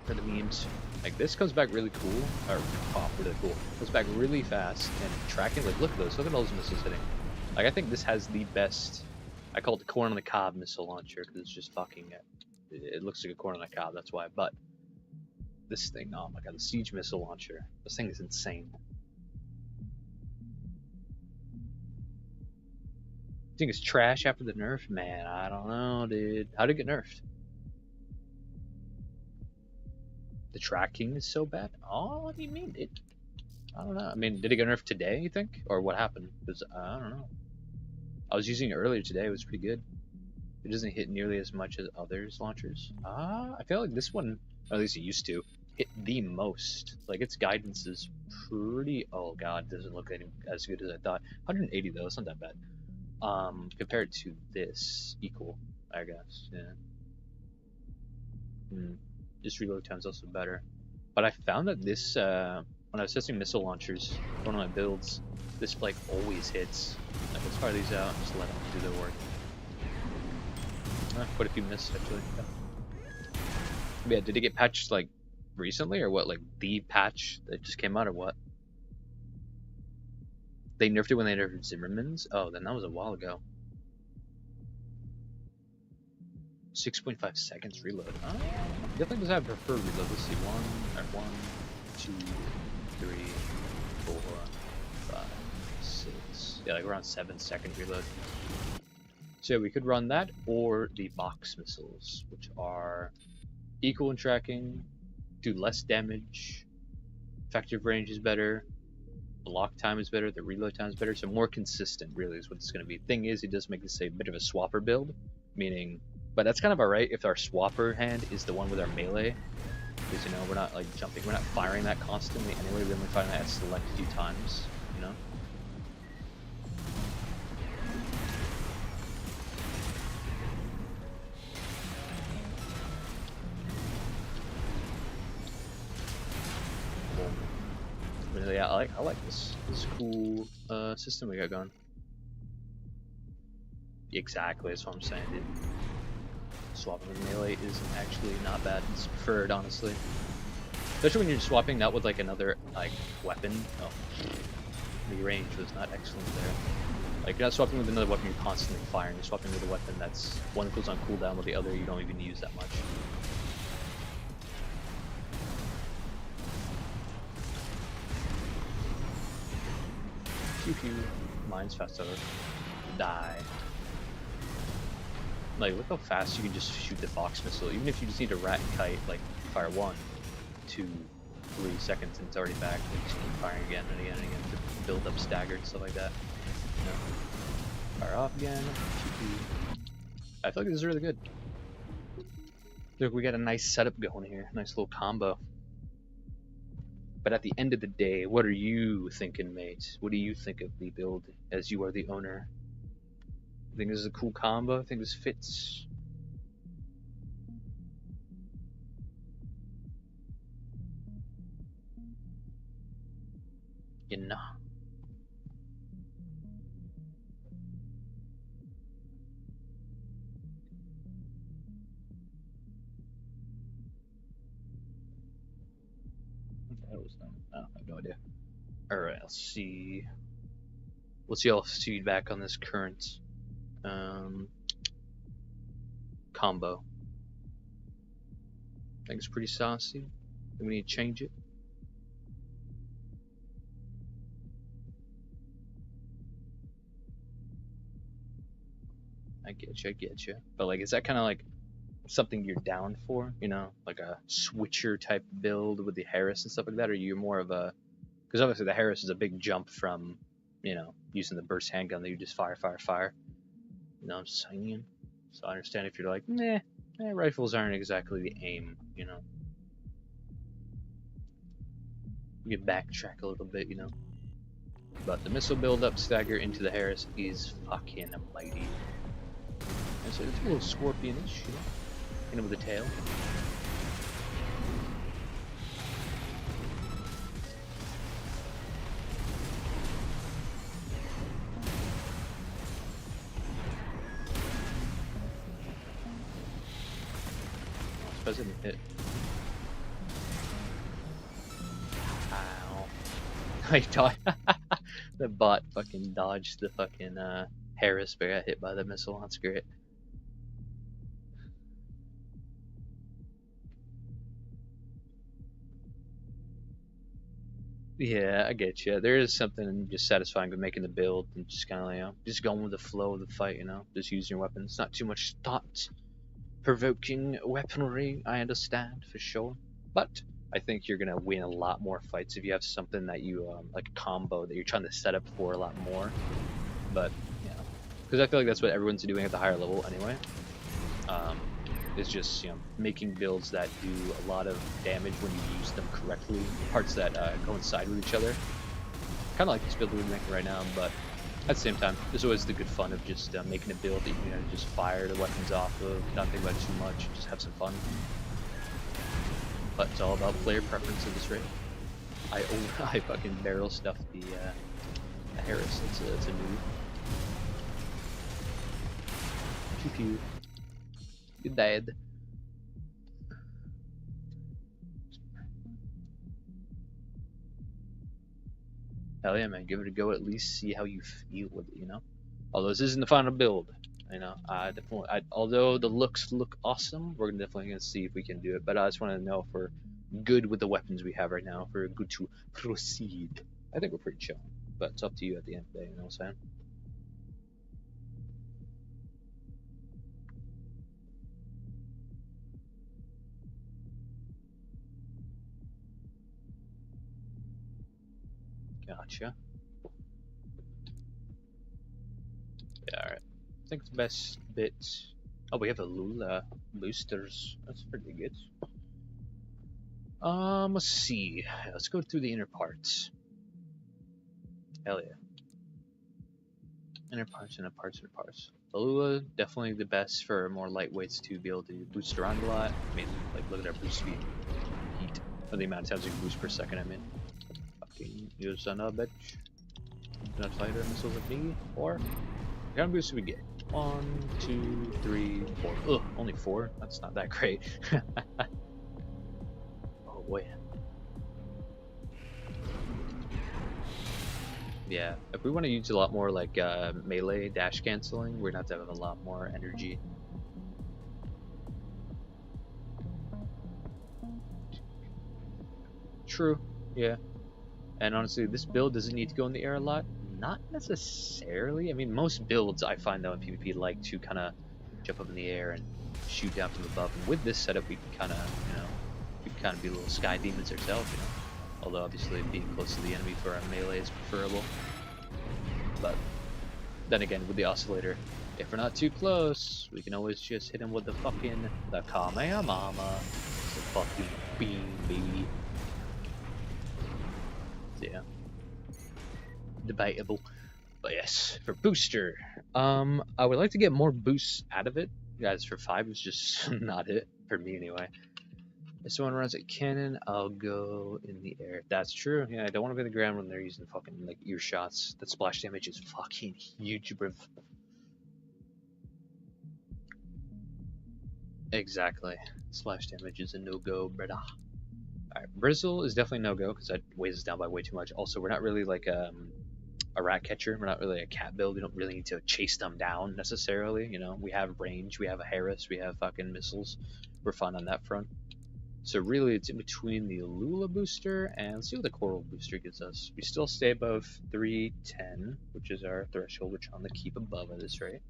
for the memes. Like this comes back really cool, or really cool. Comes back really fast and tracking. Like look at those, look at all those missiles hitting. Like I think this has the best. I call it the corn on the cob missile launcher because it's just fucking. It looks like a corn on the cob. That's why. But this thing, oh my god, the siege missile launcher. This thing is insane. Think it's trash after the nerf? Man, I don't know, dude. How'd it get nerfed? The tracking is so bad? Oh, what do you mean, dude? I don't know. I mean, did it get nerfed today, you think? Or what happened? Because I don't know. I was using it earlier today. It was pretty good. It doesn't hit nearly as much as others launchers. I feel like this one, or at least it used to, hit the most. Like, its guidance is pretty... Oh, God. It doesn't look as good as I thought. 180, though. It's not that bad. Compared to this, equal, I guess, yeah. Just reload time's also better. But I found that this, when I was testing missile launchers, one of my builds, this like always hits. Like, let's fire these out and just let them do their work. Quite a few misses, actually. Yeah, did it get patched, like, recently, or what? Like, the patch that just came out, or what? They nerfed it when they nerfed Zimmerman's? Oh, then that was a while ago. 6.5 seconds reload. Definitely does have preferred reload. Let's see. 1, 2, 3, 4, 5, 6. Yeah, like around 7-second reload. So we could run that, or the box missiles, which are equal in tracking, do less damage, effective range is better, block time is better, the reload time is better, so more consistent really is what it's going to be. Thing is, it does make this a bit of a swapper build, meaning, but that's kind of alright if our swapper hand is the one with our melee, because, you know, we're not like jumping, we're not firing that constantly anyway, we're only firing that at select few times, you know. But yeah, I like this cool system we got going. Exactly, that's what I'm saying, dude. Swapping with melee is actually not bad. It's preferred, honestly. Especially when you're swapping that with like another like weapon. Oh, the range was not excellent there. Like you're not swapping with another weapon you're constantly firing. You're swapping with a weapon that's one that goes on cooldown, with the other you don't even use that much. Pew pew. Mine's faster. Die. Like, look how fast you can just shoot the Fox missile. Even if you just need a rat and kite, like, fire 1, 2, 3 seconds and it's already back. You just keep firing again and again and again to build up stagger and stuff like that. You know? Fire off again. I feel like this is really good. Look, we got a nice setup going here. Nice little combo. But at the end of the day, what are you thinking, mate? What do you think of the build as you are the owner? I think this is a cool combo. I think this fits. You know. What the hell was that? Oh, I have no idea. Alright, let's see. What's y'all's feedback on this current combo? I think it's pretty saucy. Do we need to change it? I get you. But like, is that kind of like something you're down for? You know, like a switcher type build with the Harris and stuff like that? Or you're more of a, because obviously the Harris is a big jump from, you know, using the burst handgun that you just fire. You know what I'm saying? So I understand if you're like, nah, rifles aren't exactly the aim, you know. You can backtrack a little bit, you know. But the missile build-up stagger into the Harris is fucking mighty. And so it's a little scorpionish, you know with a tail. surprised I didn't hit. Ow. I died. The bot fucking dodged the fucking Harris, but got hit by the missile. That's great. Yeah, I get you. There is something just satisfying with making the build and just kind of, you know, just going with the flow of the fight, you know, just using your weapons. Not too much thought-provoking weaponry, I understand, for sure. But I think you're going to win a lot more fights if you have something that you, like a combo that you're trying to set up for a lot more. But, yeah, because I feel like that's what everyone's doing at the higher level anyway. Is just, you know, making builds that do a lot of damage when you use them correctly, parts that coincide with each other. Kind of like this build we're making right now, but at the same time, there's always the good fun of just making a build that you can just fire the weapons off of, not think about it too much, just have some fun. But it's all about player preference at this rate. I fucking barrel stuffed the Harris. It's a move. Pew pew. You died. Hell yeah, man. Give it a go. At least see how you feel with it, you know? Although this isn't the final build, you know? Although the looks look awesome, we're definitely going to see if we can do it. But I just want to know if we're good with the weapons we have right now, if we're good to proceed. I think we're pretty chill. But it's up to you at the end of the day, you know what I'm saying? Gotcha. Yeah, alright. I think the best bit... Oh, we have a Lula boosters. That's pretty good. Let's see. Let's go through the inner parts. Hell yeah. Inner parts, inner parts, inner parts. The Lula, definitely the best for more lightweights to be able to boost around a lot. I mean, like, look at our boost speed. Heat. Or the amount of times we can boost per second, I mean. Fucking you son of a bitch. Do not fight our missiles at me. 4. What kind of boost do we get? 1, 2, 3, 4. Ugh, only 4? That's not that great. Oh boy. Yeah, if we want to use a lot more like melee dash canceling, we're gonna have to have a lot more energy. True, yeah. And honestly, this build doesn't need to go in the air a lot. Not necessarily. I mean, most builds I find though in PvP like to kind of jump up in the air and shoot down from above. And with this setup, we can kind of, you know, we can kind of be little sky demons ourselves, you know. Although obviously being close to the enemy for our melee is preferable. But then again, with the oscillator, if we're not too close, we can always just hit him with the Kamehameha. It's a fucking beam, baby. So yeah. Debatable. But yes, for booster, I would like to get more boosts out of it. Guys, for 5 it's just not it, for me anyway. If someone runs a cannon, I'll go in the air. That's true. Yeah, I don't want to be on the ground when they're using fucking like ear shots. That splash damage is fucking huge, bruv. Exactly. Splash damage is a no-go, brother. Alright, Bristle is definitely no-go because that weighs us down by way too much. Also, we're not really like a rat catcher. We're not really a cat build. We don't really need to chase them down necessarily. You know, we have range, we have a Harris, we have fucking missiles. We're fine on that front. So really, it's in between the Lula booster and let's see what the Coral booster gives us. We still stay above 310, which is our threshold. We're trying to keep above at this rate.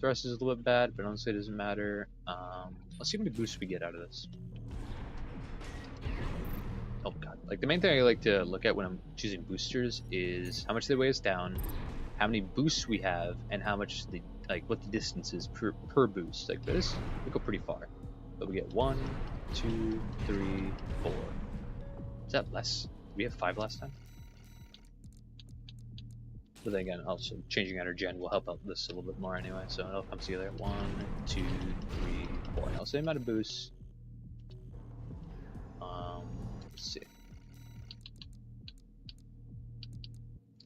Thrust is a little bit bad, but honestly, it doesn't matter. Let's see how many boosts we get out of this. Oh god. Like, the main thing I like to look at when I'm choosing boosters is how much they weigh us down, how many boosts we have, and how much the, like, what the distance is per boost. Like this, we go pretty far. But we get 1, 2, 3, 4. Is that less? Did we have 5 last time? But then again, also changing out our gen will help out this a little bit more anyway, so it'll come together. 1, 2, 3, 4. Now, same amount of boosts. Let's see. A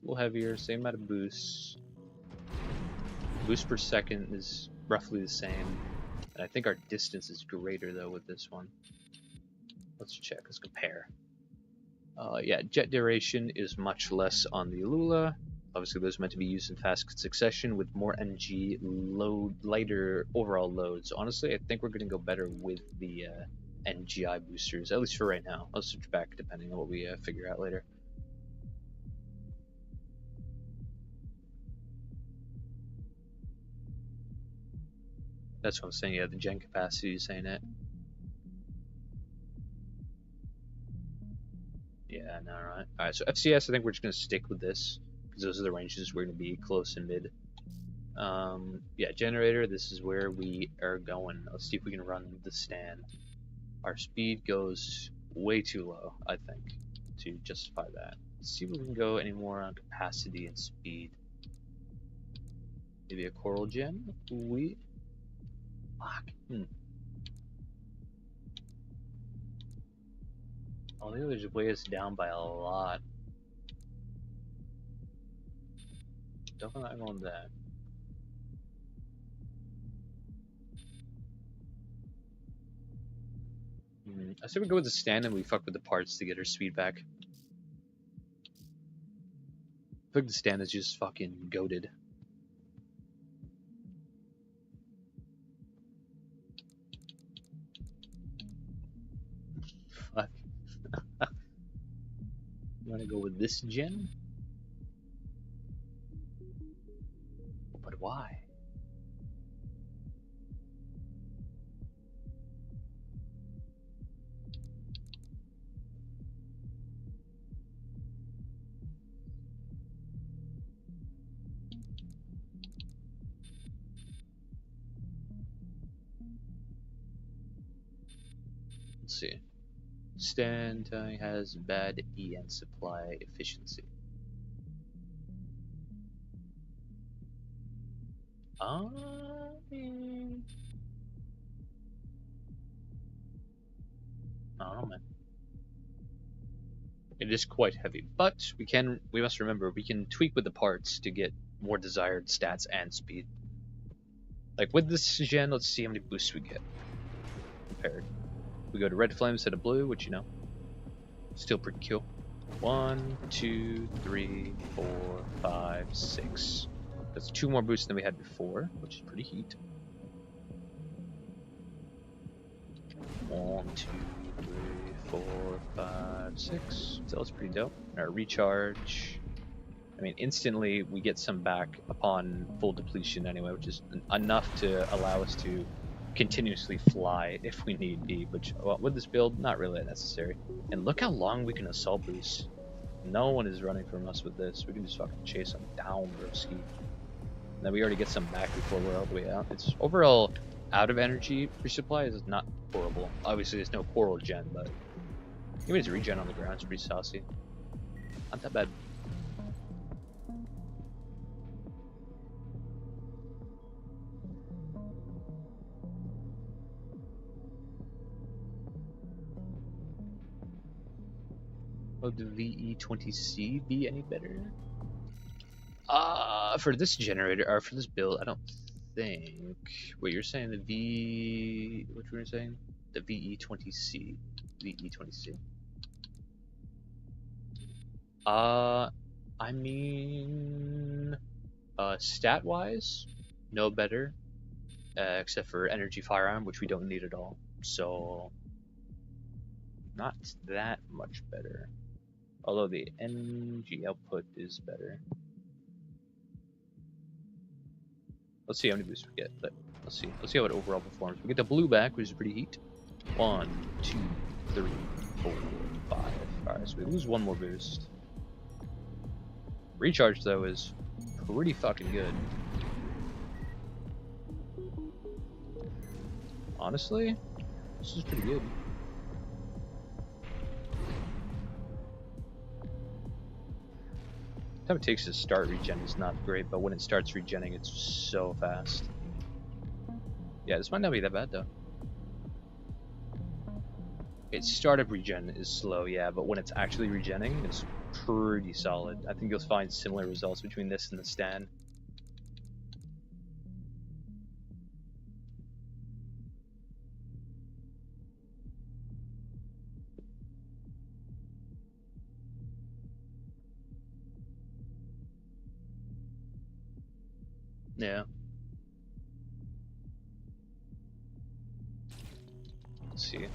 little heavier, same amount of boosts. Boost per second is roughly the same. And I think our distance is greater though with this one. Let's check. Let's compare. Yeah, jet duration is much less on the Alula. Obviously, those are meant to be used in fast succession with more NG load, lighter overall loads. Honestly, I think we're going to go better with the NGI boosters, at least for right now. I'll switch back depending on what we figure out later. That's what I'm saying. Yeah, the gen capacity is saying it. Yeah, no, right. Alright, so FCS, I think we're just going to stick with this, because those are the ranges we're going to be close and mid. Yeah, generator, this is where we are going. Let's see if we can run the stand. Our speed goes way too low, I think, to justify that. Let's see if we can go any more on capacity and speed. Maybe a coral gen? Fuck. Oh, the others weigh us down by a lot. Definitely not going that. I say we go with the stand and we fuck with the parts to get our speed back. I think the stand is just fucking goated. Fuck. You wanna go with this gen? But why? Let's see. Stand has bad EN supply efficiency. I don't know, man. It is quite heavy, but we must remember we can tweak with the parts to get more desired stats and speed. Like with this gen, let's see how many boosts we get compared. We go to red flame instead of blue, which you know, still pretty cool. 1, 2, 3, 4, 5, 6. That's 2 more boosts than we had before, which is pretty heat. 1, 2, 3, 4, 5, 6. So that's pretty dope. Our recharge. I mean, instantly we get some back upon full depletion anyway, which is enough to allow us to continuously fly if we need be. Which, well, with this build, not really necessary. And look how long we can assault boost. No one is running from us with this. We can just fucking chase them down, broski. And then we already get some back before we're all the way out. It's overall out of energy resupply is not horrible. Obviously, there's no coral gen, but even its regen on the ground is pretty saucy. Not that bad. Would the VE20C be any better? For this generator, or for this build, I don't think. Wait, you're saying the which one are you saying? The VE20C. VE20C. I mean, stat-wise, no better, except for energy firearm, which we don't need at all. So, not that much better. Although the NG output is better. Let's see how many boosts we get. But let's see. Let's see how it overall performs. We get the blue back, which is pretty heat. 1, 2, 3, 4, 5. Alright, so we lose 1 more boost. Recharge though is pretty fucking good. Honestly, this is pretty good. The time it takes to start regen is not great, but when it starts regenning, it's so fast. Yeah, this might not be that bad though. Its startup regen is slow, yeah, but when it's actually regenning, it's pretty solid. I think you'll find similar results between this and the stand. Yeah. Let's see.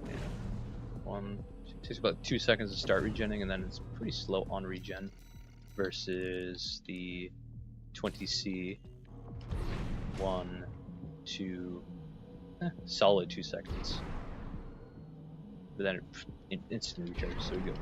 Yeah. It takes about 2 seconds to start regenning, and then it's pretty slow on regen versus the 20C. 1, 2, solid 2 seconds. But then it instantly recharges, so we go.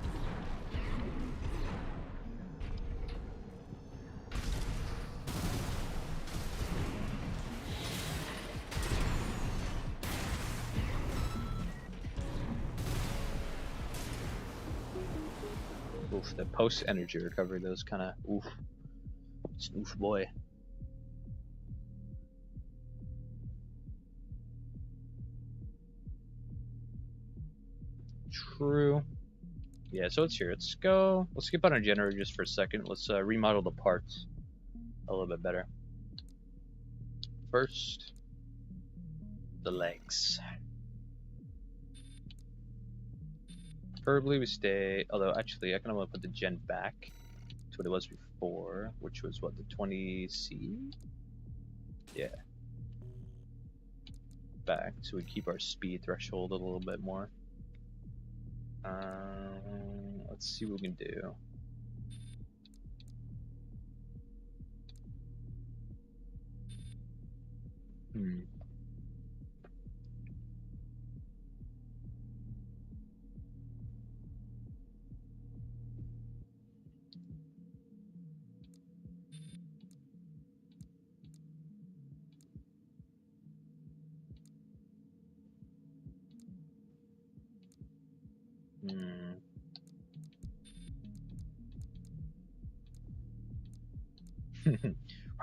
Oof, the post energy recovery, those kind of oof. It's an oof boy. True. Yeah, so it's here. Let's go. Let's skip on our generator just for a second. Let's remodel the parts a little bit better. First, the legs. Preferably we stay, although actually I kind of want to put the gen back to what it was before, which was what, the 20C? Yeah. Back, so we keep our speed threshold a little bit more. Let's see what we can do.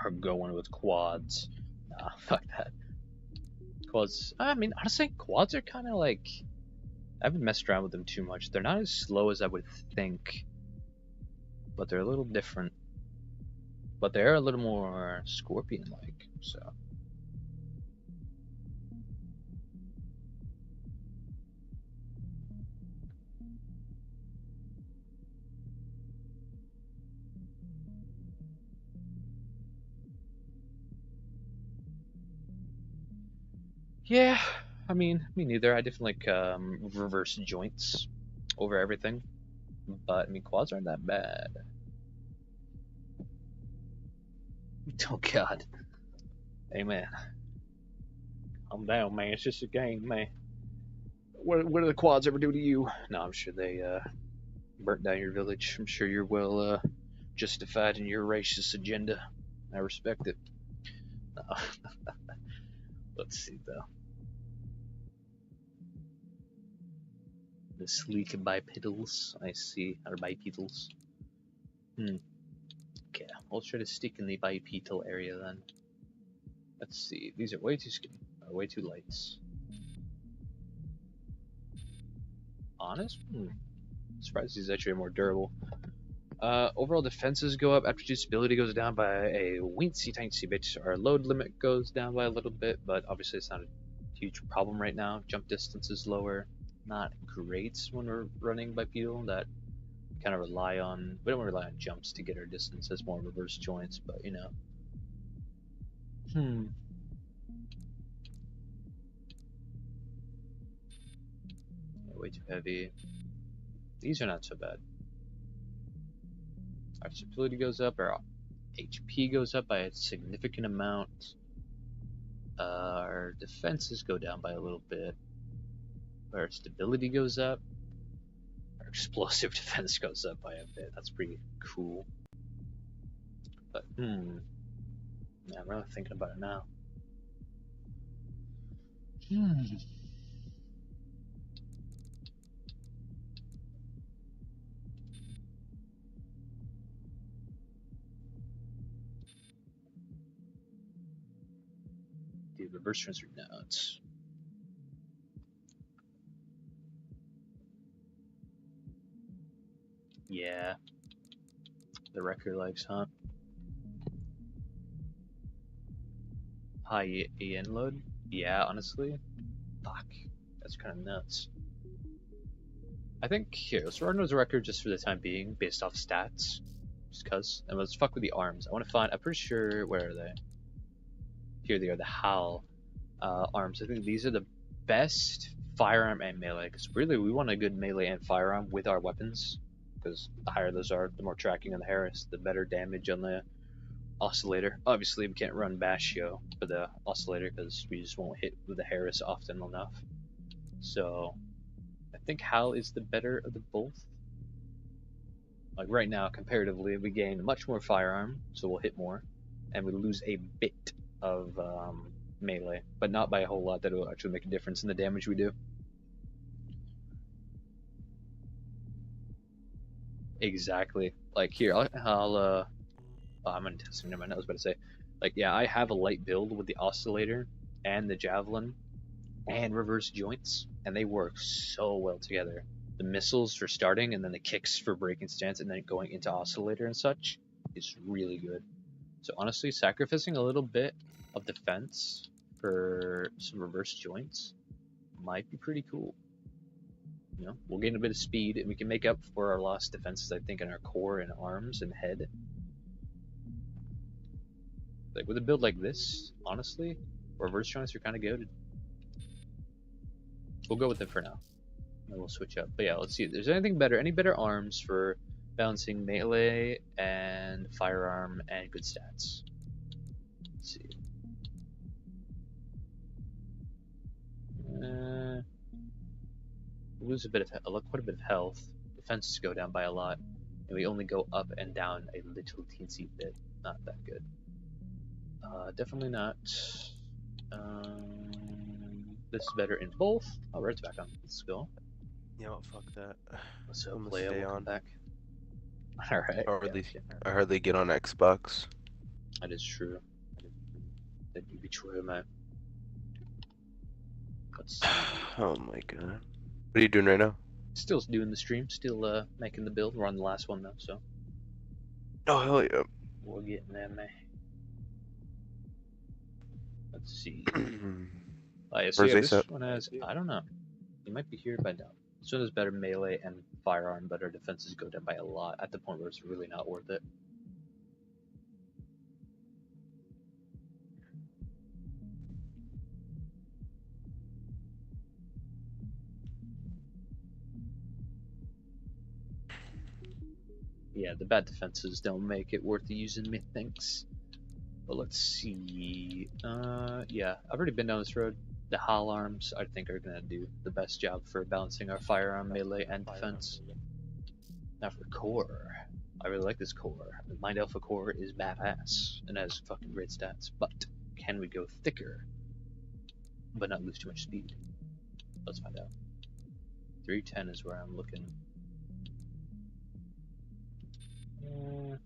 Or going with quads. Nah, fuck that. Quads, I mean, honestly, quads are kind of like, I haven't messed around with them too much. They're not as slow as I would think, but they're a little different. But they're a little more scorpion-like, so. Yeah, I mean, me neither. I definitely like reverse joints over everything. But, I mean, quads aren't that bad. Oh, God. Hey, man. Calm down, man. It's just a game, man. What do the quads ever do to you? No, I'm sure they burnt down your village. I'm sure you're well justified in your racist agenda. I respect it. No. Let's see, though. The sleek bipedals, I see, or bipedals. Okay, I'll try to stick in the bipedal area then. Let's see, these are way too skinny, or way too lights. Honest? Surprised these actually are more durable. Overall defenses go up, attribute stability goes down by a weensy tiny bit. Our load limit goes down by a little bit, but obviously it's not a huge problem right now. Jump distance is lower. Not great when we're running bipedal. That kind of rely on, we don't rely on jumps to get our distance. It's more reverse joints, but you know. Way too heavy. These are not so bad. Our stability goes up, our HP goes up by a significant amount. Our defenses go down by a little bit. Our stability goes up. Our explosive defense goes up by a bit. That's pretty cool. But, yeah, I'm really thinking about it now. Dude, reverse transfer nuts. Yeah. The wrecker likes, huh? High EN load? Yeah, honestly. Fuck. That's kind of nuts. I think, here, let's run as a record just for the time being, based off stats. just cause. And let's fuck with the arms. I want to find. I'm pretty sure where are they? Here they are, the HAL arms. I think these are the best firearm and melee. Because really, we want a good melee and firearm with our weapons. Because the higher those are, the more tracking on the Harris, the better damage on the oscillator. Obviously, we can't run Bashio for the oscillator because we just won't hit with the Harris often enough. So, I think HAL is the better of the both. Like right now, comparatively, we gain much more firearm, so we'll hit more, and we lose a bit of melee, but not by a whole lot that will actually make a difference in the damage we do. Exactly. Like here, oh, I'm gonna test him. Never mind. I was about to say, like, yeah, I have a light build with the oscillator and the javelin and reverse joints, and they work so well together. The missiles for starting, and then the kicks for breaking stance, and then going into oscillator and such is really good. So honestly, sacrificing a little bit of defense for some reverse joints might be pretty cool. You know, we'll gain a bit of speed, and we can make up for our lost defenses, I think, in our core and arms and head. Like with a build like this, honestly, reverse joints are kind of good. We'll go with it for now. And we'll switch up. But yeah, let's see if there's anything better. Any better arms for balancing melee and firearm and good stats. Let's see. We lose a bit of quite a bit of health. Defenses go down by a lot, and we only go up and down a little teensy bit. Not that good. Definitely not. This is better in both. Oh, red's back on. Let's go. You know what? Fuck that. What's up, I'm gonna Leia? stay Welcome on. back. All right. I hardly get on Xbox. That is true. That you be true, man. Let's see. Oh my god. What are you doing right now? Still doing the stream. Still making the build. We're on the last one though, so Oh hell yeah. we're getting there, man. Let's see. Yeah, so Where's yeah, Ace this at? one has. I don't know. He might be here by now. This one has better melee and firearm, but our defenses go down by a lot at the point where it's really not worth it. Yeah, the bad defenses don't make it worth using, methinks. But let's see. Yeah, I've already been down this road. The HAL arms, I think, are gonna do the best job for balancing our firearm, melee, and defense. Now for core, I really like this core. The Mind Alpha core is badass and has fucking great stats. But can we go thicker, but not lose too much speed? Let's find out. 310 is where I'm looking. No.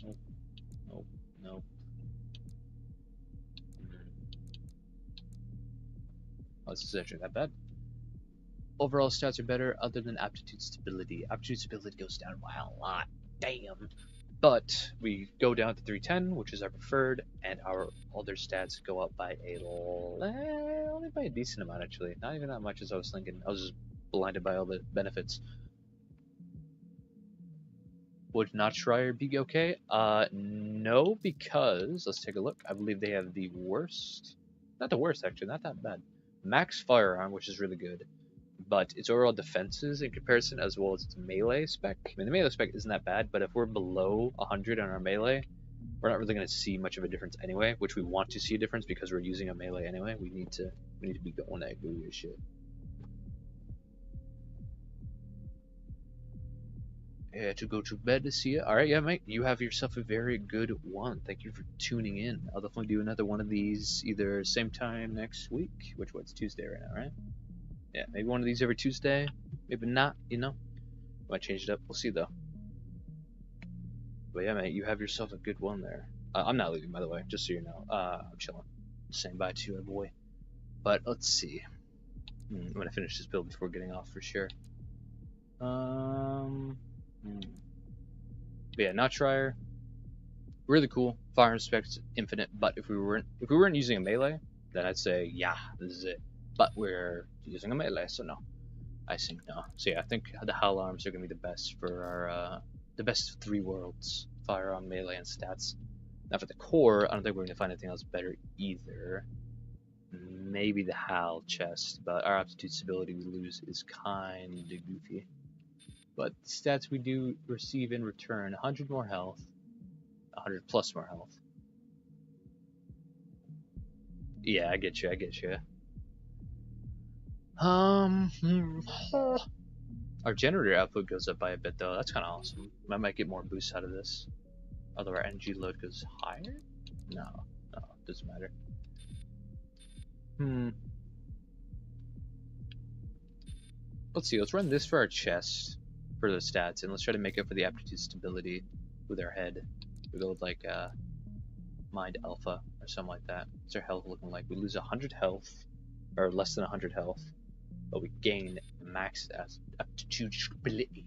Nope. Nope. Nope. Oh, this is actually that bad. Overall stats are better other than aptitude stability. Aptitude stability goes down by a lot. Damn. But we go down to 310, which is our preferred, and our other stats go up by only by a decent amount actually. Not even that much as I was thinking. I was just blinded by all the benefits. Would Notchrider be okay? No, because let's take a look. I believe they have the worst, not the worst actually, not that bad. Max firearm, which is really good, but its overall defenses in comparison, as well as its melee spec. I mean, the melee spec isn't that bad, but if we're below 100 on our melee, we're not really going to see much of a difference anyway. Which we want to see a difference because we're using a melee anyway. We need to be going that gooey as shit. Yeah, to go to bed to see it. Alright, yeah, mate. You have yourself a very good one. Thank you for tuning in. I'll definitely do another one of these either same time next week, which what's Tuesday right now, right? Yeah, maybe one of these every Tuesday. Maybe not, you know? Might change it up. We'll see, though. But yeah, mate, you have yourself a good one there. I'm not leaving, by the way, just so you know. I'm chilling. Saying bye to you, boy. But let's see. I'm gonna finish this build before getting off for sure. But yeah, Notchrider, really cool. Firearm specs infinite, but if we weren't using a melee, then I'd say yeah, this is it. But we're using a melee, so no. I see. No. So yeah, I think the Howl arms are gonna be the best for our the best of 3 worlds: firearm, melee, and stats. Now for the core, I don't think we're gonna find anything else better either. Maybe the Howl chest, but our aptitude stability we lose is kinda goofy. But the stats we do receive in return: 100 more health, 100 plus more health. Yeah, I get you. I get you. Our generator output goes up by a bit though. That's kind of awesome. I might get more boosts out of this. Although our energy load goes higher? No, doesn't matter. Let's see. Let's run this for our chest for the stats, and let's try to make up for the aptitude stability with our head. We go with like Mind Alpha or something like that. What's our health looking like? We lose 100 health, or less than 100 health, but we gain max aptitude stability.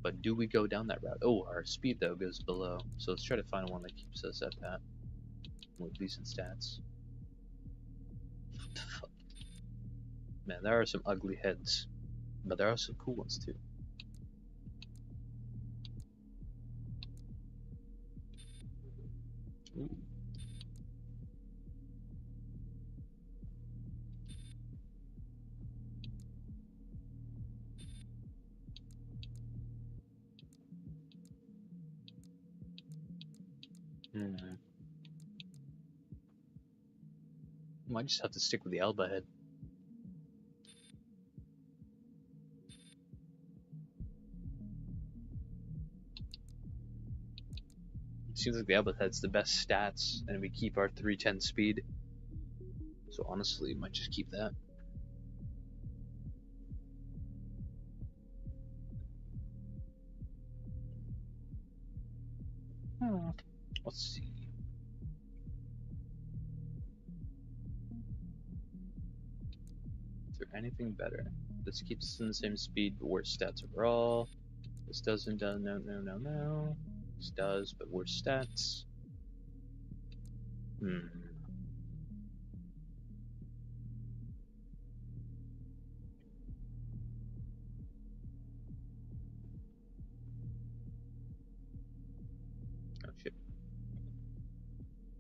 But do we go down that route? Oh, our speed though goes below. So let's try to find one that keeps us at that with decent stats. What the fuck? Man, there are some ugly heads, but there are some cool ones too. Ooh. Might just have to stick with the Alba head. It seems like the Alba head's the best stats, and we keep our 310 speed. So honestly, might just keep that. Let's see. Is there anything better? This keeps us in the same speed, but worse stats overall. This doesn't, no. This does, but worse stats. Oh shit.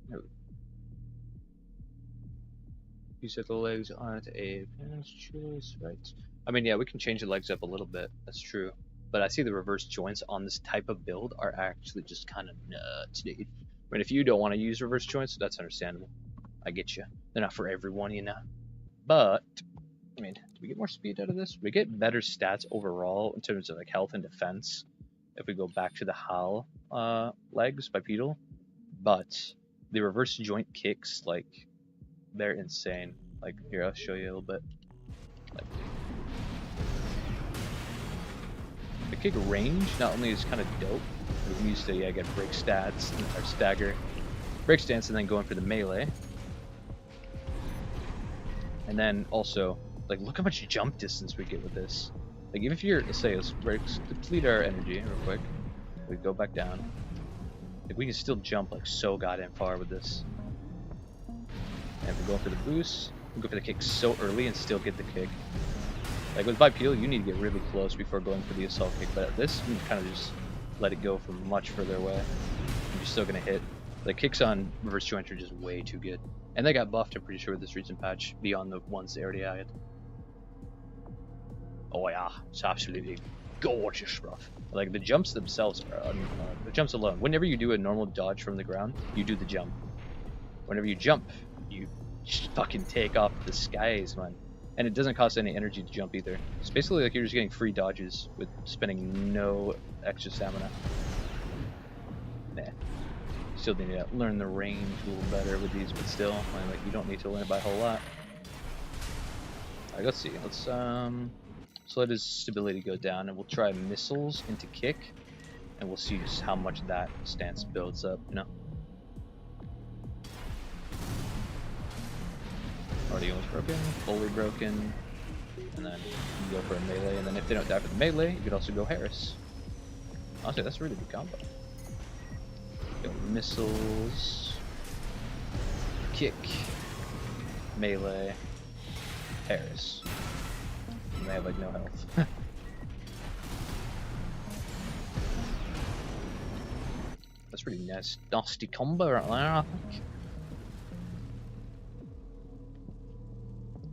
No. You said the legs aren't a parent's choice, right? I mean, yeah, we can change the legs up a little bit. That's true. But I see the reverse joints on this type of build are actually just kind of nuts, dude. I mean, if you don't want to use reverse joints, that's understandable. I get you. They're not for everyone, you know. But, I mean, do we get more speed out of this? We get better stats overall in terms of like health and defense if we go back to the Howl legs bipedal. But the reverse joint kicks, like, they're insane. Like, here, I'll show you a little bit. Like, the kick range not only is kind of dope, we can use to get break stats or stagger break stance and then going for the melee. And then also, like, look how much jump distance we get with this. Like, even if you're, let's say, let's deplete our energy real quick. We go back down. Like, we can still jump like so goddamn far with this. And if we're going for the boost, we go for the kick so early and still get the kick. Like with bipedal, you need to get really close before going for the assault kick, but this, you can kind of just let it go from much further away. And you're still gonna hit. The kicks on reverse joint are just way too good. And they got buffed, I'm pretty sure, with this recent patch, beyond the ones they already had. Oh yeah, it's absolutely gorgeous stuff. Like, the jumps themselves are, the jumps alone, whenever you do a normal dodge from the ground, you do the jump. Whenever you jump, you just fucking take off the skies, man. And it doesn't cost any energy to jump either. It's basically like you're just getting free dodges with spending no extra stamina. Nah. Still need to learn the range a little better with these, but still, like, you don't need to learn it by a whole lot. Alright, let's see. Let's let his stability go down, and we'll try missiles into kick, and we'll see just how much that stance builds up, you know? Already almost broken, fully broken, and then you go for a melee, and then if they don't die for the melee, you could also go Harris. Honestly, that's a really good combo. Go missiles, kick, melee, Paris. And they have like no health. That's pretty nice. Nasty combo right there, I think.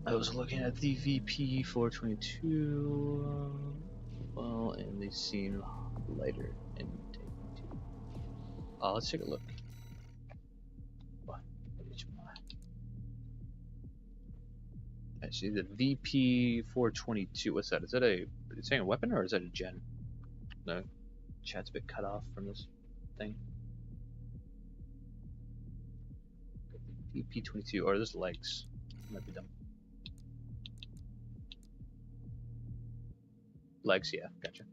I was looking at the VP 422. Well, and they seem lighter in take too. Let's take a look. What? I see the VP 422. What's that? Is that a? Is that a weapon or is that a gen? No, chat's a bit cut off from this thing. VP 22. Or there's legs. Might be dumb. Legs, yeah, gotcha.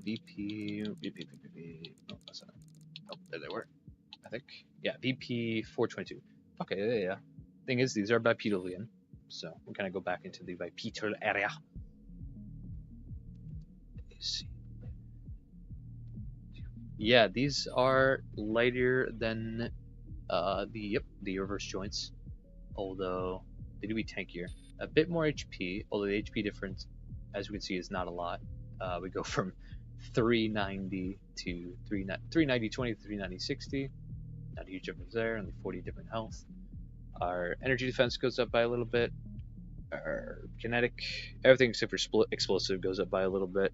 VP. Oh, that's not. Oh, there they were. I think. Yeah, VP 422. Okay, yeah. Thing is, these are bipedalian, so we kind of go back into the bipedal area. Let's see. Yeah, these are lighter than the reverse joints, although they do be tankier. A bit more HP, although the HP difference, as we can see, is not a lot. We go from 390 to 390 20 to 390 60. Not a huge difference there, only 40 different health. Our energy defense goes up by a little bit. Our kinetic, everything except for explosive goes up by a little bit.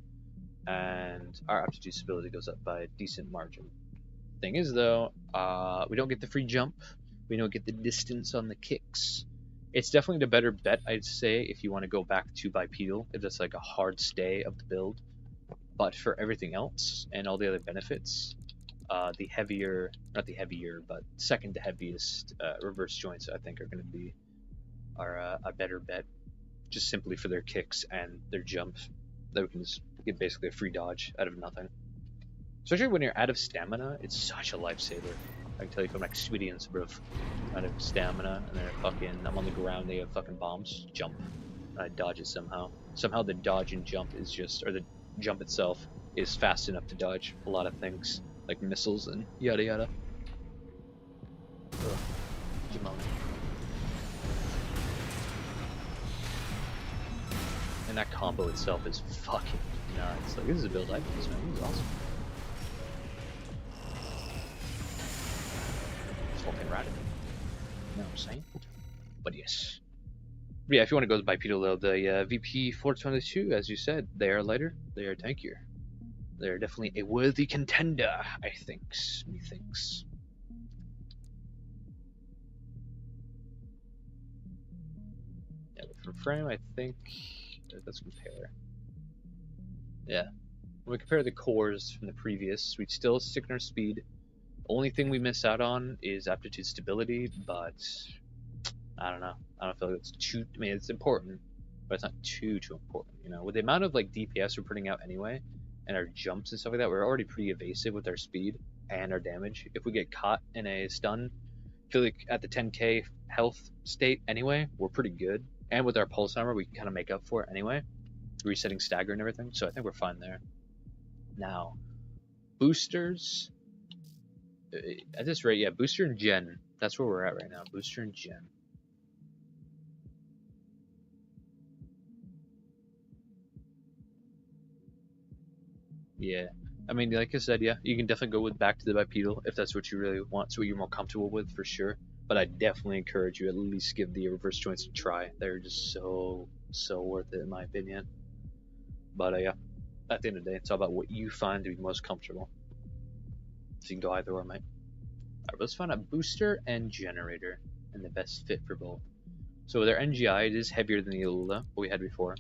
And our aptitude stability goes up by a decent margin. Thing is though, we don't get the free jump. We don't get the distance on the kicks. It's definitely the better bet, I'd say, if you want to go back to bipedal, if that's like a hard stay of the build. But for everything else and all the other benefits, the heavier, not the heavier, but second to heaviest reverse joints, I think, are going to be a better bet, just simply for their kicks and their jumps. That we can just get basically a free dodge out of nothing. Especially when you're out of stamina, it's such a lifesaver. I can tell you from experience, bro. Out of stamina, and they're fucking, I'm on the ground, they have fucking bombs, jump, and I dodge it somehow. Somehow the dodge and jump is just, or the jump itself is fast enough to dodge a lot of things, like missiles and yada yada. Ugh. Jimona. And that combo itself is fucking nuts. Like, this is a build I can use, man. This is awesome. Fucking radical. You know what I'm saying? But yes. But yeah, if you want to go to bipedal though, the VP 422, as you said, they are lighter, they are tankier. They're definitely a worthy contender, I thinks. Methinks. Yeah, but for frame, I think. Let's compare. Yeah. When we compare the cores from the previous, we'd still stick in our speed. Only thing we miss out on is aptitude stability, but I don't know. I don't feel like it's too. I mean, it's important, but it's not too important. You know, with the amount of like DPS we're putting out anyway, and our jumps and stuff like that, we're already pretty evasive with our speed and our damage. If we get caught in a stun, I feel like at the 10k health state anyway, we're pretty good. And with our pulse armor, we can kind of make up for it anyway, resetting stagger and everything. So I think we're fine there. Now, boosters. At this rate, yeah, booster and gen. That's where we're at right now. Booster and gen. Yeah, I mean, like I said, yeah, you can definitely go back to the bipedal if that's what you really want, so what you're more comfortable with, for sure. But I definitely encourage you at least give the reverse joints a try. They're just so worth it in my opinion. But yeah, at the end of the day, it's all about what you find to be most comfortable. So you can go either or, mate. Alright, let's find out booster and generator and the best fit for both. So with our NGI, it is heavier than the Alula, what we had before,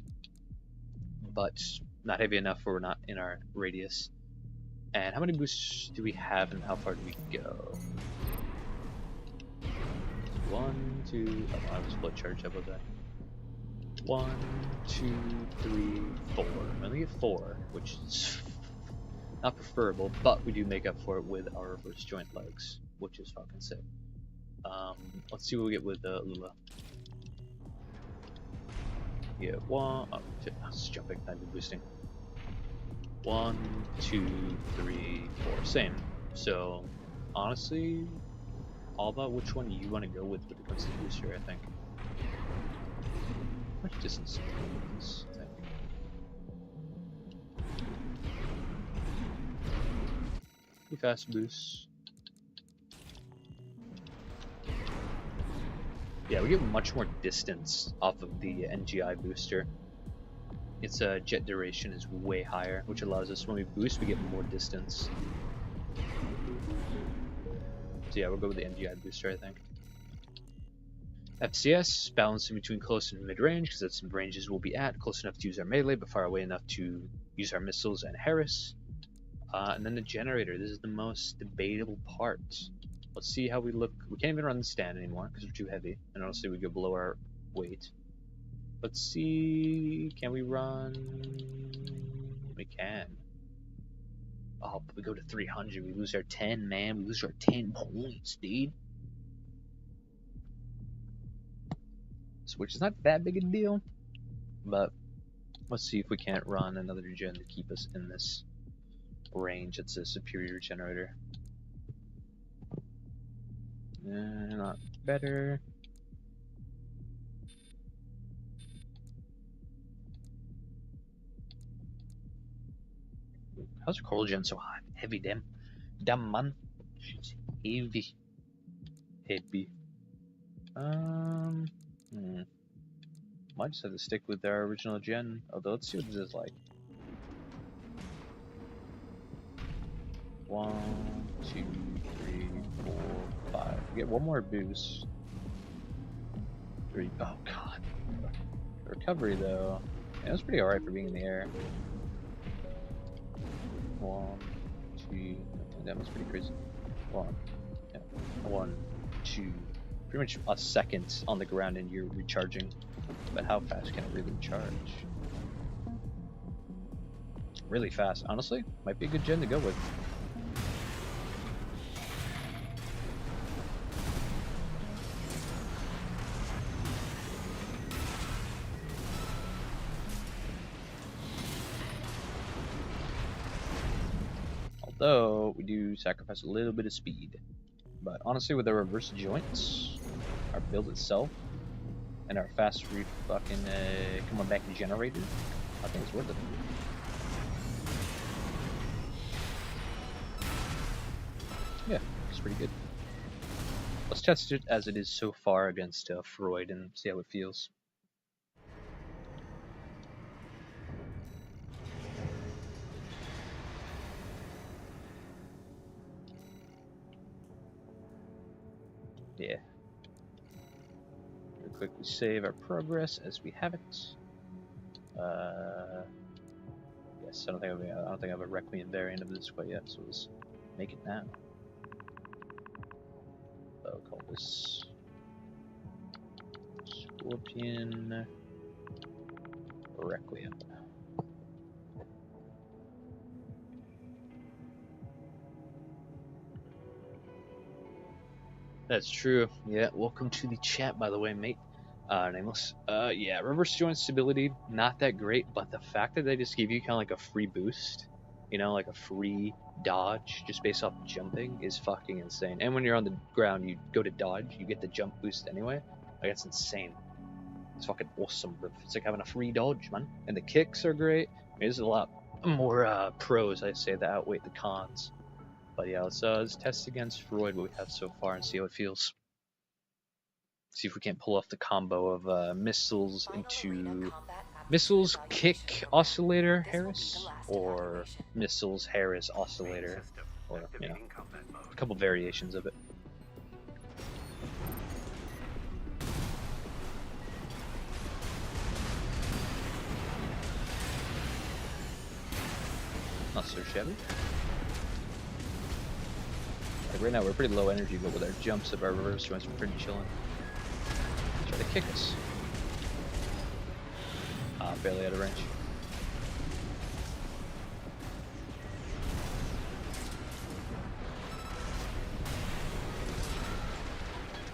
but not heavy enough where we're not in our radius. And how many boosts do we have and how far do we go? 1, 2, oh, I was split charge, how about that? 1, 2, 3, 4. We only get 4, which is not preferable, but we do make up for it with our reverse joint legs, which is fucking sick. Let's see what we get with Lula. Yeah, 1, oh shit, I was jumping, I've been boosting. 1, 2, 3, 4, same. So, honestly, all about which one you want to go with when it comes to booster, I think. much distance? Is that? Pretty fast boost. Yeah, we get much more distance off of the NGI booster. Its jet duration is way higher, which allows us when we boost, we get more distance. So yeah, we'll go with the NGI booster, I think. FCS, balancing between close and mid-range, because that's some ranges we'll be at, close enough to use our melee, but far away enough to use our missiles and Harris. And then the generator, this is the most debatable part. Let's see how we look. We can't even run the stand anymore, because we're too heavy, and honestly we go below our weight. Let's see, can we run? We can. Oh, but we go to 300, we lose our 10, man. We lose our 10 points, dude. So, which is not that big a deal, but let's see if we can't run another gen to keep us in this range. It's a superior generator. Not better. How's coral gen so high? Heavy, damn man. She's heavy. Heavy. Might just have to stick with our original gen. Although, let's see what this is like. 1, 2, 3, 4, 5. We get one more boost. 3. Oh god. The recovery though. Yeah, it was pretty alright for being in the air. 1, 2. That was pretty crazy. 1, 2. Pretty much a second on the ground and you're recharging. But how fast can it really charge? Really fast. Honestly, might be a good gen to go with. Although we do sacrifice a little bit of speed. But honestly, with our reverse joints, our build itself, and our fast fucking coming back generator, I think it's worth it. Yeah, it's pretty good. Let's test it as it is so far against Freud and see how it feels. Yeah. We'll quickly save our progress as we have it. Yes, I don't think I have a Requiem variant of this quite yet, so let's make it now. I'll call this Scorpion Requiem. That's true. Yeah, welcome to the chat, by the way, mate. Nameless. Yeah, reverse joint stability, not that great, but the fact that they just give you kind of like a free boost, you know, like a free dodge just based off jumping is fucking insane. And when you're on the ground, you go to dodge, you get the jump boost anyway. Like, that's insane. It's fucking awesome. It's like having a free dodge, man. And the kicks are great. I mean, there's a lot more pros, I say, that outweigh the cons. But yeah, let's test against Freud what we have so far and see how it feels. See if we can't pull off the combo of missiles into missiles, kick, oscillator, Harris, or missiles, Harris, oscillator, or, you know, a couple variations of it. Not so shabby. Like right now we're pretty low energy, but with our jumps of our reverse joints, we're pretty chilling. Try to kick us. Barely out of range.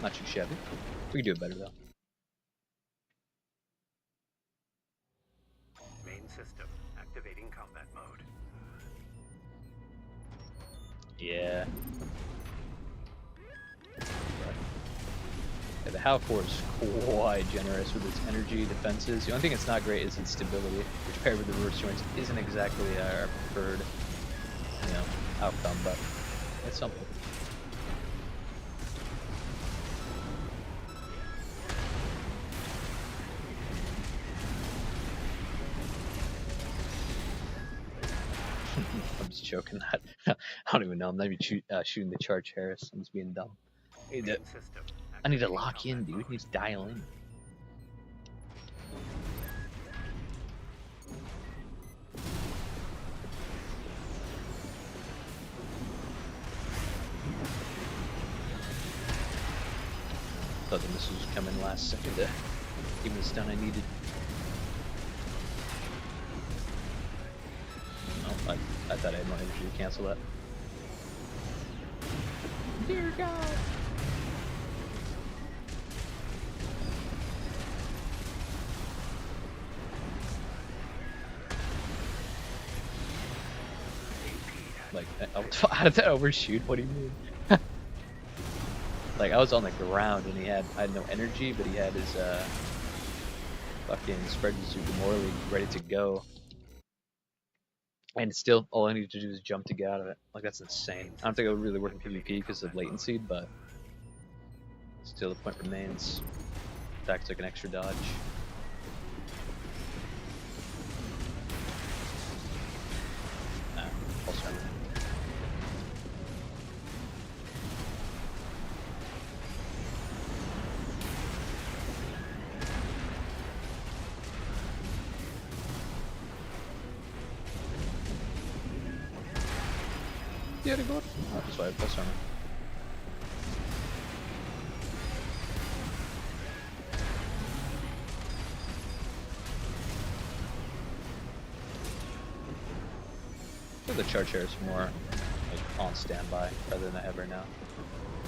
Not too shabby. We can do it better though. Main system activating combat mode. Yeah. Yeah, the HAL core is quite generous with its energy defenses. The only thing it's not great is its stability, which paired with the reverse joints isn't exactly our preferred, outcome, but it's something. I'm just joking. I don't even know. I'm not even shooting the charge, Harris. I'm just being dumb. I need to lock in, dude. I need to dial in. Thought the missiles would come in last second to give me the stun I needed. Oh, I thought I had more energy to cancel that. Dear God! Like, how did that overshoot? What do you mean? Like, I was on the ground and I had no energy, but he had his fucking spread Zugamorley ready to go. And still, all I needed to do is jump to get out of it. Like, that's insane. I don't think it would really work in PvP because of latency, but still, the point remains. Attack took an extra dodge. Nah, false armor. Yeah, to go. Oh, just why false armor. The charge here is more like on standby rather than ever now.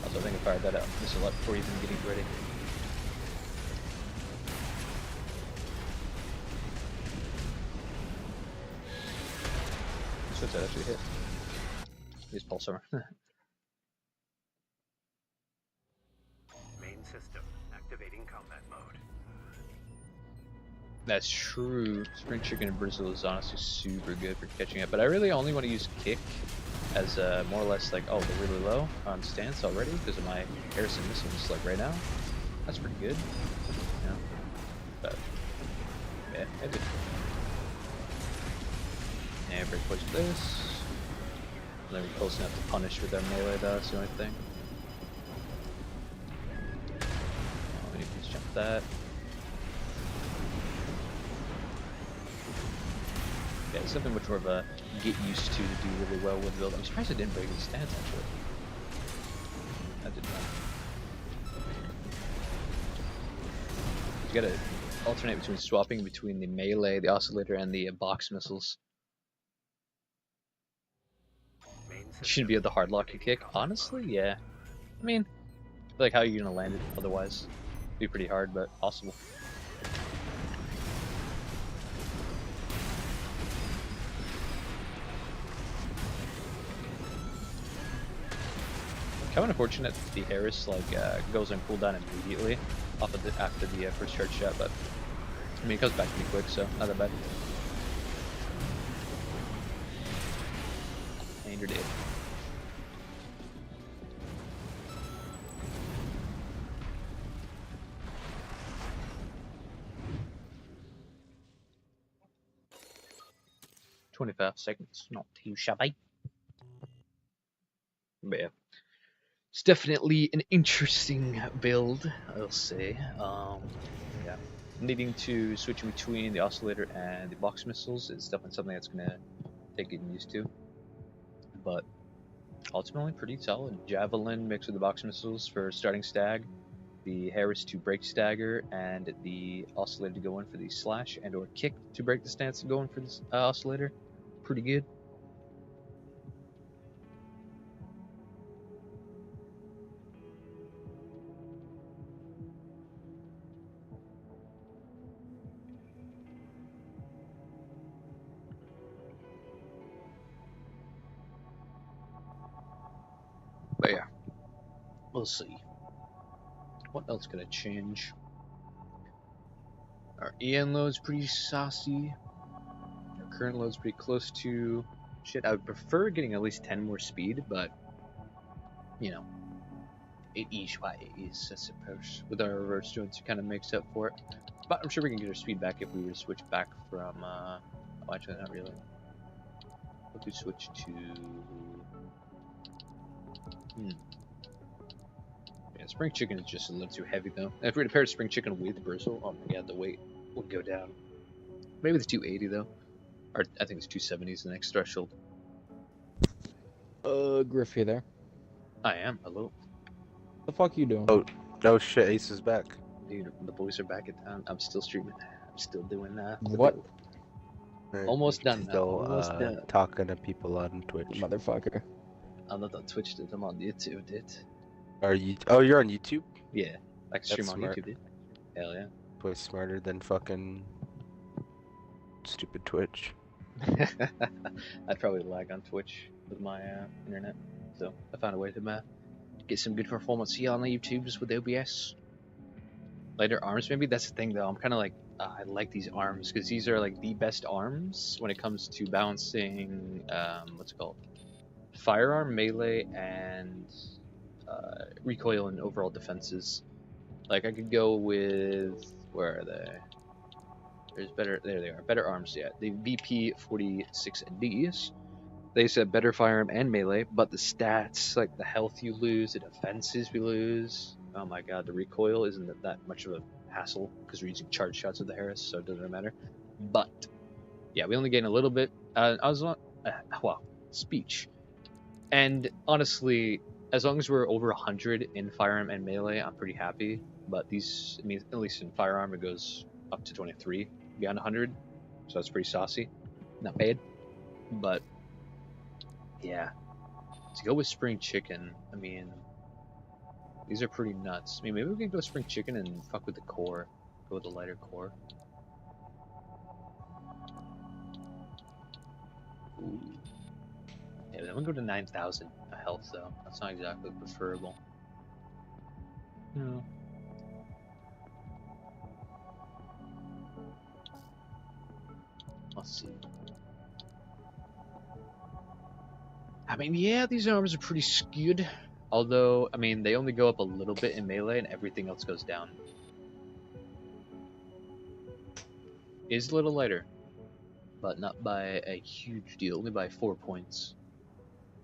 Also, I think I fired that out just a lot before even getting ready. Switch that actually hit. Use pulse armor. Main system activating combat mode. That's true. Spring Chicken and Brazil is honestly super good for catching up, but I really only want to use kick as more or less like, oh, they're really low on stance already because of my Harrison missiles, like right now. That's pretty good. Yeah. But, yeah, maybe. And break push this. And then we're close enough to punish with our melee, though, that's the only thing. Oh, we need to jump that. Yeah, it's something much more of a get used to do really well with build. I'm surprised it didn't break his stance, actually. That did not. You gotta alternate between swapping between the melee, the oscillator, and the box missiles. You shouldn't be able to hard lock your kick. Honestly, yeah. I mean, like how are you gonna land it otherwise? It'd be pretty hard, but possible. Kind of unfortunate that the Harris goes on cooldown immediately after the first charge shot, but I mean it comes back pretty quick, so not that bad. And you're dead. "25 seconds, not too shabby." But yeah. It's definitely an interesting build, I'll say. Yeah, needing to switch between the oscillator and the box missiles is definitely something that's gonna take getting used to. But ultimately, pretty solid. Javelin mixed with the box missiles for starting stag, the Harris to break stagger, and the oscillator to go in for the slash and/or kick to break the stance and go in for this oscillator. Pretty good. But yeah, we'll see. What else could I change? Our EN load's pretty saucy. Our current load's pretty close to... Shit, I would prefer getting at least 10 more speed, but... You know. It is what it is, I suppose. With our reverse joints, it kind of makes up for it. But I'm sure we can get our speed back if we were to switch back from... Oh, actually, not really. If we switch to... Yeah, spring chicken is just a little too heavy, though. If we were to pair spring chicken with bristle, oh my god, the weight would go down. Maybe it's 280, though. Or I think it's 270 is the next threshold. Griff, you there? I am. Hello. The fuck you doing? Oh shit, Ace is back. Dude, the boys are back in town. I'm still streaming. I'm still doing that. What? Almost done now. Still Almost done. talking to people on Twitch. Motherfucker. I'm not on Twitch, dude. I'm on YouTube, dude. Are you? Oh, you're on YouTube? Yeah. I can stream That's on smart. YouTube, dude. Hell yeah. Boy, smarter than fucking stupid Twitch. I'd probably lag on Twitch with my internet. So I found a way to get some good performance here on the YouTubes with OBS. Lighter arms, maybe that's the thing though. I'm kind of like, I like these arms because these are like the best arms when it comes to balancing, what's it called? Firearm, melee, and recoil and overall defenses. Like I could go with, where are they? There's better, there they are, better arms, yeah. The VP-46Ds. They said better firearm and melee, but the stats, like the health you lose, the defenses we lose. Oh my god, the recoil isn't that much of a hassle because we're using charge shots with the Harris, so it doesn't matter. But yeah, we only gain a little bit. I was on, well, speech. And honestly, as long as we're over 100 in firearm and melee, I'm pretty happy. But these, I mean, at least in firearm, it goes up to 23 beyond 100, so that's pretty saucy. Not bad, but yeah, to go with spring chicken, I mean, these are pretty nuts. I mean, maybe we can go spring chicken and fuck with the core, go with the lighter core. Ooh. Yeah, then we'll go to 9,000 health though. That's not exactly preferable. No. Let's see. I mean, yeah, these arms are pretty skewed. Although, I mean, they only go up a little bit in melee and everything else goes down. Is a little lighter, but not by a huge deal, only by 4 points.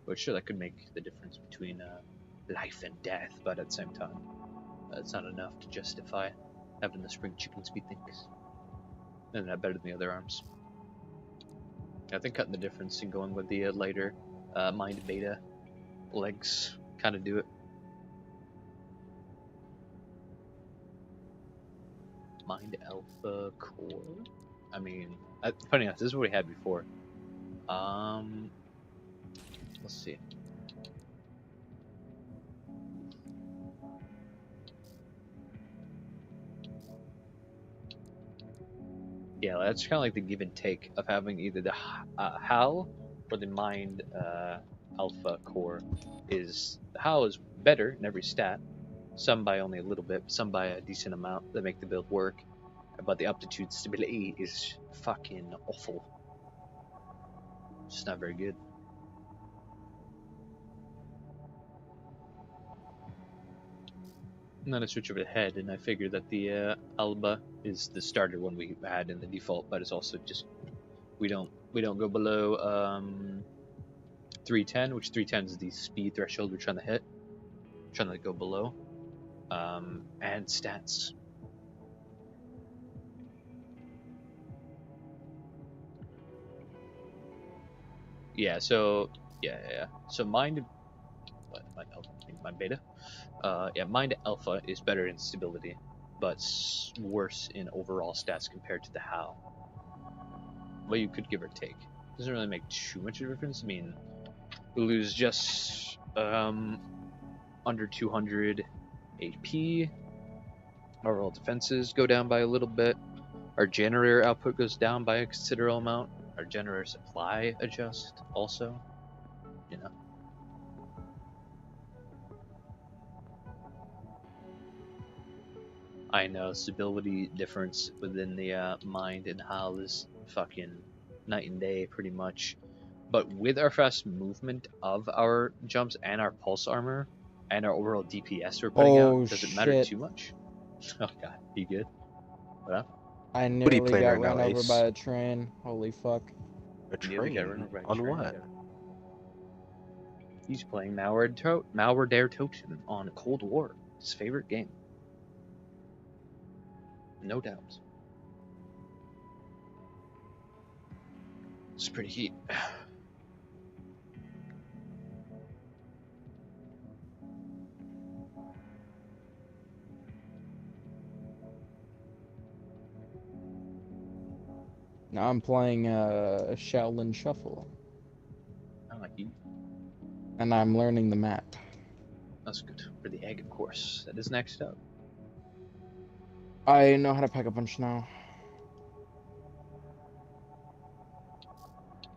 Which, sure, that could make the difference between life and death, but at the same time, it's not enough to justify having the spring chicken speed things. And not better than the other arms. I think cutting the difference and going with the lighter mind beta legs kind of do it. Mind alpha core. I mean, funny enough, this is what we had before. Let's see. Yeah, that's kind of like the give and take of having either the HAL or the Mind Alpha core. Is the HAL is better in every stat, some by only a little bit, some by a decent amount that make the build work, but the aptitude stability is fucking awful. It's not very good. And then I switch over to head, and I figure that the Alba is the starter one we had in the default, but it's also just we don't go below 310, which 310 is the speed threshold we're trying to hit, trying to go below, and stats. Yeah, so yeah. So mind beta. Yeah, Mind Alpha is better in stability, but worse in overall stats compared to the HAL. Well, you could give or take. Doesn't really make too much of a difference. I mean, we lose just under 200 AP. Overall defenses go down by a little bit. Our generator output goes down by a considerable amount. Our generator supply adjusts also. You know. I know, stability difference within the mind and HAL is fucking night and day, pretty much. But with our fast movement of our jumps and our pulse armor and our overall DPS we're putting Oh, out, does it matter shit. too much? Oh god, you good? What up? I What are you nearly playing got right now, run over Ace? by a train. Holy fuck. A Nearly got train? run over by a On train. what? He's playing Malware Dare Totem on Cold War, his favorite game. No doubt. It's pretty heat. Now I'm playing Shaolin Shuffle, I like you. and I'm learning the map. That's good. For the egg, of course. That is next up. I know how to pack a punch now.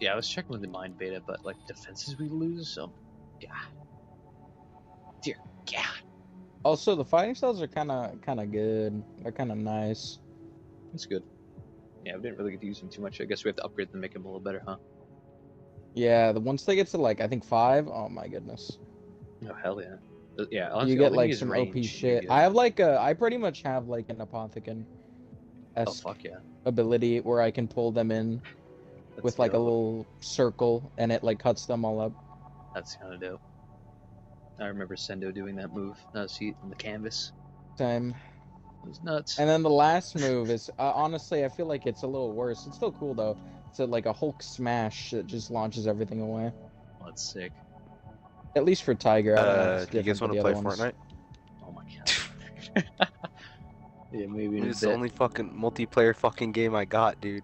Yeah, I was checking with the mind beta, but like defenses we lose, so yeah. Dear God. Also, the fighting styles are kind of good. They're kind of nice. That's good. Yeah, we didn't really get to use them too much. I guess we have to upgrade them to make them a little better, huh? Yeah, once they get to like I think 5, oh my goodness. Oh hell yeah. Yeah, honestly, You get all they like need is some range, OP and you're shit. good. I have like I pretty much have like an apothecon Oh fuck yeah. ability where I can pull them in That's with like a dope. little circle and it like cuts them all up. That's kind of dope. I remember Sendo doing that move. See in the canvas. Time. It was nuts. And then the last move is honestly I feel like it's a little worse. It's still cool though. It's like a Hulk smash that just launches everything away. Oh, that's sick. At least for Tiger. I don't know. If it's Do you guys different want for to the play other ones. Fortnite? Oh my god. Yeah, maybe in a It's the bit. only fucking multiplayer fucking game I got, dude.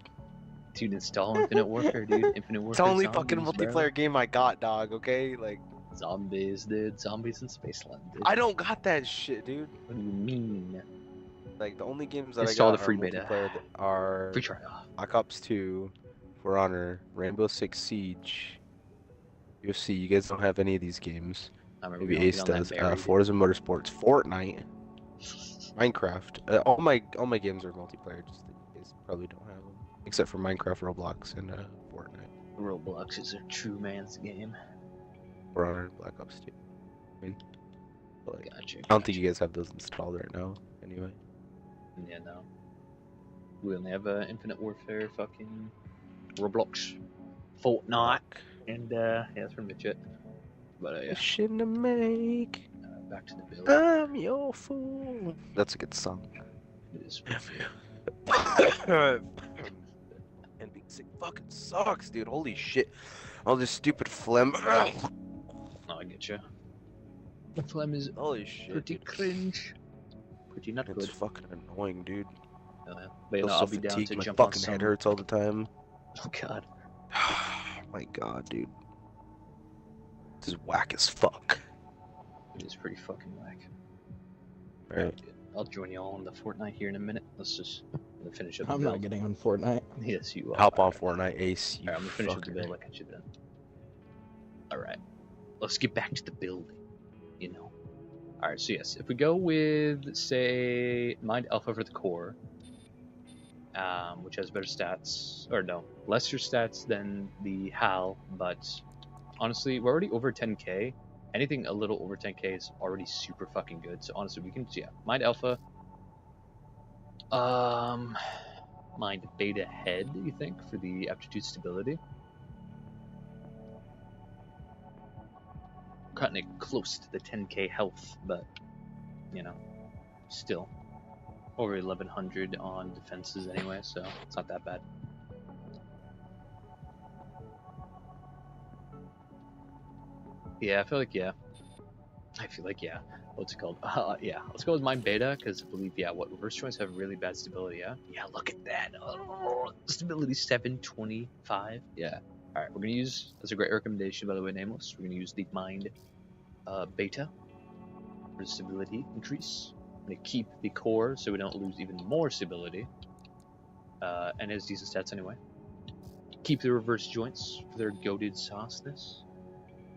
Dude, install Infinite Warfare, dude. Infinite Warfare. It's the only zombies, fucking bro. multiplayer game I got, dog, okay? Like, Zombies, dude. Zombies in Spaceland, dude. I don't got that shit, dude. What do you mean? Like, the only games that Install I the got free are beta. multiplayer that are Free trial. Black Ops 2, For Honor, Rainbow Six Siege, UFC. You guys don't have any of these games. I remember Maybe we Ace got that does. buried. Forza Motorsports, Fortnite, Minecraft. All my games are multiplayer. Just that you guys probably don't have them, except for Minecraft, Roblox, and Fortnite. Roblox is a true man's game. For Honor, Black Ops 2. I mean, but, like, Gotcha. I don't think you guys have those installed right now. Anyway. Yeah, no. We only have Infinite Warfare, fucking Roblox, Fortnite, and yeah, that's pretty much it. But yeah, Mission to make. back to the build. I'm your fool. That's a good song. It is. And being sick fucking sucks, dude. Holy shit. All this stupid phlegm. Oh, I get you. The phlegm is Holy shit. pretty Dude. cringe. Pretty not It's good. fucking annoying, dude. Oh, yeah. But you I know, feel I'll so be down fatigued. to My jump on fucking some. head hurts all the time. Oh god. My god, dude. This is whack as fuck. It is pretty fucking whack. Alright. I'll join you all on the Fortnite here in a minute. Let's just finish up the I'm build. not getting on Fortnite. Yes, you are. Hop on Alright. Fortnite, Ace. You Alright, I'm gonna finish up the fucker. build. I'll catch you then. Alright. Let's get back to the building. You know. Alright, so yes, if we go with, say, Mind Alpha for the core, which has better stats, or no, lesser stats than the HAL, but honestly, we're already over 10k. Anything a little over 10k is already super fucking good. So honestly, we can, yeah, Mind Alpha. Mind Beta Head, you think, for the aptitude stability? Cutting it close to the 10k health, but, you know, still. Over 1100 on defenses anyway, so it's not that bad. Yeah, I feel like, yeah. What's it called? Yeah, let's go with Mind Beta, because I believe, yeah, what, reverse joints have really bad stability, yeah? Yeah, look at that. Oh, stability 725. Yeah. Alright, we're going to use, that's a great recommendation, by the way, Nameless. We're going to use the Mind Beta for stability increase. I'm going to keep the core so we don't lose even more stability. And it has decent stats anyway. Keep the reverse joints for their goated sauceness.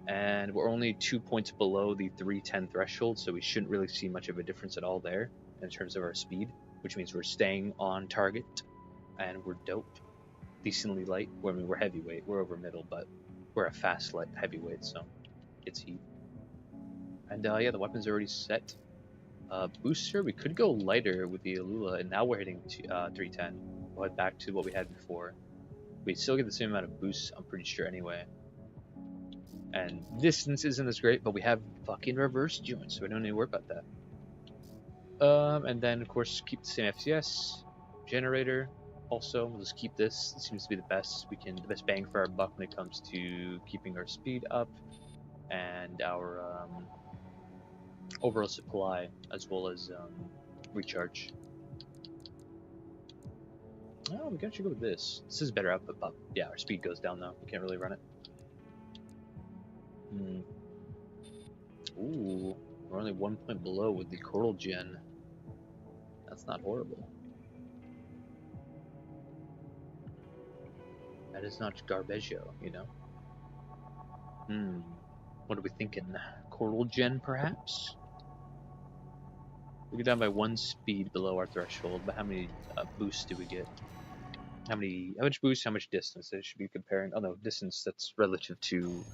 and we're only 2 points below the 310 threshold, so we shouldn't really see much of a difference at all there in terms of our speed, which means we're staying on target, and we're dope. Decently light. Well, I mean, we're heavyweight. We're over middle, but we're a fast light heavyweight, so it's heat. And yeah, the weapon's already set. Booster, we could go lighter with the Alula, and now we're hitting 310. We'll head back to what we had before. We still get the same amount of boost, I'm pretty sure, anyway. And distance isn't as great, but we have fucking reverse joints, so we don't need to worry about that. And then, of course, keep the same FCS. Generator, also, we'll just keep this. It seems to be the best bang for our buck when it comes to keeping our speed up and our overall supply, as well as recharge. Oh, we can actually go with this. This is better output, but yeah, our speed goes down though. We can't really run it. Ooh, we're only 1 point below with the Coral Gen. That's not horrible. That is not Garbaggio, you know? What are we thinking? Coral Gen, perhaps? We get down by 1 speed below our threshold, but how many boosts do we get? How much boost, how much distance? They should be comparing. Oh no, distance, that's relative to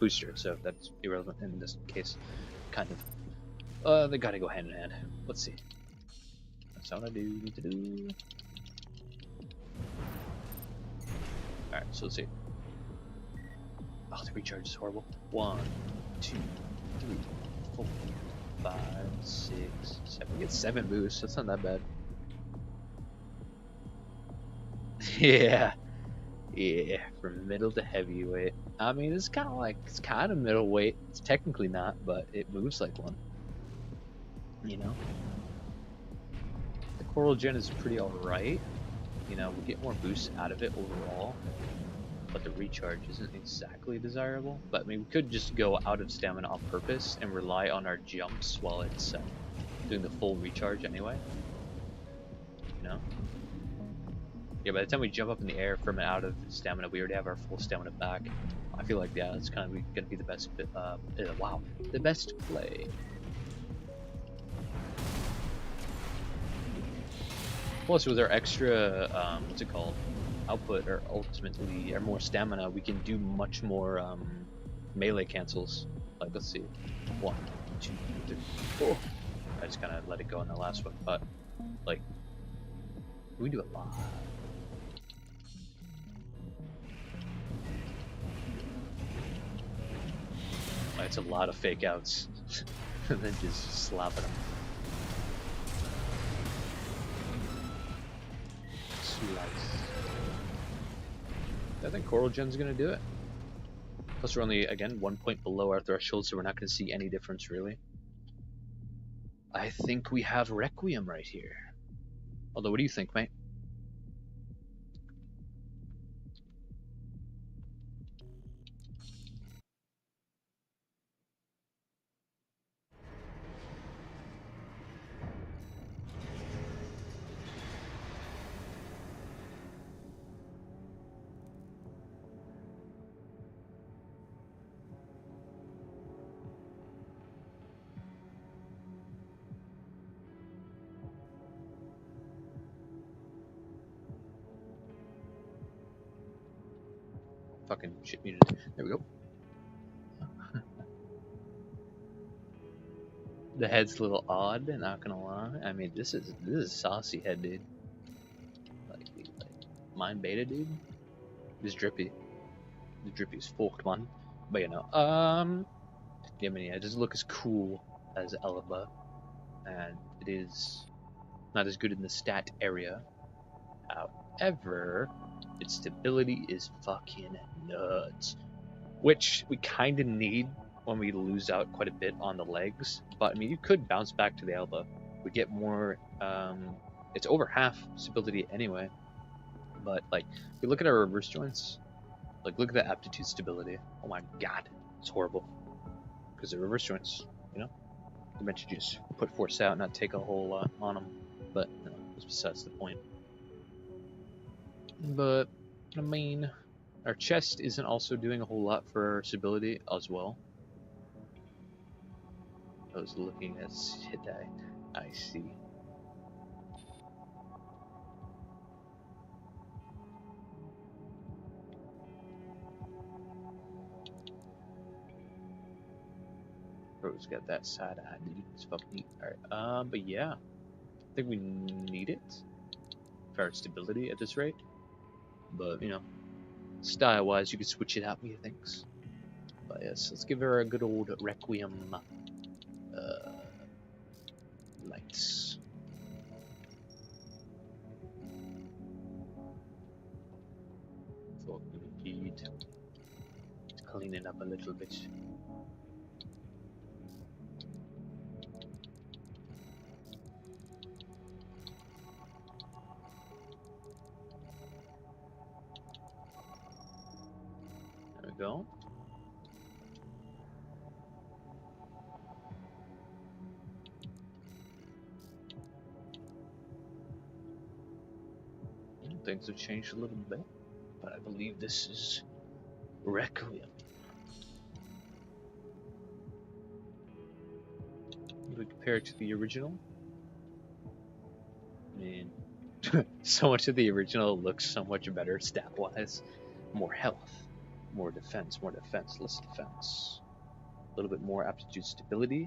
booster, so that's irrelevant in this case, kind of. They gotta go hand in hand. Let's see. That's what I need to do. Alright, so let's see. Oh, the recharge is horrible. 1, 2, 3, 4, 5, 6, 7. We get 7 boosts. That's not that bad. Yeah. Yeah, from middle to heavyweight. I mean, it's kind of middleweight. It's technically not, but it moves like one. You know? The Coral Gen is pretty alright. You know, we get more boosts out of it overall. But the recharge isn't exactly desirable. But I mean, we could just go out of stamina on purpose and rely on our jumps while it's doing the full recharge anyway. You know? Yeah, by the time we jump up in the air from and out of stamina, we already have our full stamina back. I feel like, yeah, it's kind of gonna be the best. Wow, the best play. Plus, with our extra, what's it called, output, or ultimately, our more stamina, we can do much more melee cancels. Like, let's see, 1, 2, 3, 4. I just kind of let it go on the last one, but like, we do a lot. It's a lot of fake outs, and then just slapping them. Slice. I think Coral Gen's gonna do it. Plus, we're only, again, 1 point below our threshold, so we're not gonna see any difference, really. I think we have Requiem right here. Although, what do you think, mate? Fucking shit muted. There we go. The head's a little odd, not gonna lie. I mean, this is a saucy head, dude. Like mine beta, dude. This drippy. The drippy is fucked, man. But you know, yeah, I mean, yeah, it doesn't look as cool as Elba, and it is not as good in the stat area. However, its stability is fucking nuts, which we kind of need when we lose out quite a bit on the legs. But I mean, you could bounce back to the Elba. We get more. It's over half stability anyway. But like, if you look at our reverse joints, like look at the aptitude stability. Oh my god, it's horrible. Because the reverse joints, you know, they meant to just put force out, not take a whole lot on them. But no, that's besides the point. But I mean, Our chest isn't also doing a whole lot for stability as well. I was looking at shit. I see. Bro's got that side eye, dude. It's fucking neat. Alright, but yeah. I think we need it for our stability at this rate. But, you know, style-wise, you could switch it out with your things. But yes, let's give her a good old Requiem lights. Fucking indeed. Clean it up a little bit. There we go. Things have changed a little bit, but I believe this is Requiem. If we compare it to the original, I mean, so much of the original looks so much better stat-wise. More health, more defense, less defense. A little bit more aptitude stability,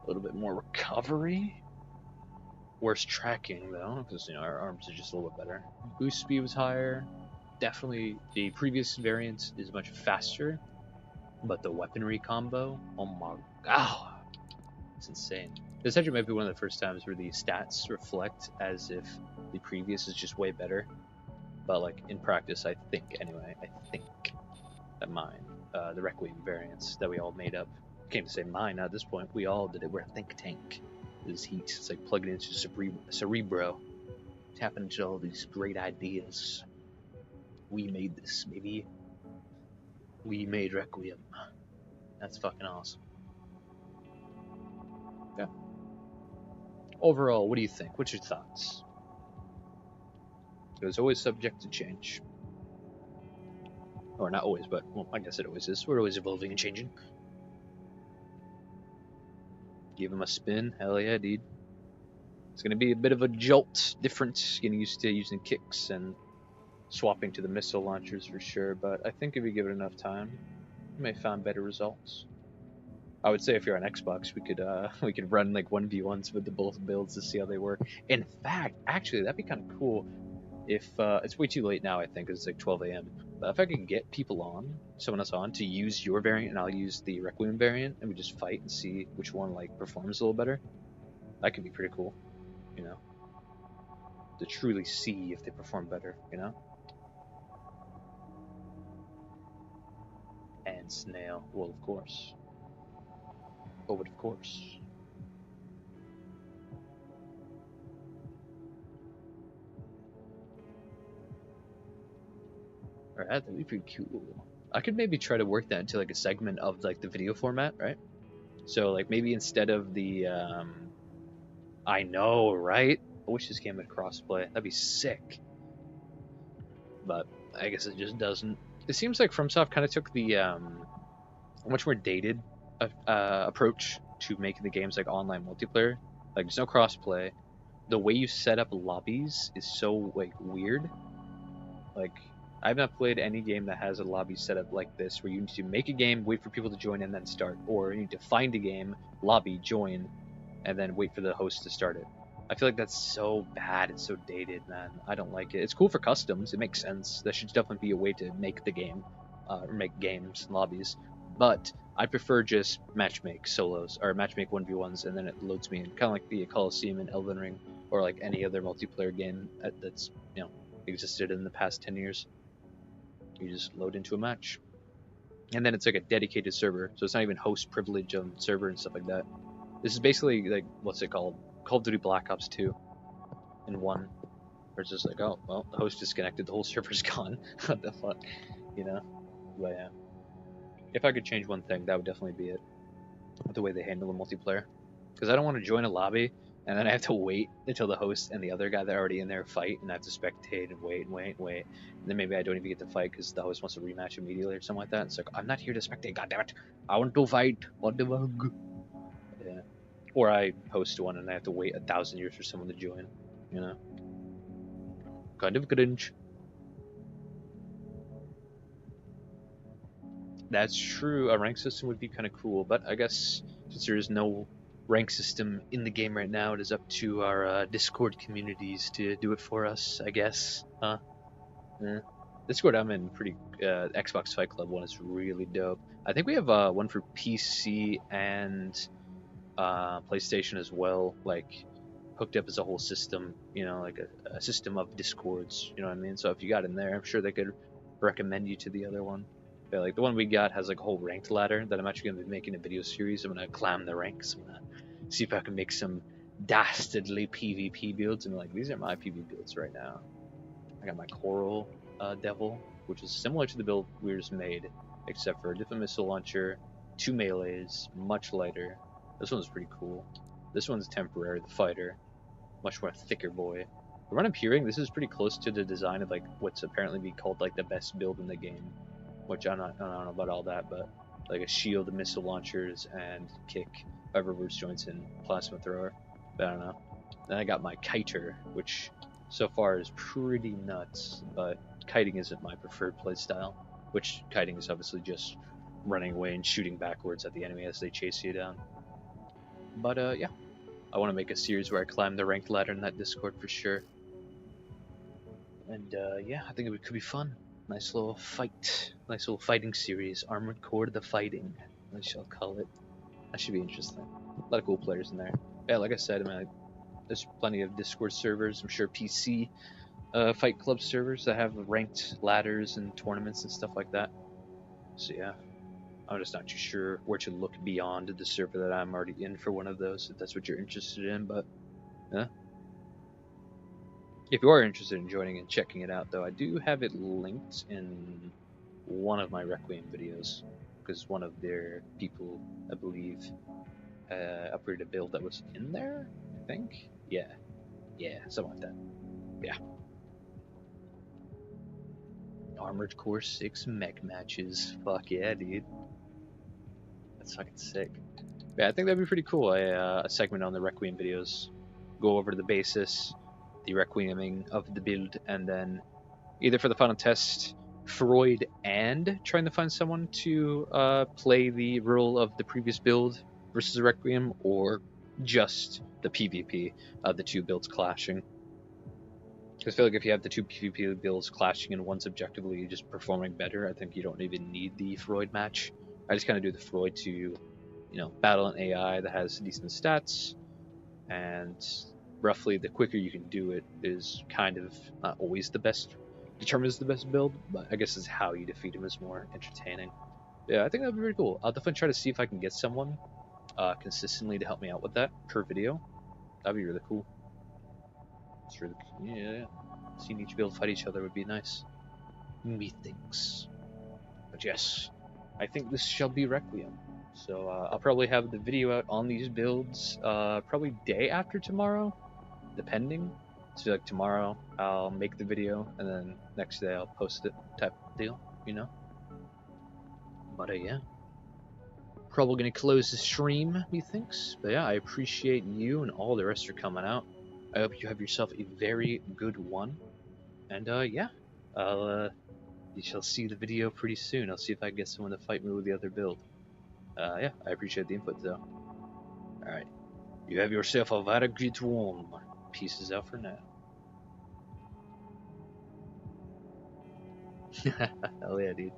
a little bit more recovery. Worse tracking though, because you know our arms are just a little bit better. Boost speed was higher. Definitely the previous variant is much faster, but the weaponry combo, oh my god, it's insane. This actually might be one of the first times where the stats reflect as if the previous is just way better. But like in practice, I think that mine, the Requiem variants that we all made up, can't even say mine at this point. We all did it. We're a think tank. This heat, it's like plugging into Cerebro, tapping into all these great ideas. We made this, baby. We made Requiem. That's fucking awesome. Yeah. Overall, what do you think? What's your thoughts? It was always subject to change. Or not always, but, well, I guess it always is. We're always evolving and changing. Give him a spin. Hell yeah, dude. It's going to be a bit of a jolt different, getting used to using kicks and swapping to the missile launchers for sure, but I think if you give it enough time, you may find better results. I would say if you're on Xbox, we could run like 1v1s with the both builds to see how they work. In fact, actually, that'd be kind of cool if it's way too late now, I think, 'cause it's like 12 a.m. But if I could get people on, someone else on, to use your variant and I'll use the Requiem variant, and we just fight and see which one like performs a little better, that could be pretty cool, you know, to truly see if they perform better, you know. And Snail, well, of course. Oh, but of course. Alright, that'd be pretty cool. I could maybe try to work that into like a segment of like the video format, right? So like maybe instead of the I know, right? I wish this game had crossplay. That'd be sick. But I guess it just doesn't. It seems like FromSoft kind of took the much more dated approach to making the games like online multiplayer. Like there's no crossplay. The way you set up lobbies is so like weird. Like I've not played any game that has a lobby set up like this, where you need to make a game, wait for people to join, and then start, or you need to find a game, lobby, join, and then wait for the host to start it. I feel like that's so bad. It's so dated, man. I don't like it. It's cool for customs. It makes sense. There should definitely be a way to make the game, or make games, lobbies. But I prefer just matchmake solos, or matchmake 1v1s, and then it loads me in, kind of like the Coliseum and Elden Ring, or like any other multiplayer game that's, you know, existed in the past 10 years. You just load into a match. And then it's like a dedicated server, so it's not even host privilege on server and stuff like that. This is basically like, what's it called? Call of Duty Black Ops 2 in one. Where it's just like, oh, well, the host disconnected, the whole server's gone. What the fuck? You know? But yeah. If I could change one thing, that would definitely be it. The way they handle the multiplayer. Because I don't want to join a lobby and then I have to wait until the host and the other guy that are already in there fight, and I have to spectate and wait, and then maybe I don't even get to fight because the host wants to rematch immediately or something like that. It's like, I'm not here to spectate, goddammit. I want to fight. What the fuck? Yeah. Or I host one and I have to wait 1,000 years for someone to join. You know? Kind of cringe. That's true. A rank system would be kind of cool, but I guess since there is no rank system in the game right now, it is up to our Discord communities to do it for us, I guess. Huh? Yeah. Discord I'm in pretty. Xbox Fight Club one is really dope. I think we have one for PC and PlayStation as well, like hooked up as a whole system, you know, like a system of Discords, you know what I mean? So if you got in there, I'm sure they could recommend you to the other one. But like the one we got has like a whole ranked ladder that I'm actually going to be making a video series. I'm going to climb the ranks. I'm going to see if I can make some dastardly PvP builds. And like, these are my PvP builds right now. I got my Coral Devil, which is similar to the build we just made, except for a different missile launcher, 2 melees, much lighter. This one's pretty cool. This one's temporary, the fighter, much more thicker boy. From what I'm hearing, this is pretty close to the design of like what's apparently be called like the best build in the game, which I don't know about all that, but like a shield, missile launchers, and kick, reverse joints, and plasma thrower. But I don't know. Then I got my kiter, which so far is pretty nuts, but kiting isn't my preferred playstyle, which kiting is obviously just running away and shooting backwards at the enemy as they chase you down. But yeah, I want to make a series where I climb the ranked ladder in that Discord for sure. And yeah, I think it could be fun. Nice little fight, nice little fighting series, Armored Core the Fighting, I shall call it. That should be interesting. A lot of cool players in there. Yeah, like I said, I mean, there's plenty of Discord servers. I'm sure PC Fight Club servers that have ranked ladders and tournaments and stuff like that. So yeah, I'm just not too sure where to look beyond the server that I'm already in for one of those, if that's what you're interested in. But yeah, if you are interested in joining and checking it out, though, I do have it linked in one of my Requiem videos, because one of their people, I believe, upgraded a build that was in there, I think. Yeah, something like that. Yeah. Armored Core 6 mech matches. Fuck yeah, dude. That's fucking sick. Yeah, I think that'd be pretty cool. A segment on the Requiem videos. Go over the basis, the Requieming of the build, and then either for the final test, Freud and trying to find someone to play the role of the previous build versus Requiem, or just the PvP of the two builds clashing. Because I feel like if you have the two PvP builds clashing and one's objectively just performing better, I think you don't even need the Freud match. I just kind of do the Freud to, you know, battle an AI that has decent stats, and roughly the quicker you can do it is kind of not always the best, determines the best build, but I guess is how you defeat him is more entertaining. Yeah, I think that'd be pretty cool. I'll definitely try to see if I can get someone consistently to help me out with that per video. That'd be really cool. It's really, yeah. Seeing each build fight each other would be nice. Methinks. But yes, I think this shall be Requiem. So I'll probably have the video out on these builds probably day after tomorrow, depending. So like tomorrow I'll make the video, and then next day I'll post it type deal, you know? But yeah. Probably gonna close the stream, methinks. But yeah, I appreciate you and all the rest for coming out. I hope you have yourself a very good one. And yeah, you shall see the video pretty soon. I'll see if I can get someone to fight me with the other build. Yeah, I appreciate the input though. Alright, you have yourself a very good one. Pieces out for now. Hell yeah, dude.